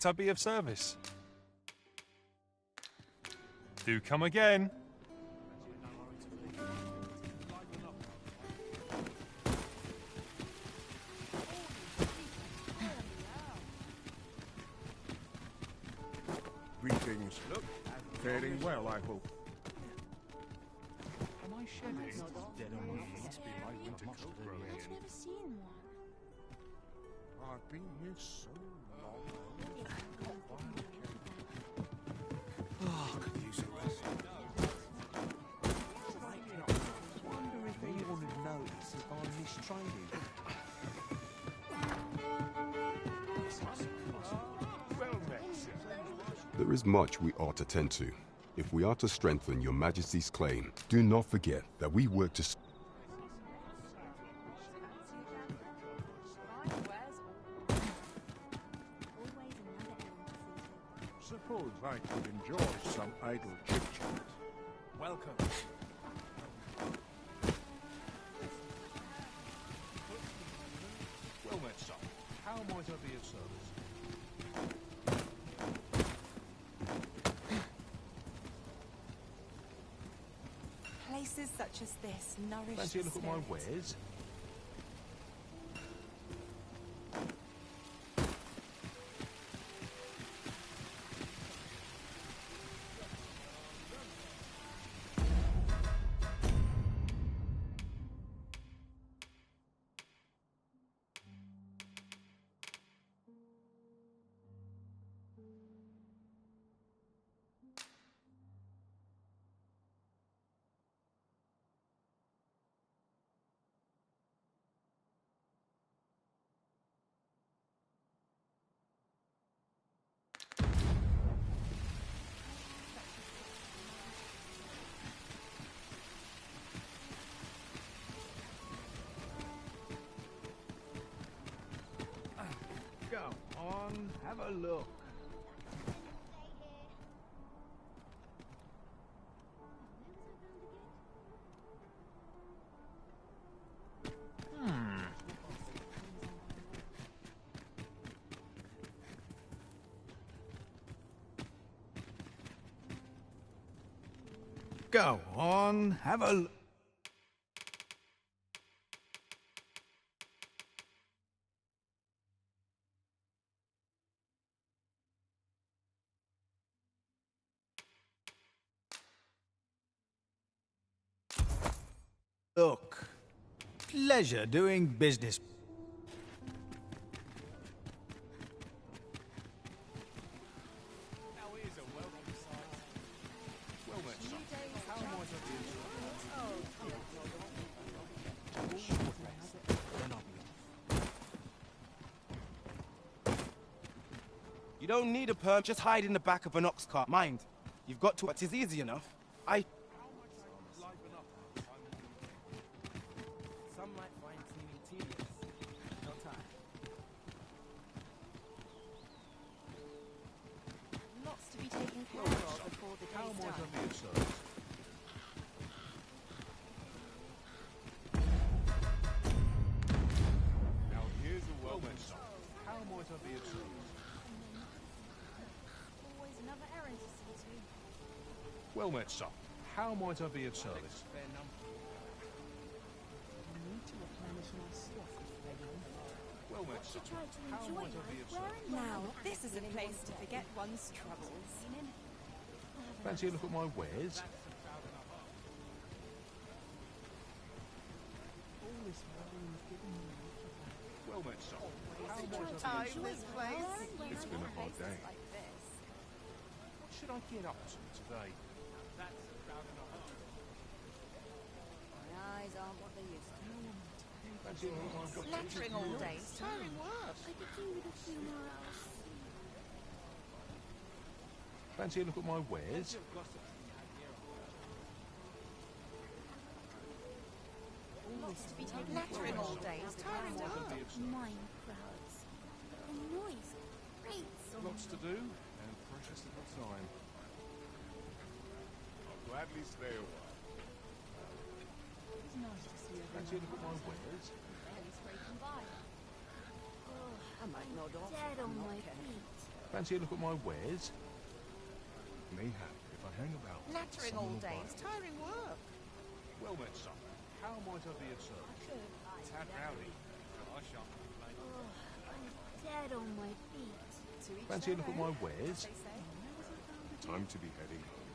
I be of service? Do come again. Greetings. Look, faring well, I hope. Am I shedding? Dead on my feet. Must be my winter coat growing in. I've never seen one. I've been here so long, I almost forgot why I came. Oh, could use a rest. Wonder if anyone would notice if I'm mistraining. Well met, sir. There is much we ought to tend to. If we are to strengthen your Majesty's claim, do not forget that we work to... Suppose I could enjoy some idle chit-chat. Welcome. Well met, son. How might I be of service? Places such as this nourish Fancy a the look at my spirit. wares? Go on, have a look. Go on, have a look. Pleasure doing business. You don't need a perm, just hide in the back of an ox cart. Mind, you've got to. It is easy enough. Some might find cleaning tedious. Not I. Lots to be taken care of before the day's done. Now here's a welcome sign. How might I be of service? Always another errand to see to. Well met, sir. How might I be of service? Well met, sir. How might I be of service? Now, this is a place to forget one's troubles. Fancy a look at my wares? Well met, sir. How might I be of service? It's been a hard day. What should I get up to today? My eyes aren't what they used to. Fancy a look at my Flattering all day. Tiring work. I could do with a few more hours. Fancy a look at my wares? Lots to be taken. Flattering all day. Tiring work. Mine crowds. The noise grates on Lots to do and precious little time. I'll gladly stay a while. It's nice to see Fancy a look at my wares? barely scraping by. I might nod off. dead on my feet. Fancy a look at my wares? Mayhap, if I hang about. Flattering all day. It's tiring work. Well met, son. How might I be of service? Tad rowdy. I shan't complain. I'm dead on my feet. Fancy a look at my wares? Time to be heading home.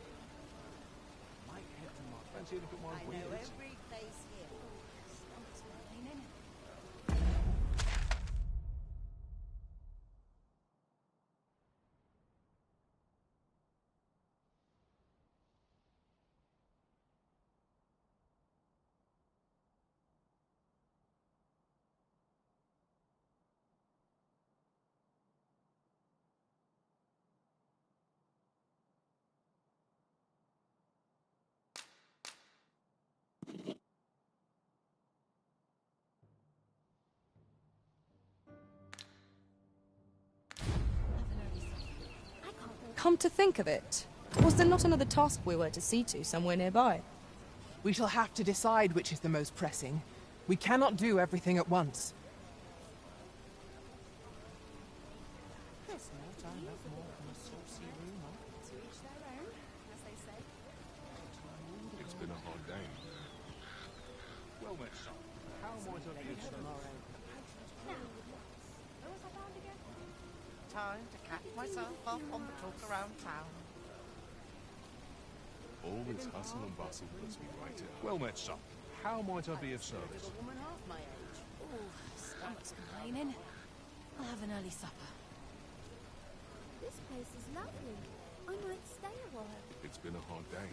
Fancy a look at my wares? every place here. Come to think of it, was there not another task we were to see to somewhere nearby? We shall have to decide which is the most pressing. We cannot do everything at once. There's no time left more than a saucy rumour. To each their own, as they say. It's been a hard day. Well met, son. How might I be of service? Where was I bound again? Time to catch myself up on the talk around town. All this hustle and bustle puts me right at home. Well met, son. How might I be of service? A woman half my age. Oh, stomach's complaining. I'll have an early supper. This place is lovely. I might stay a while. It's been a hard day.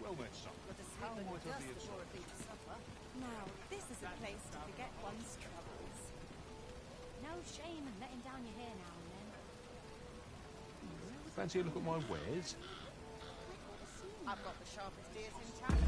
Well met, son. How might I be of service? Now, this is a place to forget one's troubles. No shame in letting down your hair now and then. Fancy a look at my wares? I've got the sharpest ears in town.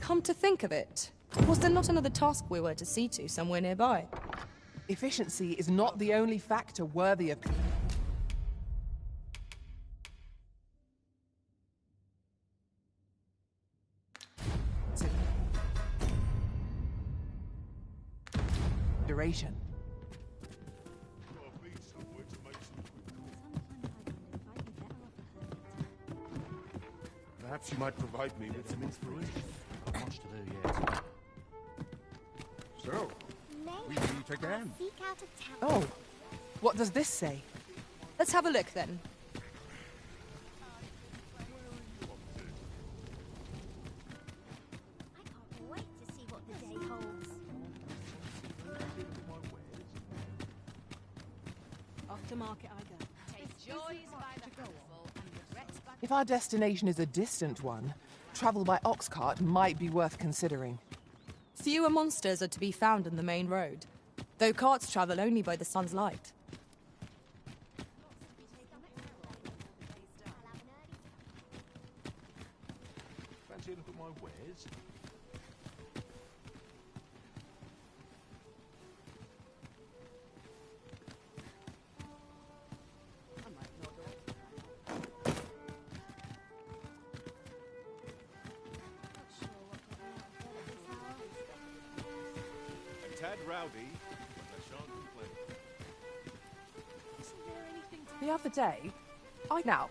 Come to think of it, was there not another task we were to see to somewhere nearby? Efficiency is not the only factor worthy of... duration. Perhaps you might provide me with some inspiration. Not much to do yet. So, we meet again. Oh, what does this say? Let's have a look then. Wait to see what the day holds. Off to market I go. Take joys by the handful and regrets by... If our destination is a distant one, travel by ox cart might be worth considering. Fewer monsters are to be found in the main road, though carts travel only by the sun's light. Fancy a look at my wares? A tad rowdy, but I shan't complain. The other day, Now,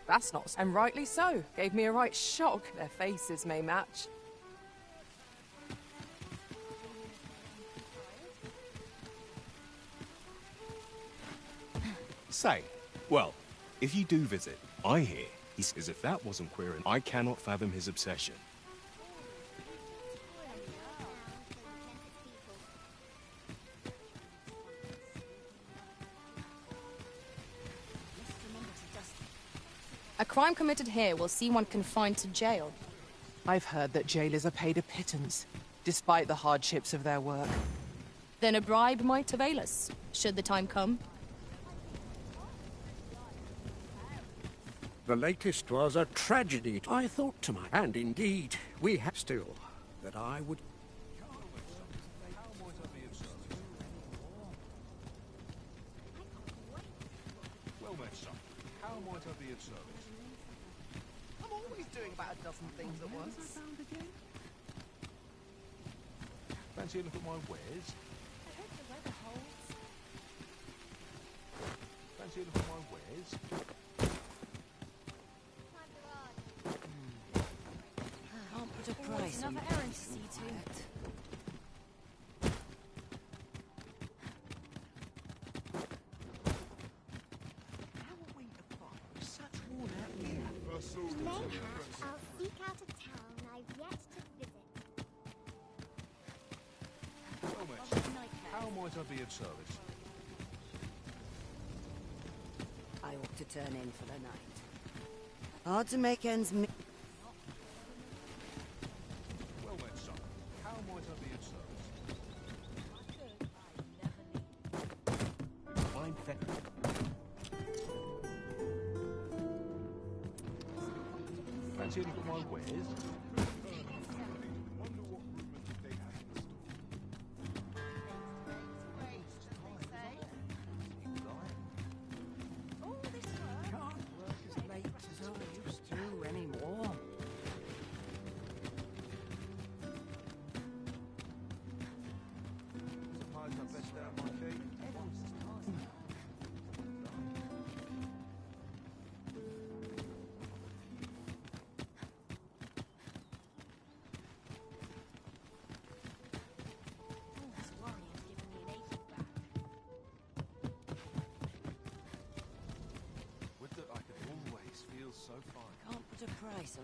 that's not... And rightly so. Gave me a right shock. Their faces may match. Say, well, if you do visit, I hear he's as if that wasn't queer, and I cannot fathom his obsession. A crime committed here will see one confined to jail. I've heard that jailers are paid a pittance, despite the hardships of their work. Then a bribe might avail us, should the time come. The latest was a tragedy. I thought to my... And indeed, we have still that I would... Well met, son. How might I be of service? I'm always doing about a dozen things at once. Fancy a look at my wares? I hope the weather holds. Fancy a look at my wares? Can't put a price on another errand to see to. Mayhaps I'll seek out a town I've yet to visit. Well met. How might I be of service? I ought to turn in for the night. Hard to make ends meet. Well met, son. How might I be of service? I'm fed. Fancy a look at my wares?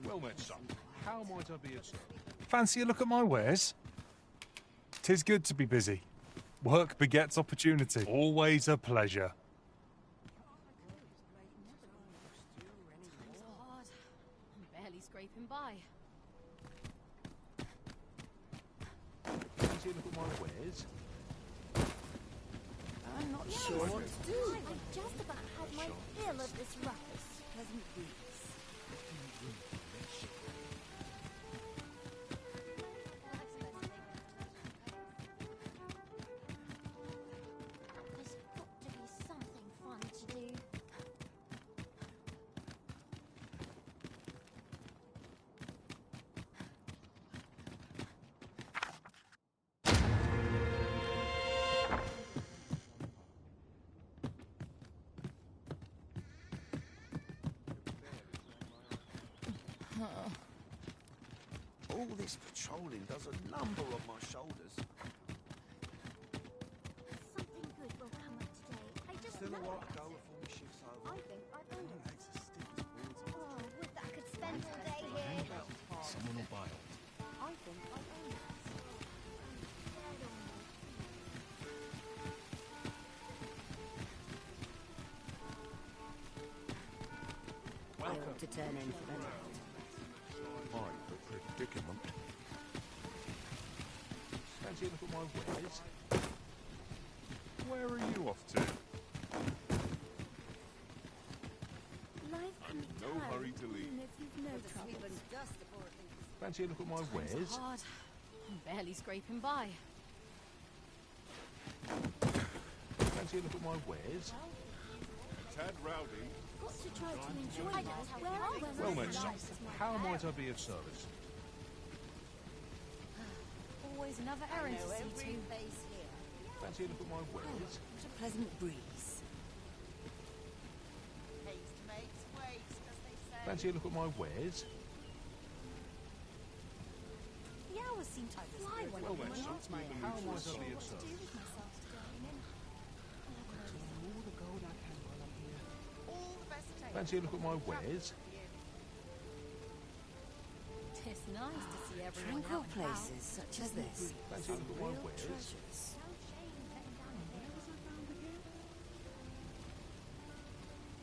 Well met, son. How might I be of service? Fancy a look at my wares? 'Tis good to be busy. Work begets opportunity. Always a pleasure. Times are hard. I'm barely scraping by. Fancy a look at my wares? I'm not sure what to do. I've just about had my fill of this ruckus. Pleasant weeks. All this patrolling does a number on my shoulders. Something good will come up today. I just Still a know while it. to go before my shift's over. I think I've earned it. Oh, would that I could spend all day here. Someone will buy it. I think I've earned it. I ought to turn in for the night. I'm a predicament. Fancy a look at my wares? Where are you off to? Life can be No hurry to leave. even if you've no troubles. Fancy a look at my wares? Hard. I'm barely scraping by. Fancy a look at my wares? Tad rowdy. Got to try to enjoy life wherever Well met, life son. is my How plan. might I be of service? Always another errand to see to. Fancy a look at my wares? What a pleasant breeze. Haste makes waste, as they say. Fancy a look at my wares? The hours seem to fly when Well I'm met, son. my How might I be of Do service? with myself today. All the gold I can while I'm here. All the best taste. Fancy a look at my wares? It's nice to see everyone Tranquil out and about. places such as this Fancy a look at my real wares? treasures.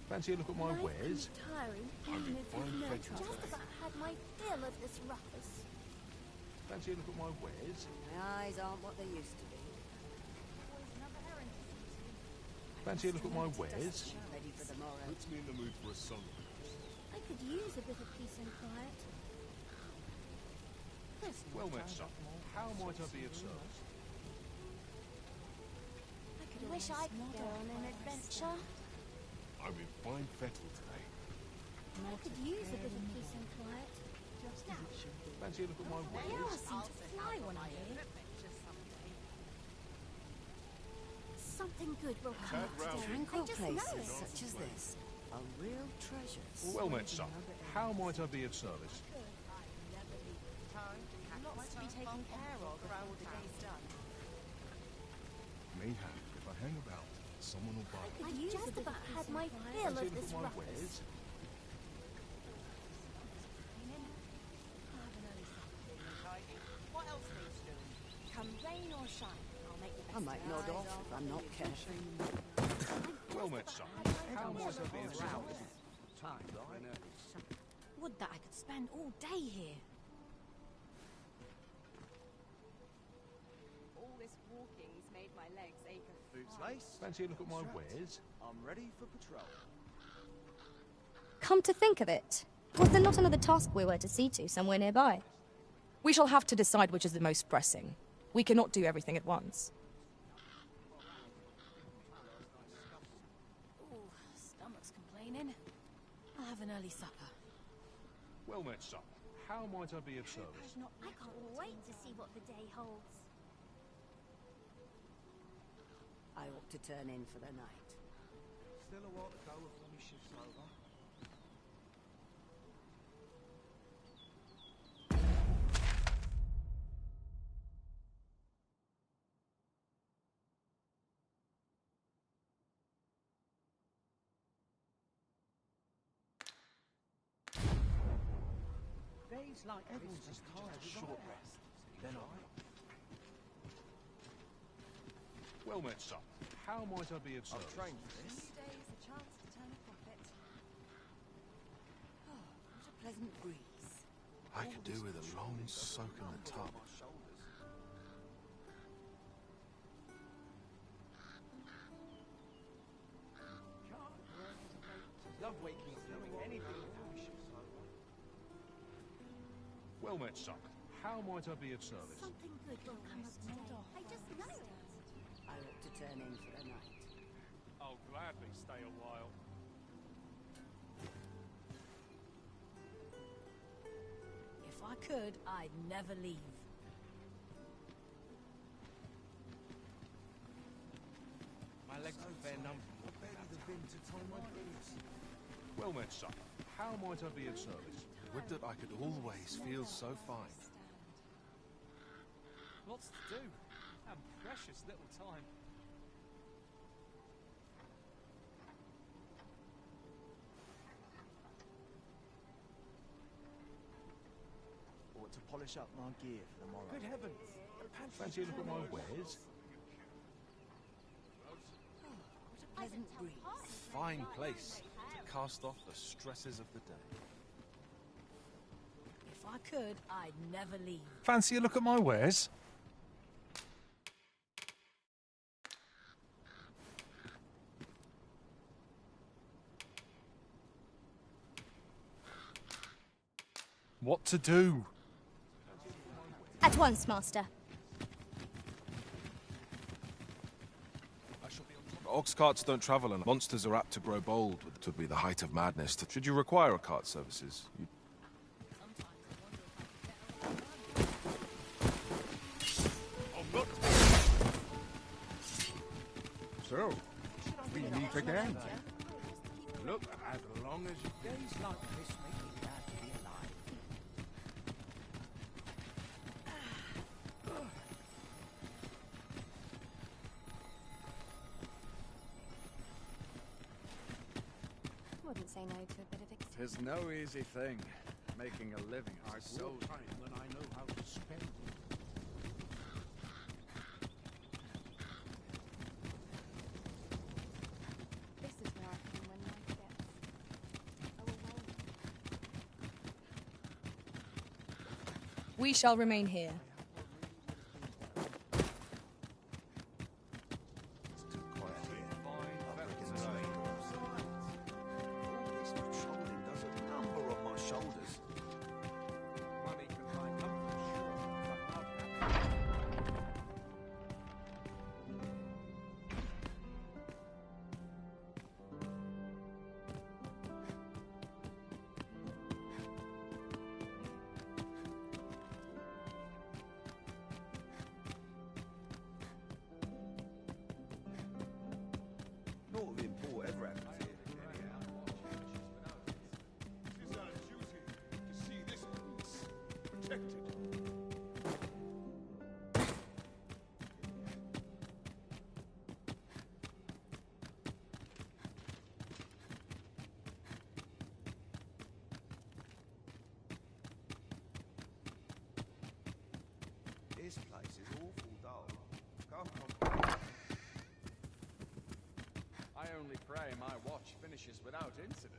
Fancy a look at my Life wares? can be tiring, even if fine you've no fetch troubles. Just about had my fill of this ruckus. Fancy a look at my wares? My eyes aren't what they used to be. Fancy a look at my wares? Ready for the morrow. Puts me in the mood for a song. I could use a bit of peace and quiet. Well met, son. How might I be of service? I wish I could go on an adventure. I'm in fine fettle today. I could use a bit of peace and quiet. Now, Fancy a look at my the wares? hours seem to fly when I'm here. Something good will come up today. Tranquil I just know places it. such as this are real treasures. Well met, son. How might I be of service? Lots to be taken care of around the day's done. Mayhap, if I hang about, someone will buy it. I just about had my fill Fancy a of look this at my ruckus. wares? What else needs doing? Come rain or shine, I'll make the best I might of it. nod off if I'm not careful. Well met, son. How might I be of service? Would that I could spend all day here. All this walking's made my legs ache. Boots lace. Fancy a look at my wares? I'm ready for patrol. Come to think of it, was there not another task we were to see to somewhere nearby? We shall have to decide which is the most pressing. We cannot do everything at once. Ooh, stomach's complaining. I'll have an early supper. Well met, son. How might I be of service? I can't wait to see what the day holds. I ought to turn in for the night. Still a while to go before my shift's over. Days like everyone's just tired of short rest. Then Well met, son. How might I be of service? I've trained for this. Days, a chance to turn a profit. Oh, what a pleasant breeze. I could do with a long soak in the tub. Love waking up knowing anything before my shift's over. Well met, son. How might I be of service? Something good will come up today. I just know it. I ought to turn in for the night. I'll gladly stay a while. If I could, I'd never leave. My legs are fair numb. Barely the bin to tie my boots. Well met, son. How might I be of service? Would that I could always feel so fine. Lots to do, and precious little time. Or to polish up my gear for the morrow. Good heavens! Fancy a look at my wares? Pleasant breeze. Fine place to cast off the stresses of the day. If I could, I'd never leave. Fancy a look at my wares? What to do? At once, Master. Ox carts don't travel, and monsters are apt to grow bold. It would be the height of madness. Should you require a cart services, you... So, we meet again. Look, as long as you... Days like this make me glad to be alive. Wouldn't say no to a bit of experience. 'Tis no easy thing, making a living I as a will soldier. time when I know how to spend it. This is where I've been when life gets overwhelming. We shall remain here. Naught of import ever happens here, anyhow. It is our duty to see this place protected. This place is awful dull. Come. I only pray my watch finishes without incident.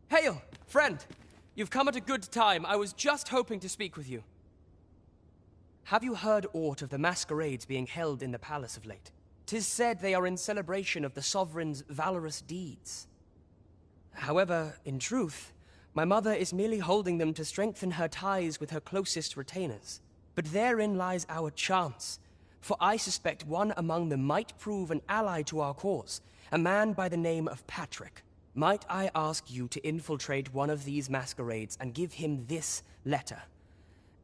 Hail, friend! You've come at a good time. I was just hoping to speak with you. Have you heard aught of the masquerades being held in the palace of late? 'Tis said they are in celebration of the sovereign's valorous deeds. However, in truth, my mother is merely holding them to strengthen her ties with her closest retainers. But therein lies our chance, for I suspect one among them might prove an ally to our cause, a man by the name of Patrick. Might I ask you to infiltrate one of these masquerades and give him this letter?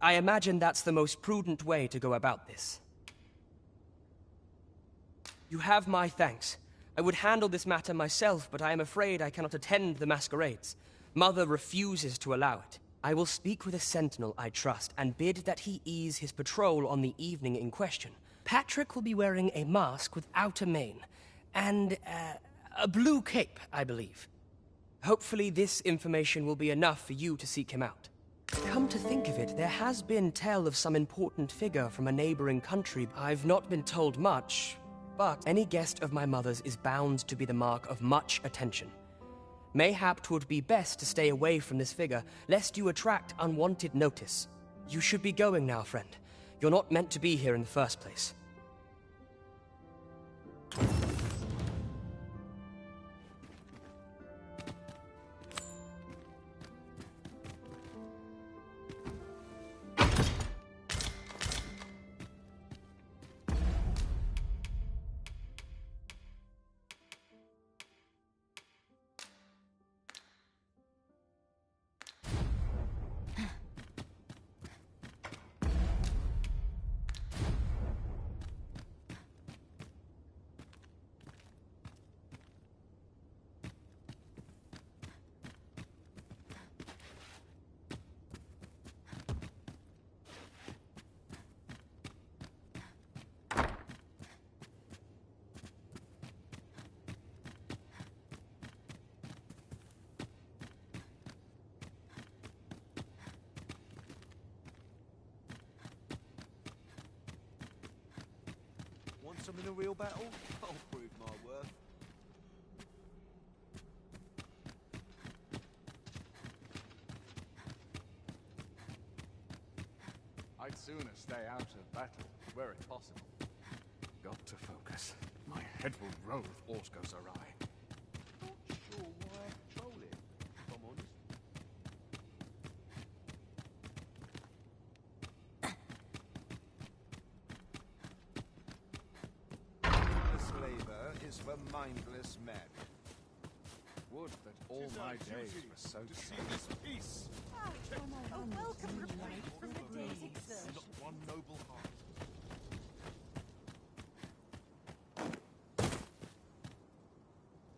I imagine that's the most prudent way to go about this. You have my thanks. I would handle this matter myself, but I am afraid I cannot attend the masquerades. Mother refuses to allow it. I will speak with a sentinel I trust and bid that he ease his patrol on the evening in question. Patrick will be wearing a mask without a mane, and a blue cape, I believe. Hopefully this information will be enough for you to seek him out. Come to think of it, there has been tell of some important figure from a neighboring country. I've not been told much, but any guest of my mother's is bound to be the mark of much attention. Mayhap 'twould be best to stay away from this figure, lest you attract unwanted notice. You should be going now, friend. You're not meant to be here in the first place. Want some in a real battle? I'll prove my worth. I'd sooner stay out of battle, were it possible. Got to focus. My head will roll if aught goes awry. Not sure why I troll it, if I'm honest. This labour is for mindless men. Would that all my days were so to see this peace. A welcome reprieve from the day's exertion. Not one noble heart.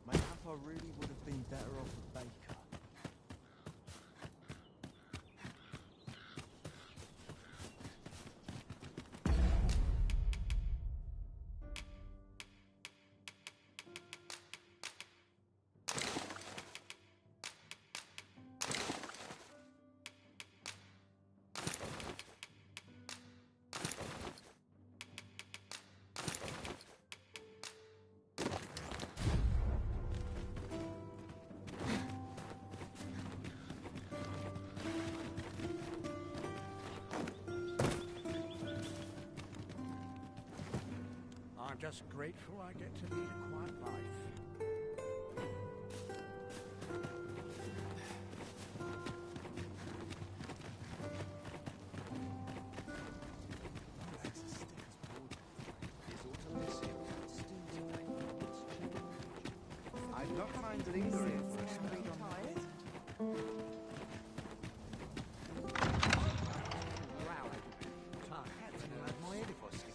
Mayhap I really would have been better off a baker. I'm just grateful I get to lead a quiet life. I'd not mind lingering for a spell.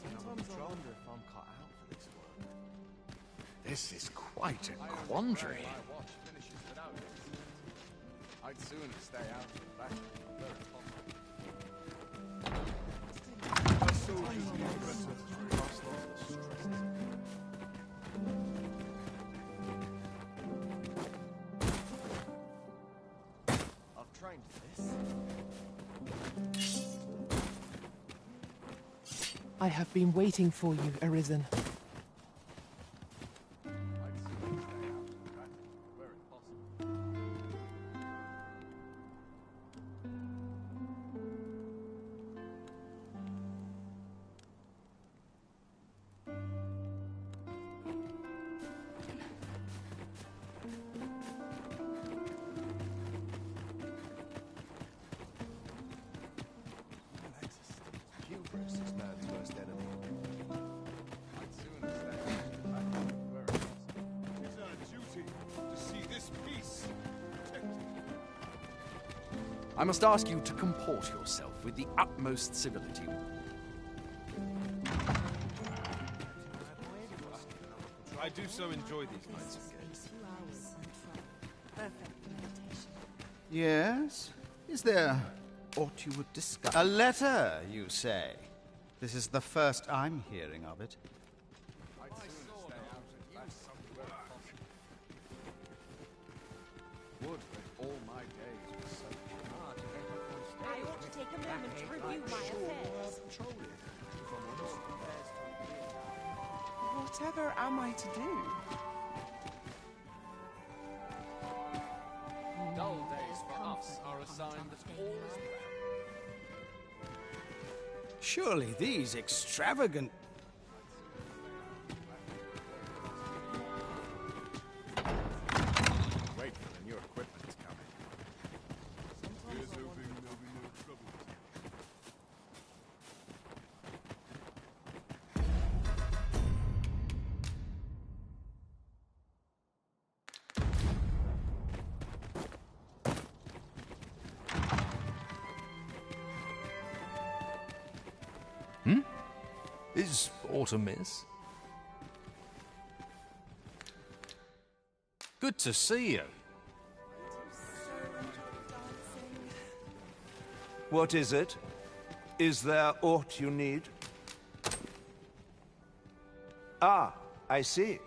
Sometimes I wonder if I'm cut out for this work. This is quite a quandary. I'd sooner stay out of battle, were it possible. My soldiers need better. Pass on the strength. I've trained for this. I have been waiting for you, Arisen. Hubris is man's worst enemy. I'd sooner stay out of battle, were it possible. It's our duty to see this peace protected. I must ask you to comport yourself with the utmost civility. I do so enjoy these nights of games. Yes? Is there aught you would discuss? A letter, you say? This is the first I'm hearing of it. I'd sooner stay out of battle, were it possible. Would that all my days were so I ought to take a moment to review my affairs. Whatever am I to do? Dull days for us are a sign that all is well. Surely these extravagant... Wait for the new equipment coming. Here's hoping there'll be no trouble. Is aught amiss? Good to see you. What is it? Is there aught you need? Ah, I see.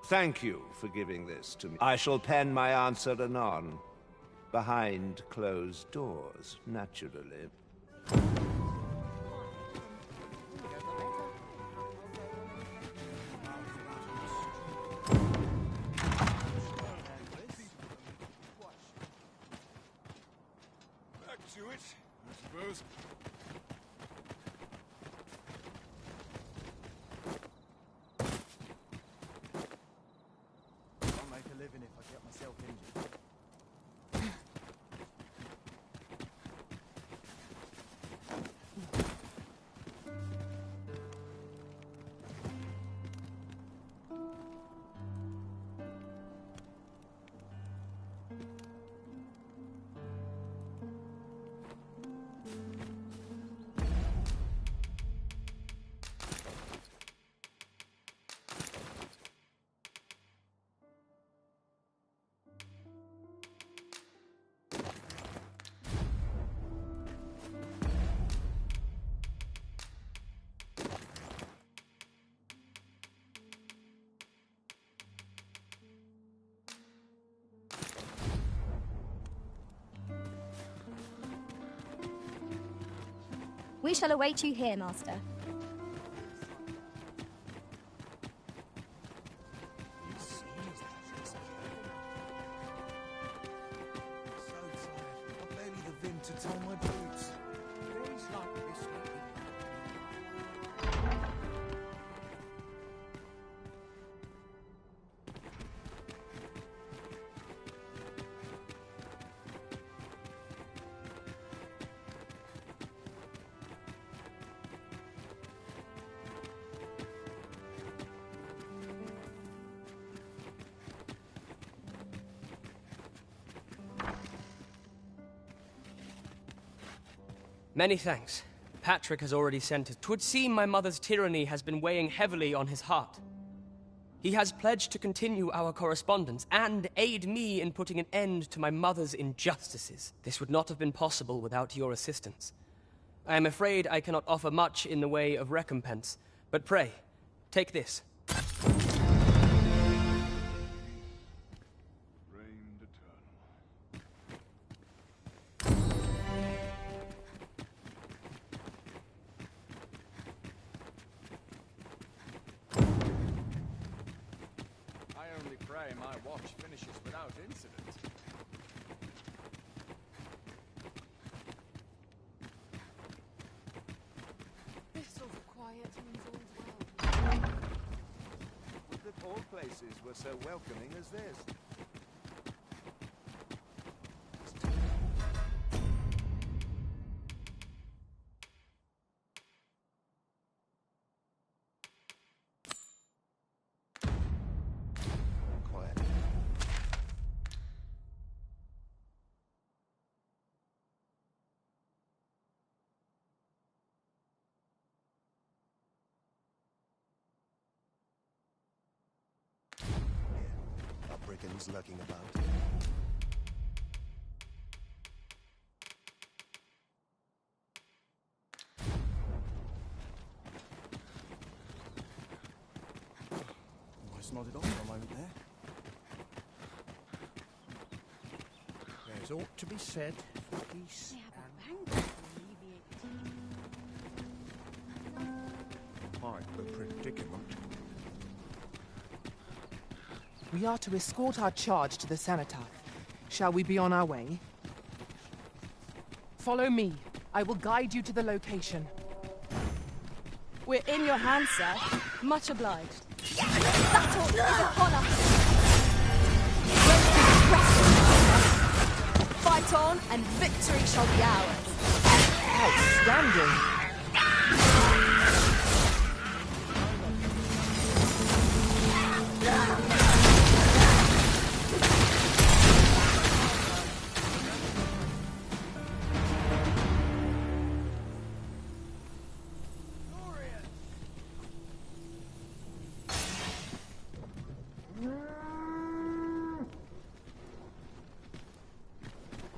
Thank you for giving this to me. I shall pen my answer anon. Behind closed doors, naturally. Back to it, I suppose. I'll make a living if I get myself injured. We shall await you here, Master. I've barely the vim to tie my boots. Days like this Many thanks. Patrick has already sent it. 'Twould seem my mother's tyranny has been weighing heavily on his heart. He has pledged to continue our correspondence and aid me in putting an end to my mother's injustices. This would not have been possible without your assistance. I am afraid I cannot offer much in the way of recompense, but pray, take this. reigned eternal. I only pray my watch finishes without incident. This sort of quiet means all's well. Would that all places were so welcoming as this. Quiet. Are brigands lurking about? Almost nodded off for a moment there. There's ought to be said for peace quite the predicament. We are to escort our charge to the cenotaph. Shall we be on our way? Follow me. I will guide you to the location. We're in your hands, sir. Much obliged. Battle is upon us. Fight on, and victory shall be ours. Outstanding.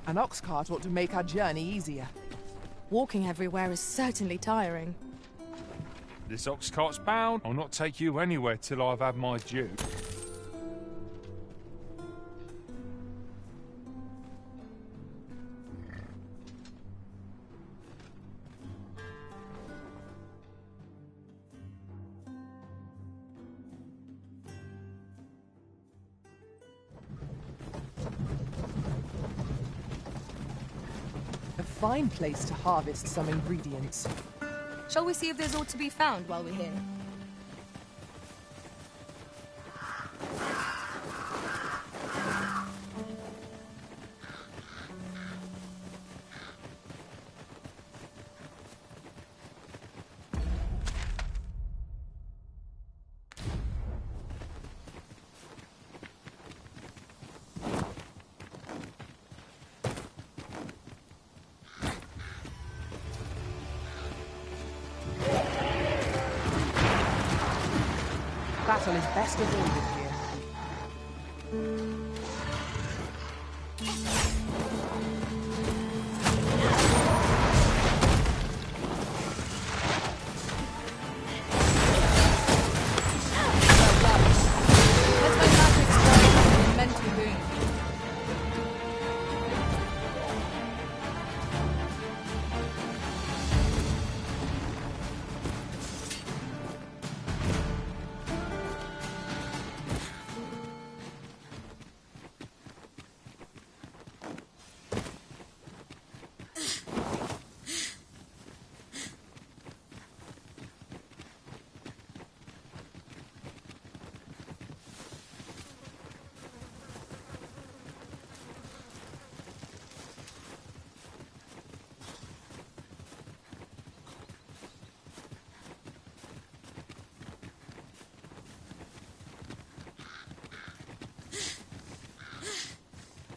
An ox cart ought to make our journey easier. Walking everywhere is certainly tiring. This ox cart's bound. I'll not take you anywhere till I've had my due. A fine place to harvest some ingredients. Shall we see if there's aught to be found while we're here? Battle is best avoided here. Let my magic strike be meant to boon.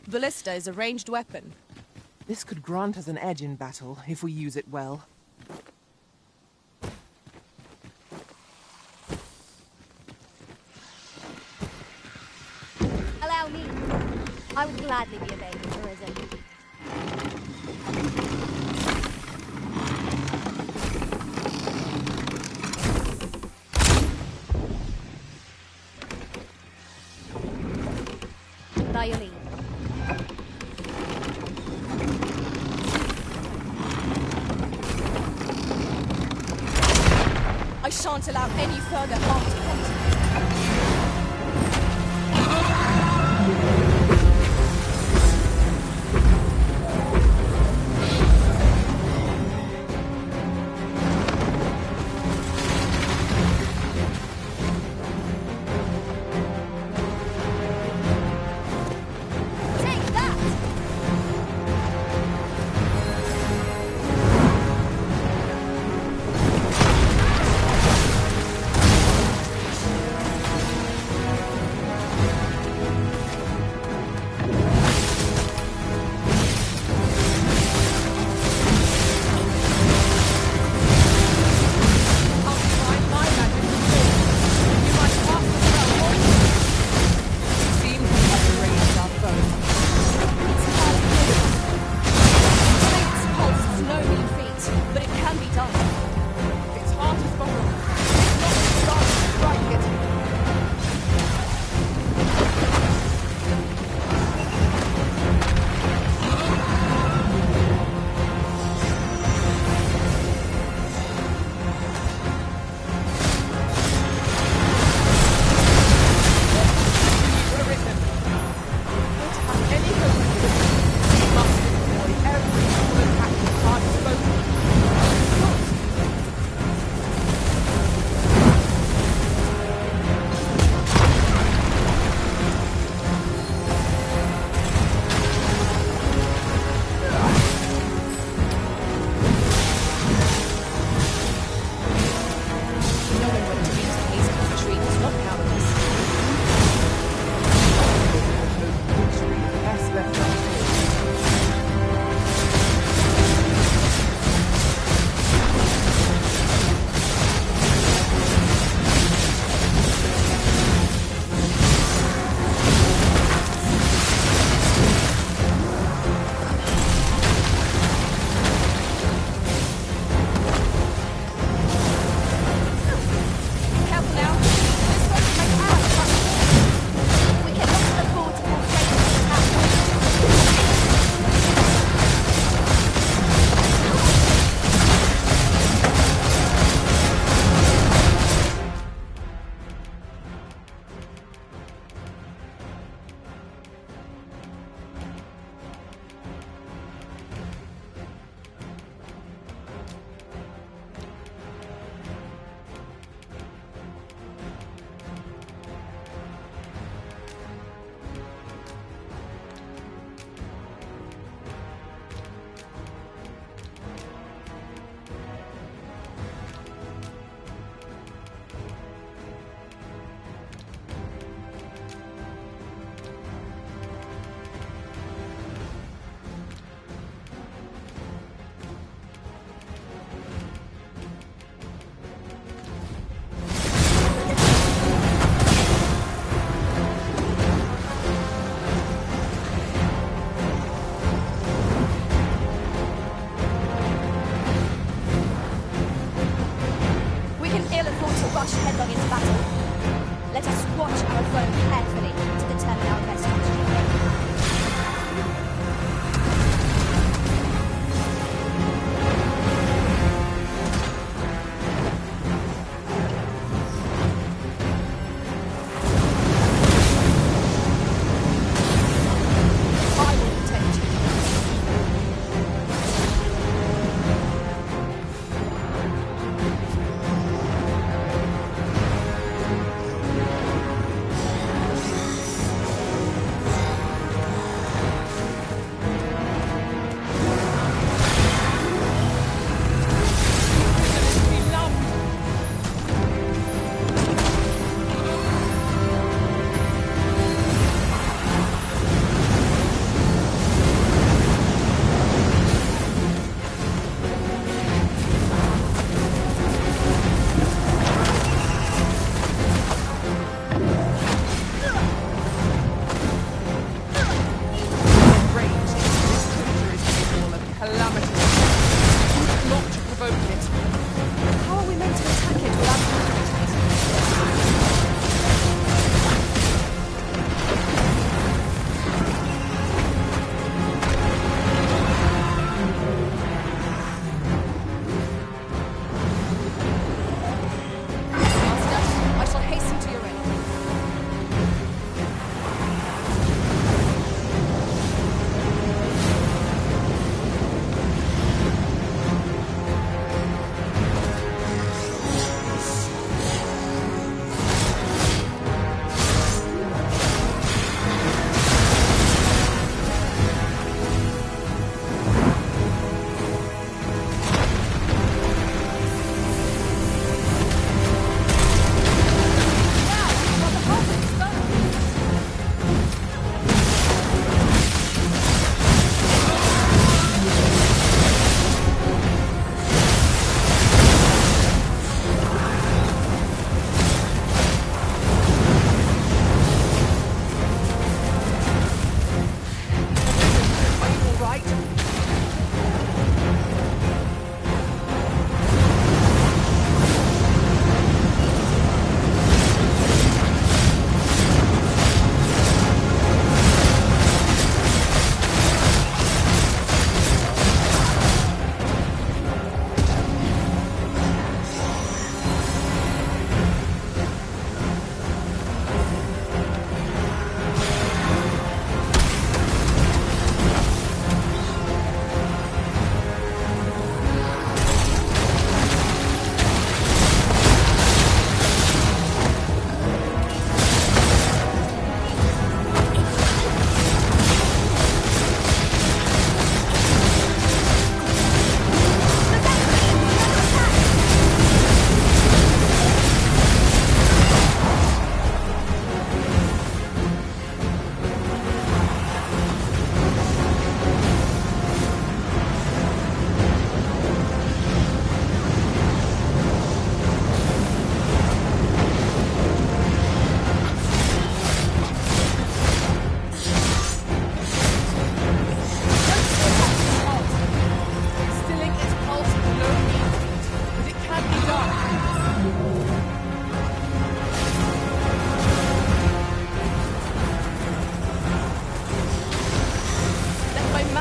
Ballista is a ranged weapon. This could grant us an edge in battle if we use it well. Allow me. I would gladly be obeyed, Arisen. By your leave. I shan't allow any further harm to come to me. Take that!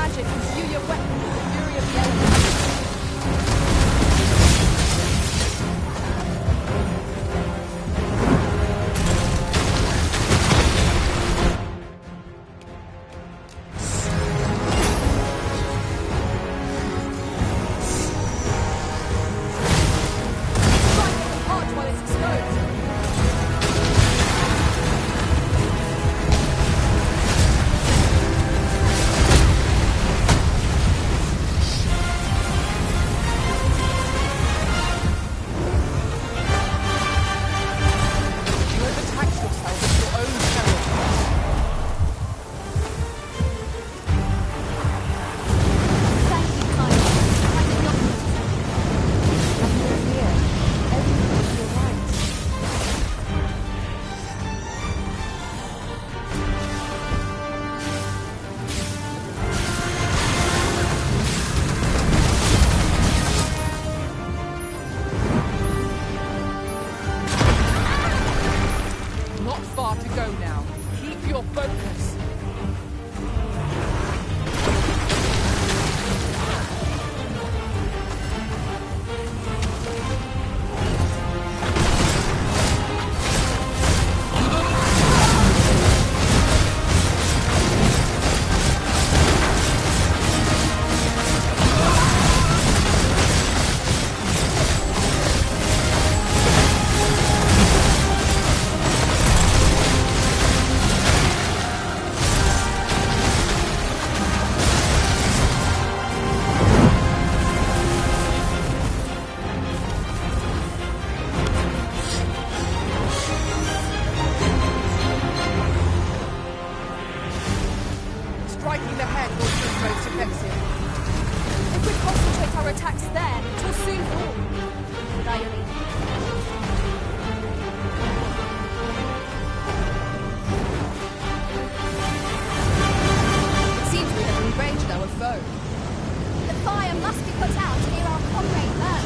magic and view your weapon with the fury of the elements. Not far to go now. Keep your focus. Striking the head will prove most effective. If we concentrate our attacks there, it will soon fall. Guide me. It seems we have enraged our foe. The fire must be put out to hear our comrade burn.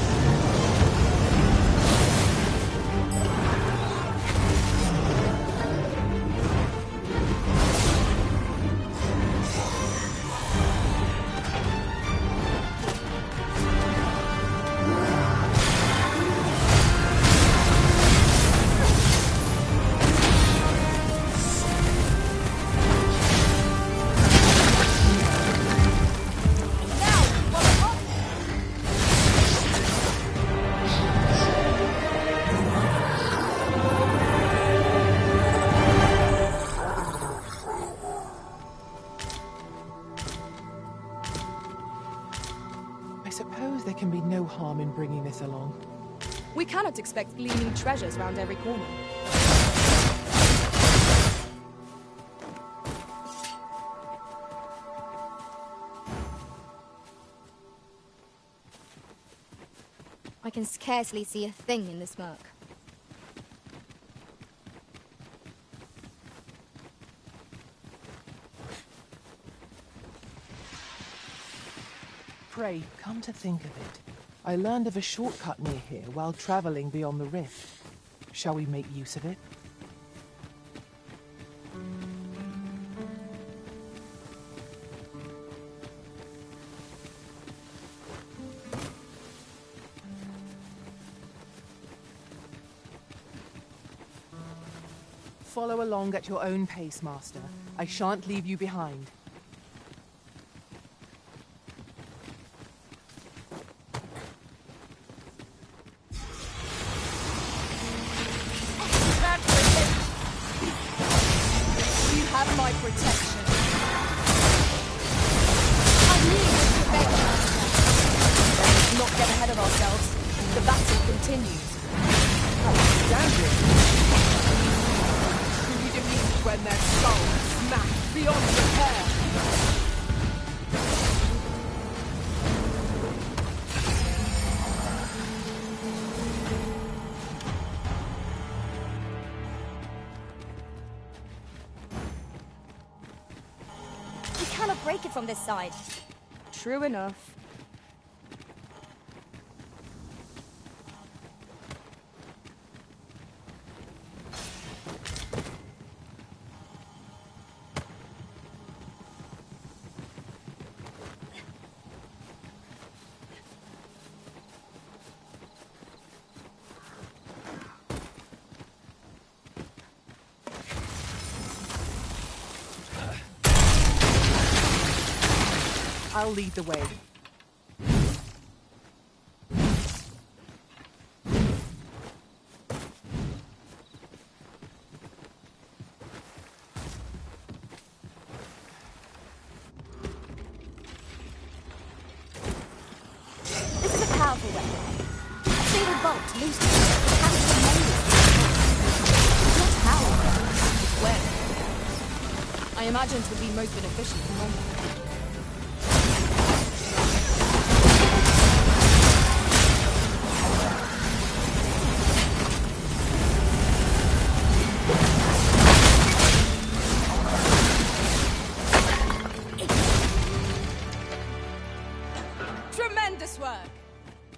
I suppose there can be no harm in bringing this along. We cannot expect gleaming treasures round every corner. I can scarcely see a thing in the smoke. Pray, come to think of it, I learned of a shortcut near here while traveling beyond the rift. Shall we make use of it? Follow along at your own pace, Master. I shan't leave you behind. You have my protection. I knew you would prevail, Master. Let's not get ahead of ourselves. The battle continues. Outstanding! Truly defeated when their skulls smashed beyond repair. We cannot break it from this side. True enough. I'll lead the way. This is a powerful weapon. A single bolt loosed it has tremendous. Not how. When? I imagine it would be most beneficial for combat. Tremendous work!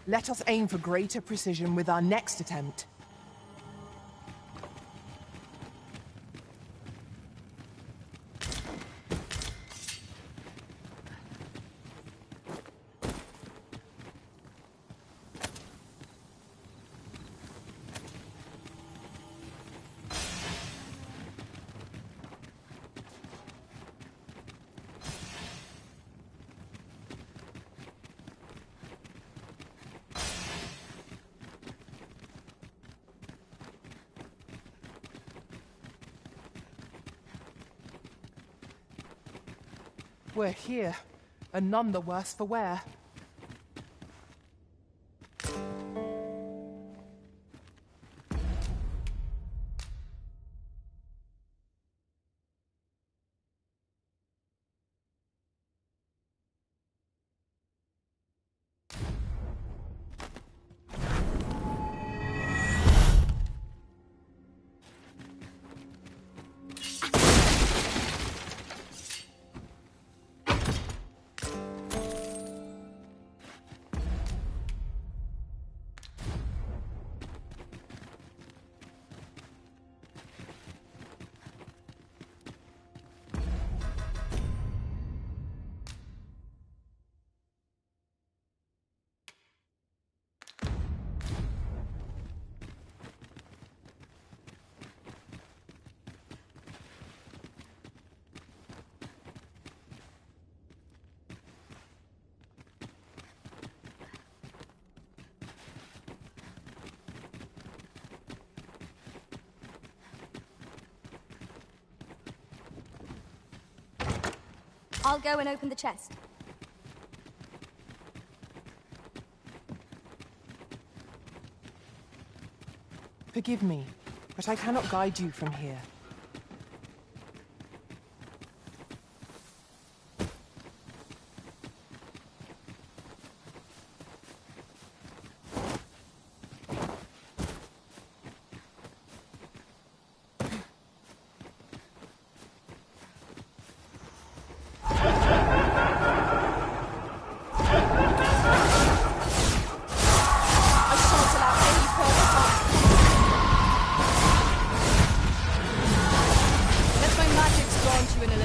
Let us aim for greater precision with our next attempt. We're here, and none the worse for wear. I'll go and open the chest. Forgive me, but I cannot guide you from here.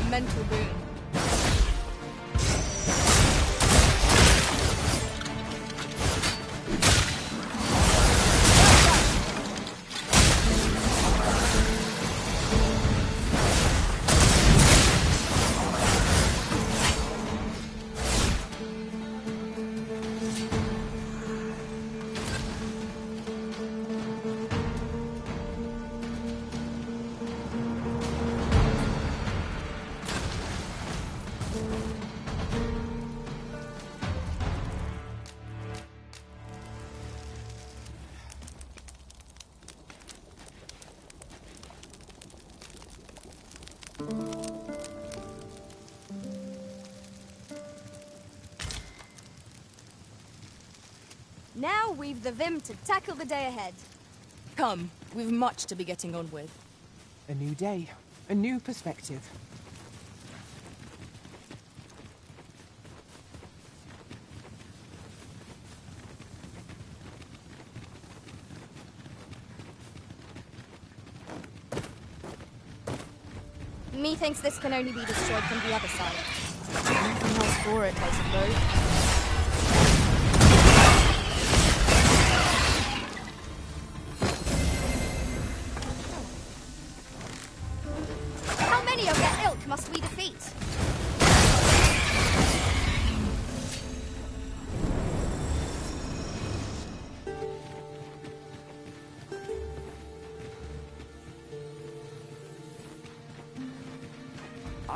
Mental boon. Now we've the vim to tackle the day ahead. Come, we've much to be getting on with. A new day, a new perspective. Methinks this can only be destroyed from the other side. Nothing else for it, I suppose. How many of their ilk must we defeat?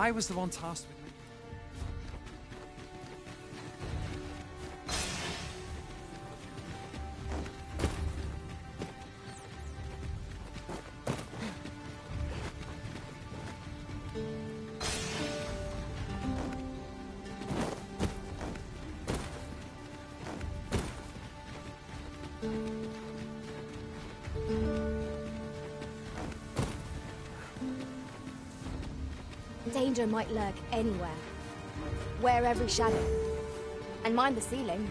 I was the one tasked with... Danger might lurk anywhere. Wear every shadow. And mind the ceiling.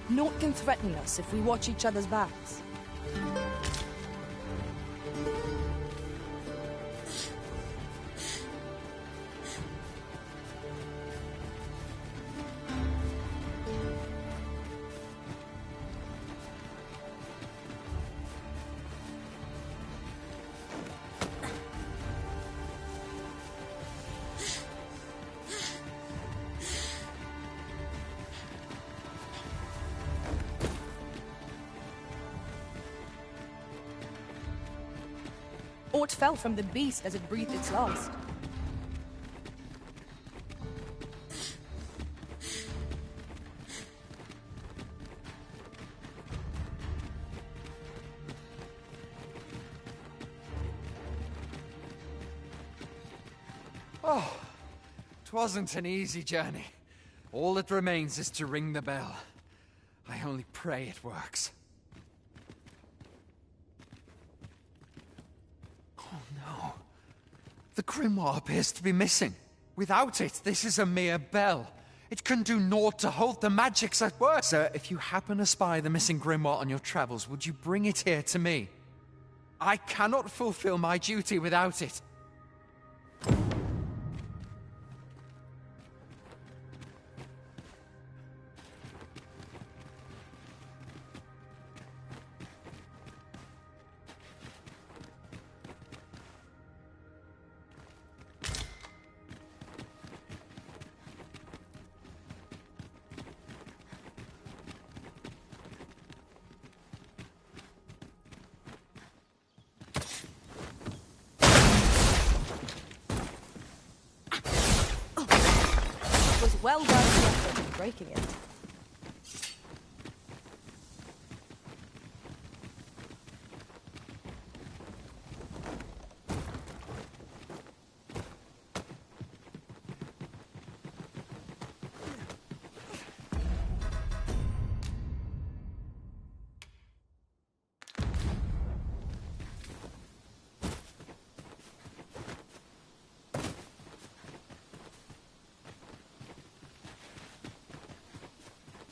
Naught can threaten us if we watch each other's backs. Aught fell from the beast as it breathed its last. Oh, 'twasn't an easy journey. All that remains is to ring the bell. I only pray it works. No. The grimoire appears to be missing. Without it, this is a mere bell. It can do naught to hold the magics at work. Sir, if you happen to spy the missing grimoire on your travels, would you bring it here to me? I cannot fulfill my duty without it. Well done the effort in breaking it.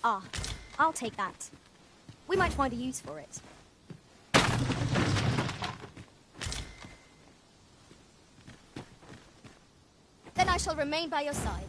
Ah, I'll take that. We might find a use for it. Then I shall remain by your side.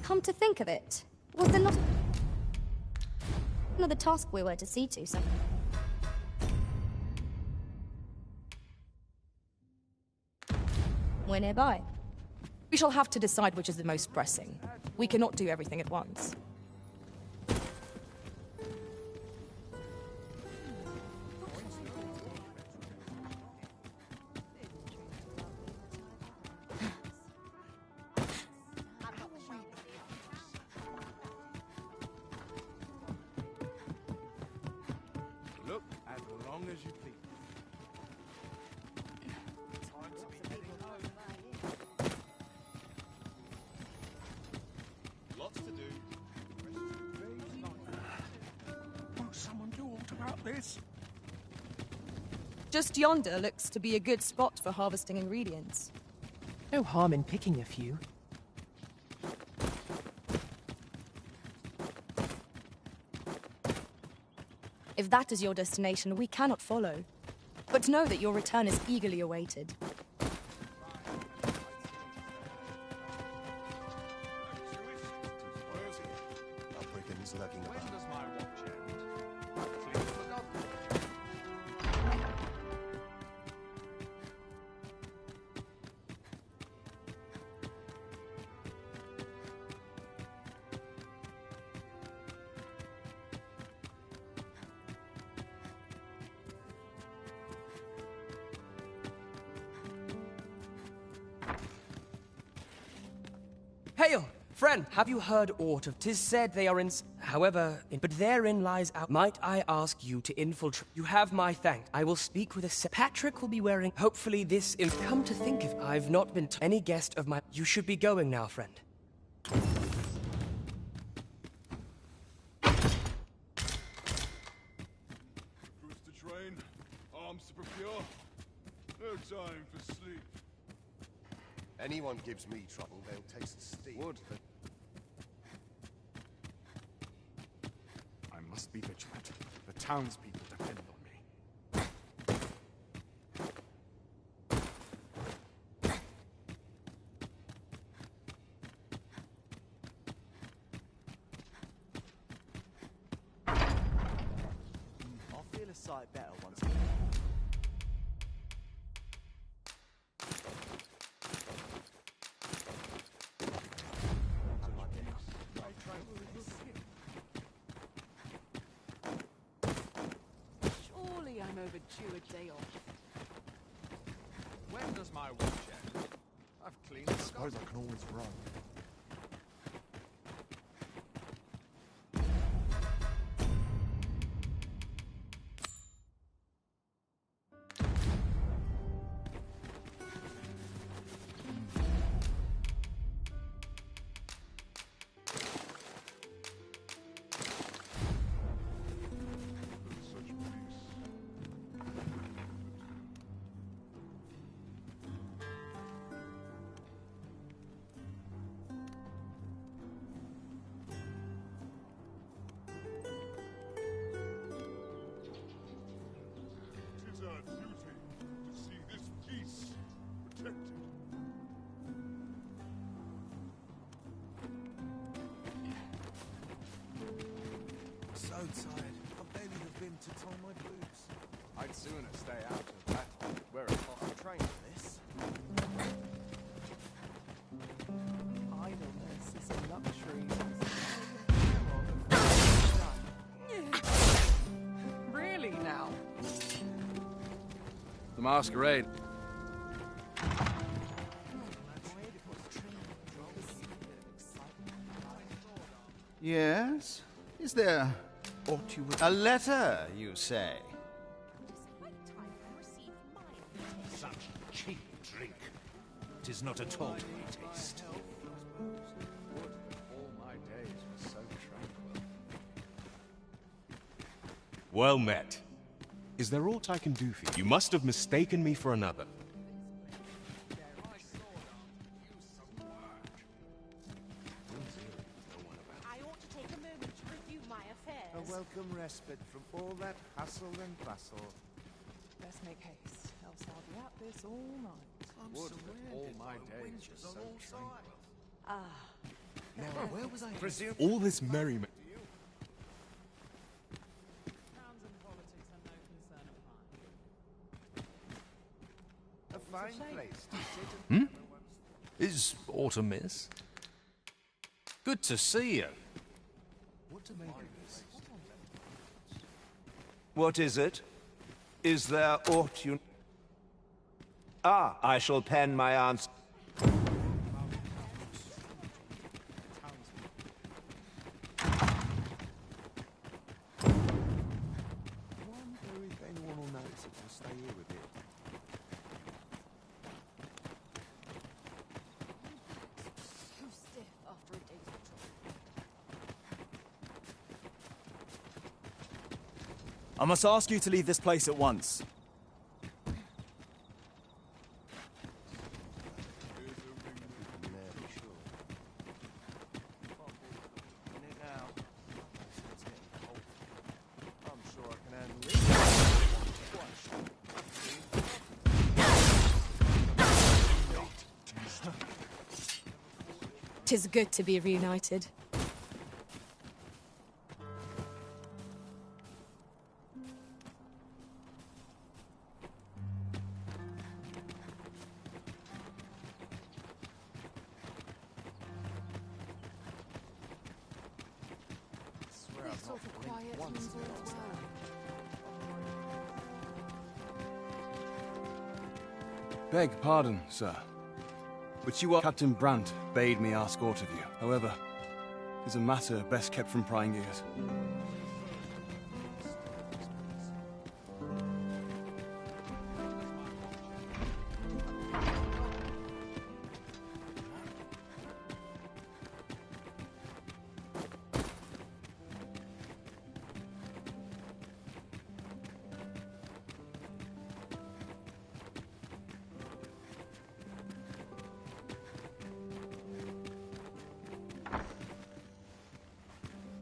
Come to think of it, was there not another task we were to see to, so... We're nearby. We shall have to decide which is the most pressing. We cannot do everything at once. Look as long as you please. Time to be heading home. Lots to do. Won't someone do aught about this? Just yonder looks to be a good spot for harvesting ingredients. No harm in picking a few. If that is your destination, we cannot follow. But know that your return is eagerly awaited. Are brigands lurking about? When does my watch end? Clean forgotten. Hail! Friend, have you heard aught of... 'Tis said they are in... However, but therein lies out... Might I ask you to infiltrate... You have my thanks. I will speak with a... Patrick will be wearing... Hopefully this... Come to think of... I've not been... Any guest of my... You should be going now, friend. Recruits to train, arms to procure. No time for sleep. Anyone gives me trouble, they'll taste steam. Wood. I must be vigilant. The townspeople depend on me. I'll feel a sight better once. Surely I'm overdue a day off. When does my watch end? I've cleaned I the suppose I can always run. Tis our duty to see this peace protected. So tired. I barely have been to tie my boots. I'd sooner stay out of battle. Wear a cloth train for this. Idleness is a luxury. Really now? The masquerade. Yes? Is there aught you would... A letter, you say? Such cheap drink. 'Tis not at all to my taste. All my days were so tranquil. Well met. Is there aught I can do for you? You must have mistaken me for another. I ought to take a moment to review my affairs. A welcome respite from all that hustle and bustle. Best make haste, else I'll be at this all night. Would that all my days were so tranquil. Ah, Now, where was I? Presume All this merriment. a fine place to sit and Is autumn miss? Good to see you. What to make of this? What is it? Is there aught you... Ah, I shall pen my answer. Wonder if anyone will notice if we'll stay here a bit. So stiff after a day's patrol. I must ask you to leave this place at once. Tis good to be reunited. Sort of quiet means all's well. Beg pardon, sir. But you are Captain Brandt bade me ask aught of you. However, 'tis a matter best kept from prying ears.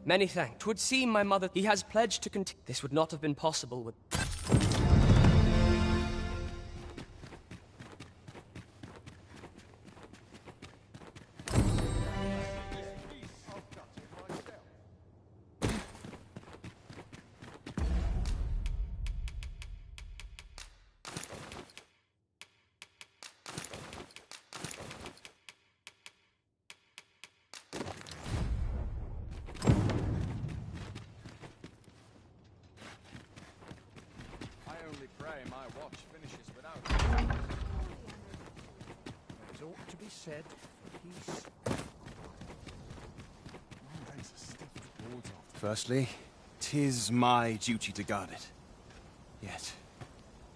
Many thanks. 'Twould seem my mother... He has pledged to continue. This would not have been possible with... My watch finishes without. There's ought to be said for peace. Mondays are stiff as boards after. Firstly, 'tis my duty to guard it. Yet,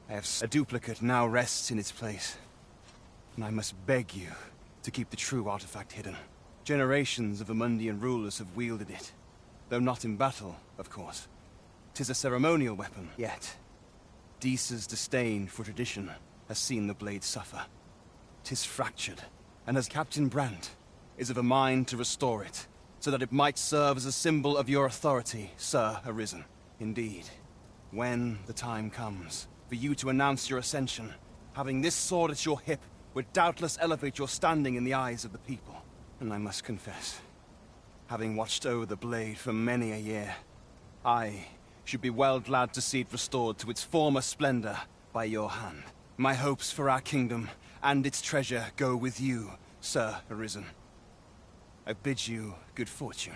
I have a duplicate now rests in its place. And I must beg you to keep the true artifact hidden. Generations of Amundian rulers have wielded it. Though not in battle, of course. 'Tis a ceremonial weapon, yet Deesa's disdain for tradition has seen the blade suffer. 'Tis fractured, and as Captain Brandt is of a mind to restore it, so that it might serve as a symbol of your authority, Sir Arisen. Indeed, when the time comes for you to announce your ascension, having this sword at your hip would doubtless elevate your standing in the eyes of the people. And I must confess, having watched over the blade for many a year, I should be well glad to see it restored to its former splendor by your hand. My hopes for our kingdom and its treasure go with you, Sir Arisen. I bid you good fortune.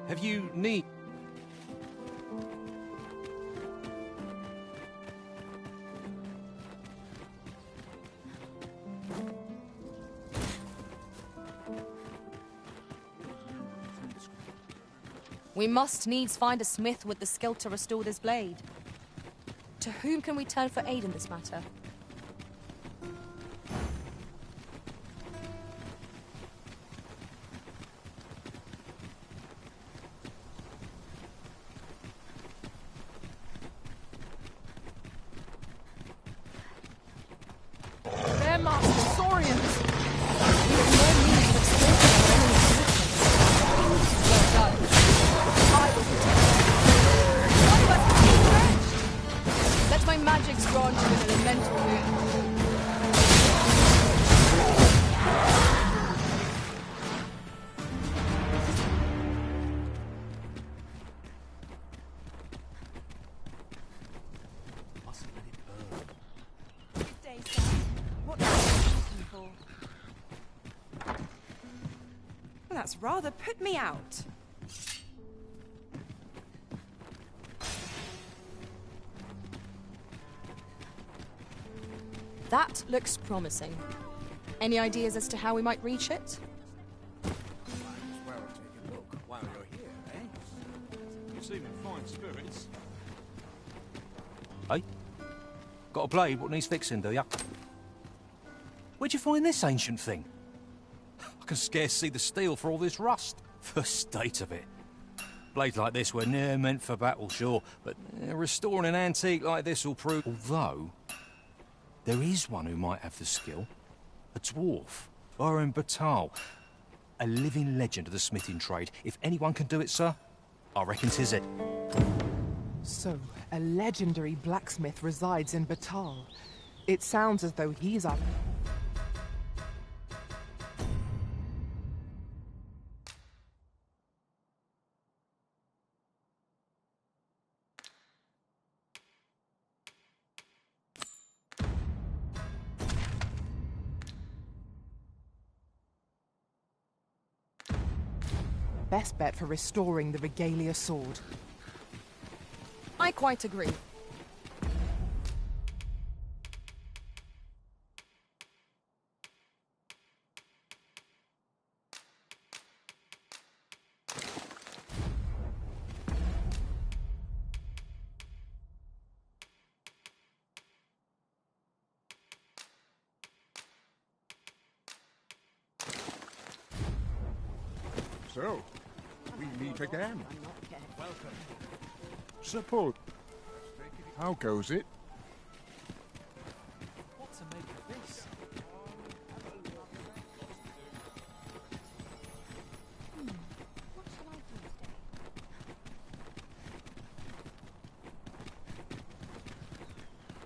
Have you need... We must needs find a smith with the skill to restore this blade. To whom can we turn for aid in this matter? They're Master Saurians! We have no means of escaping our enemy's movements. Well done. I will protect you. One of us can stretch. Let my magics grant you an elemental boon. Mustn't let it burn. Good day, sir. What are you looking for? Well, that's rather put me out. That looks promising. Any ideas as to how we might reach it? Might as well take a look while you're here, eh? You seem in fine spirits. Hey? Got a blade what needs fixing, do ya? Where'd you find this ancient thing? I can scarce see the steel for all this rust. The state of it. Blades like this were ne'er meant for battle, sure, but restoring an antique like this will prove... Although, there is one who might have the skill. A dwarf, Baron Batal. A living legend of the smithing trade. If anyone can do it, sir, I reckon 'tis it. So, a legendary blacksmith resides in Batal. It sounds as though he's up. Best bet for restoring the Regalia sword. I quite agree. So, we meet again. Welcome. Support. How goes it? What to make of this?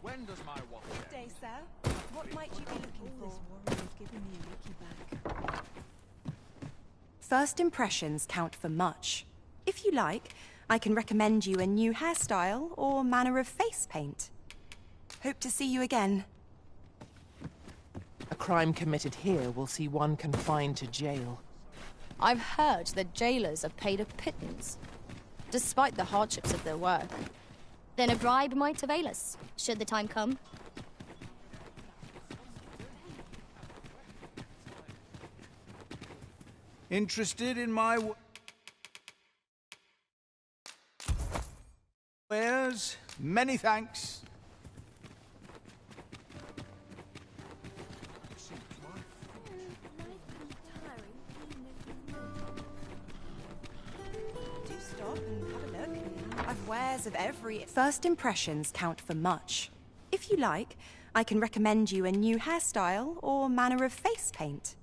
When does my watch Good day, sir. What might you be looking for? This warrior's giving me a licky back. First impressions count for much. If you like, I can recommend you a new hairstyle or manner of face paint. Hope to see you again. A crime committed here will see one confined to jail. I've heard that jailers are paid a pittance, despite the hardships of their work. Then a bribe might avail us, should the time come. Interested in my wares? Many thanks. Do stop and have a look. I've wares of every... First impressions count for much. If you like, I can recommend you a new hairstyle or manner of face paint.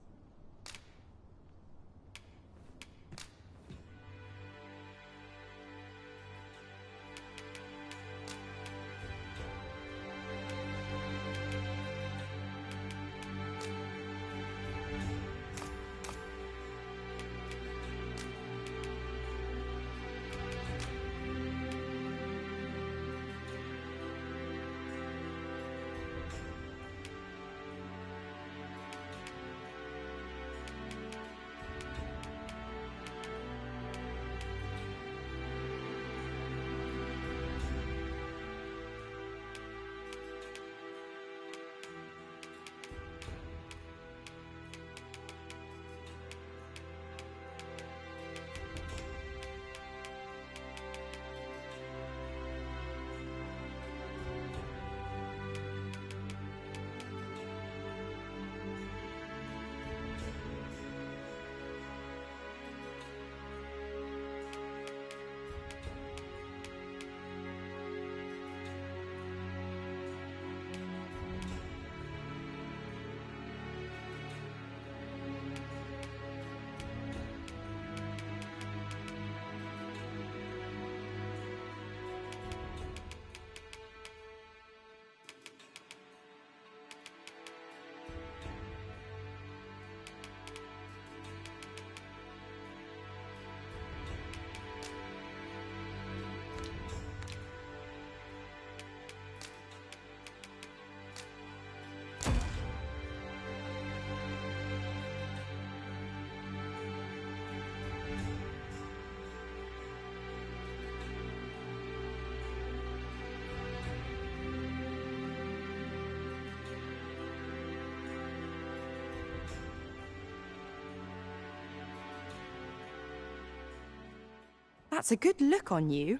That's a good look on you.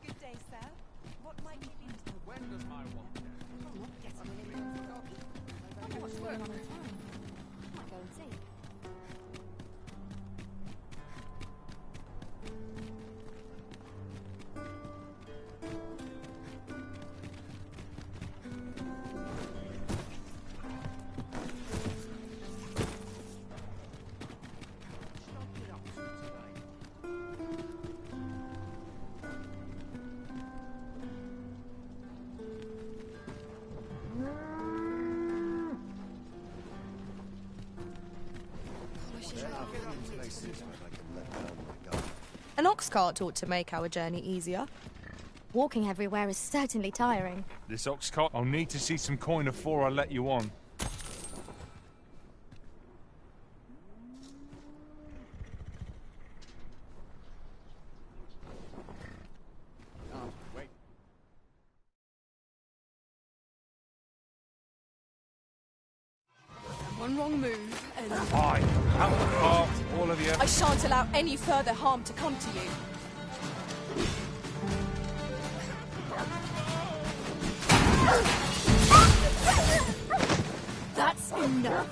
Good day, sir. What might you be? When does my watch end? How much work on time? Might go and see. An ox cart ought to make our journey easier. Walking everywhere is certainly tiring. This ox cart, I'll need to see some coin before I let you on. Wait. One wrong move, and Fine. Out of the cart, all of you. I shan't allow any further harm to come to you. That's enough.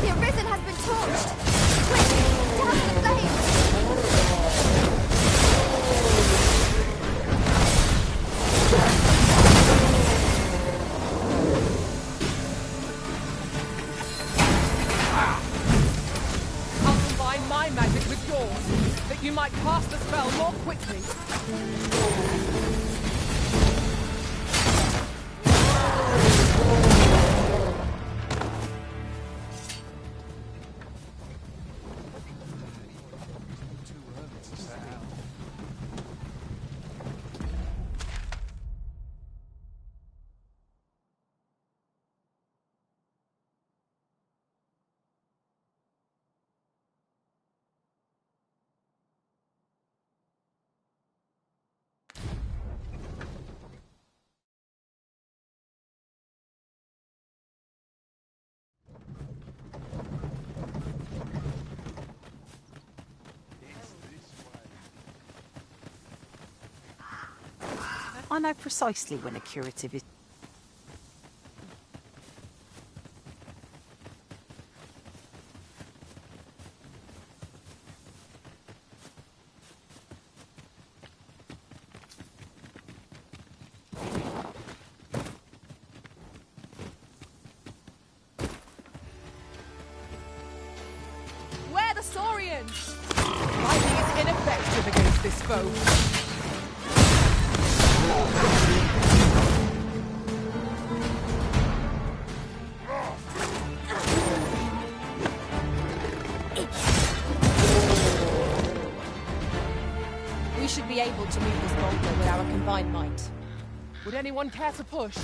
The Arisen has been torched. Quick, down the flames. I'll combine my magic with yours, that you might cast the spell more quickly. I know precisely when a curative is... Where the Saurians? Lightning is ineffective against this foe. We should be able to move this boulder with our combined might. Would anyone care to push?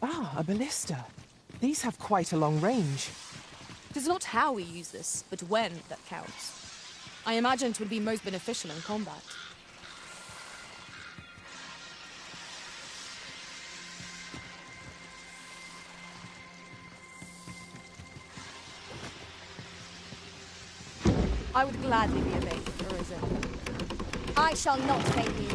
Ah, a ballista. These have quite a long range. It is not how we use this, but when that counts. I imagine it would be most beneficial in combat. I would gladly be a bait for Arisen. I shall not fail you.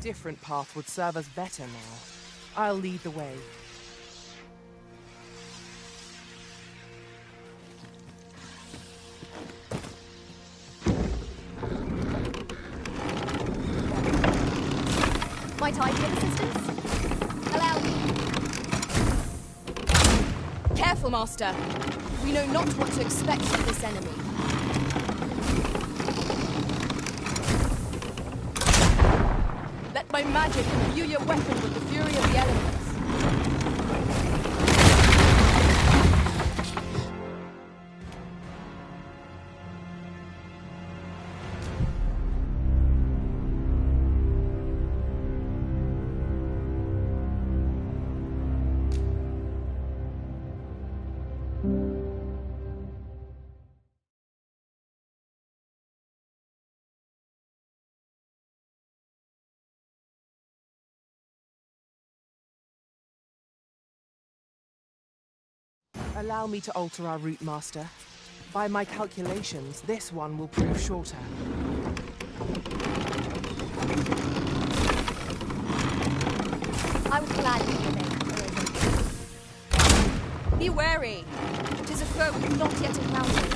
different path would serve us better now. I'll lead the way. Might I be of assistance? Allow me. Careful, Master. We know not what to expect from this enemy. Let my magic imbue your weapon with the fury of the elements. Allow me to alter our route, Master. By my calculations, this one will prove shorter. I would gladly obey. Be wary. It is a foe we've not yet encountered.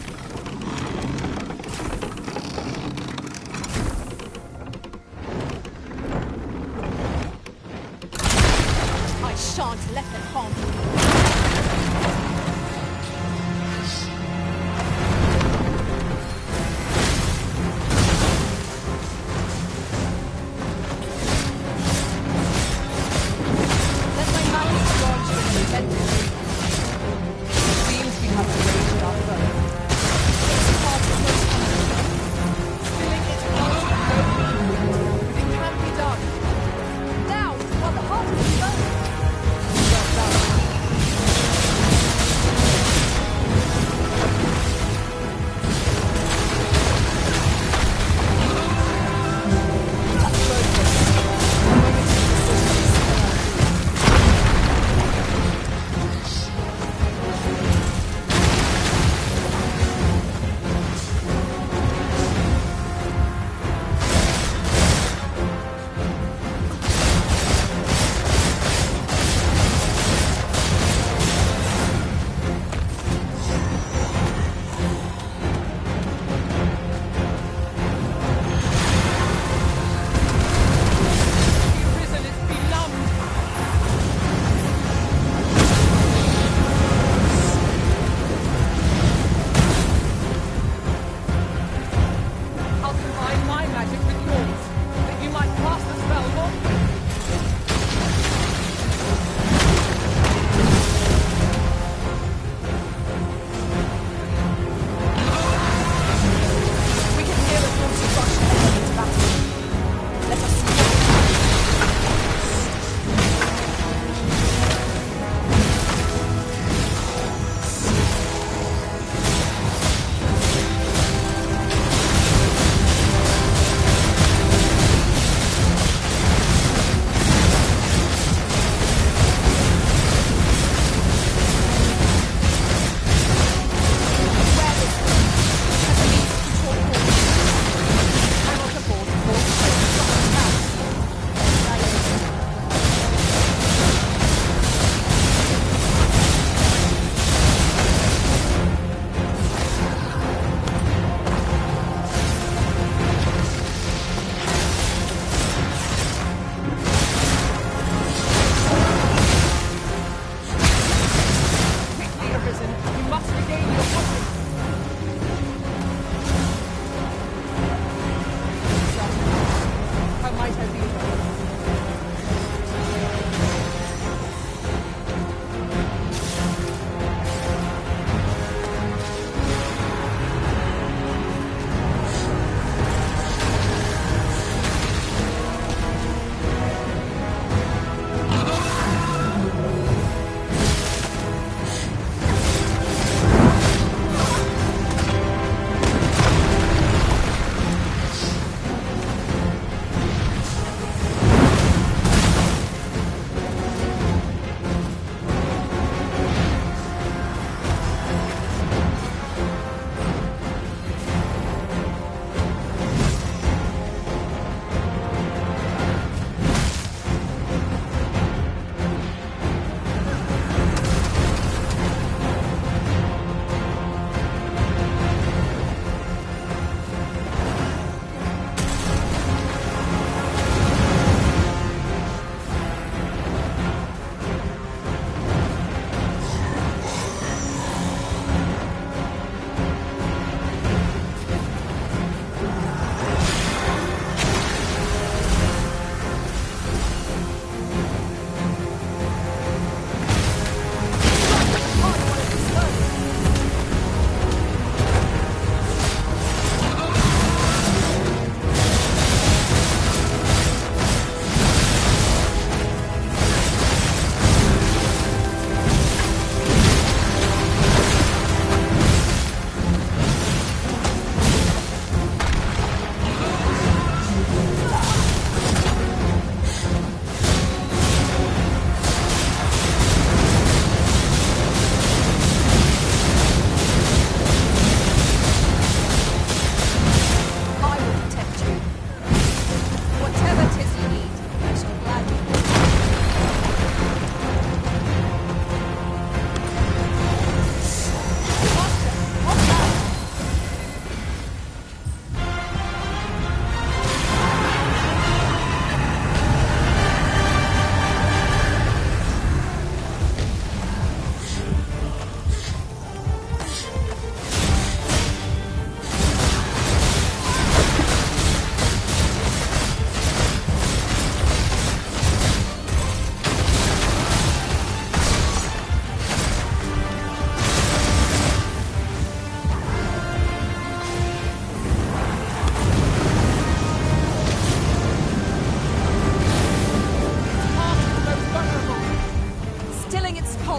I shan't let them harm you.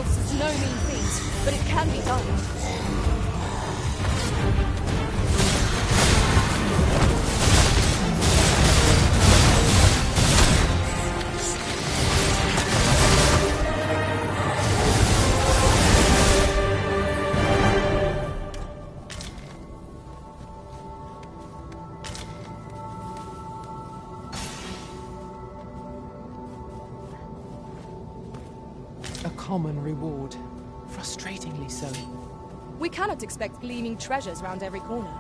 worlds is no mean feat, but it can be done. A common reward. Frustratingly so. We cannot expect gleaming treasures round every corner.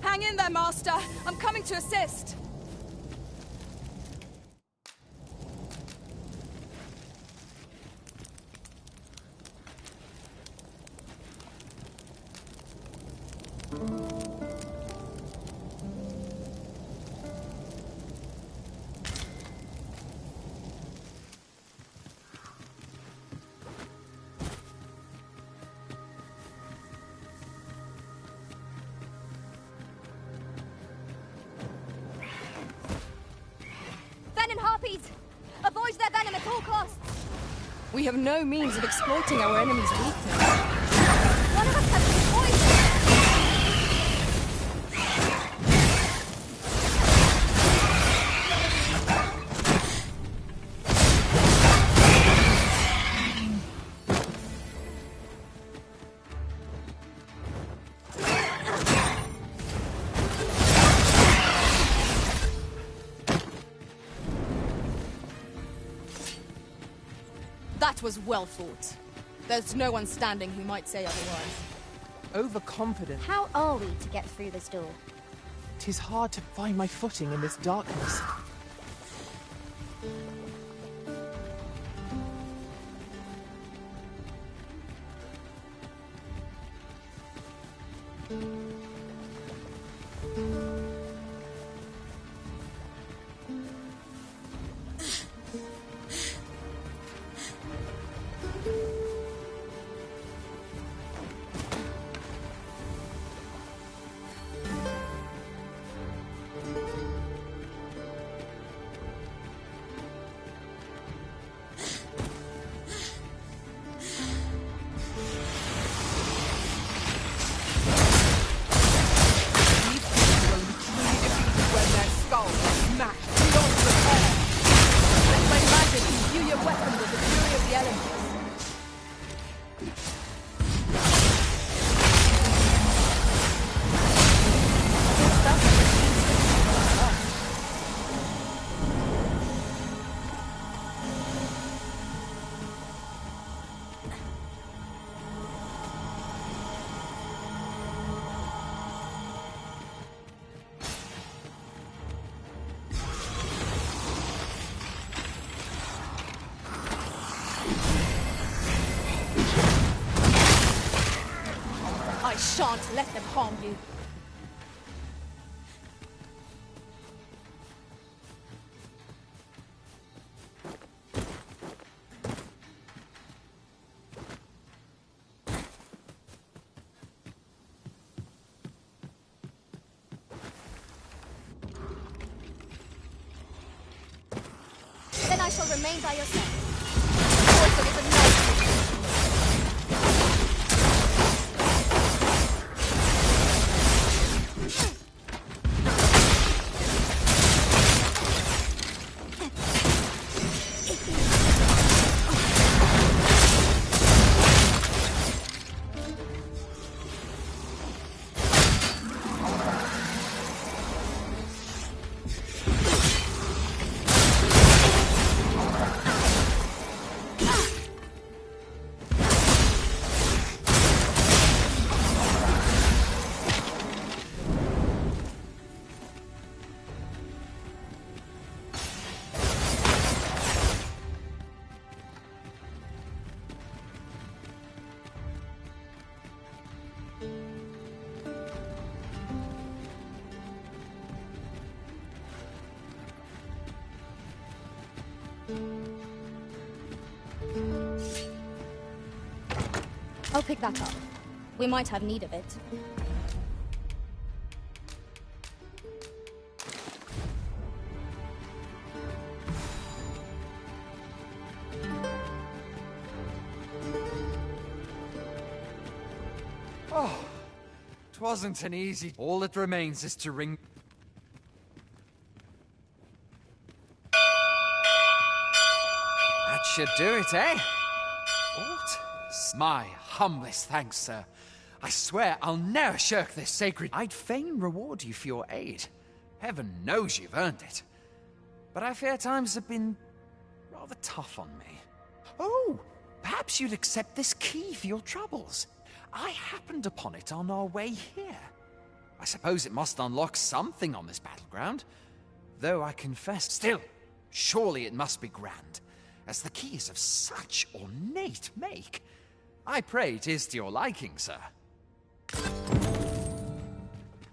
Hang in there, Master. I'm coming to assist. Venom harpies! Avoid their venom at all costs! We have no means of exploiting our enemy's weakness. One of us has been poisoned! That was well fought. There's no one standing who might say otherwise. Overconfident. How are we to get through this door? 'Tis hard to find my footing in this darkness. I shan't let them harm you. Then I shall remain by your side. Poison is a nightmare. I'll pick that up. We might have need of it. Oh, it wasn't an easy... All that remains is to ring... That should do it, eh? What? My humblest thanks, sir. I swear I'll never shirk this sacred... I'd fain reward you for your aid. Heaven knows you've earned it. But I fear times have been rather tough on me. Oh, perhaps you'd accept this key for your troubles. I happened upon it on our way here. I suppose it must unlock something on this battleground. Though I confess, still, surely it must be grand, as the key is of such ornate make. I pray it is to your liking, sir.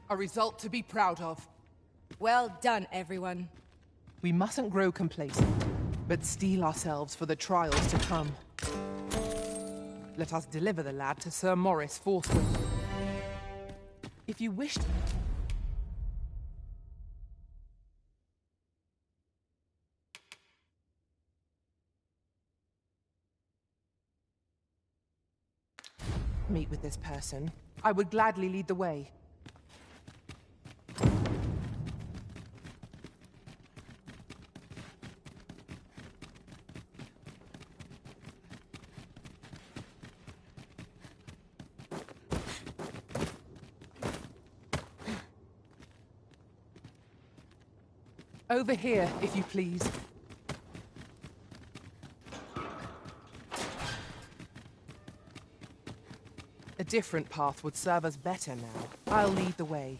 A result to be proud of. Well done, everyone. We mustn't grow complacent, but steel ourselves for the trials to come. Let us deliver the lad to Sir Maurice forthwith. If you wish to... meet with this person, I would gladly lead the way. Over here, if you please. A different path would serve us better now. I'll lead the way.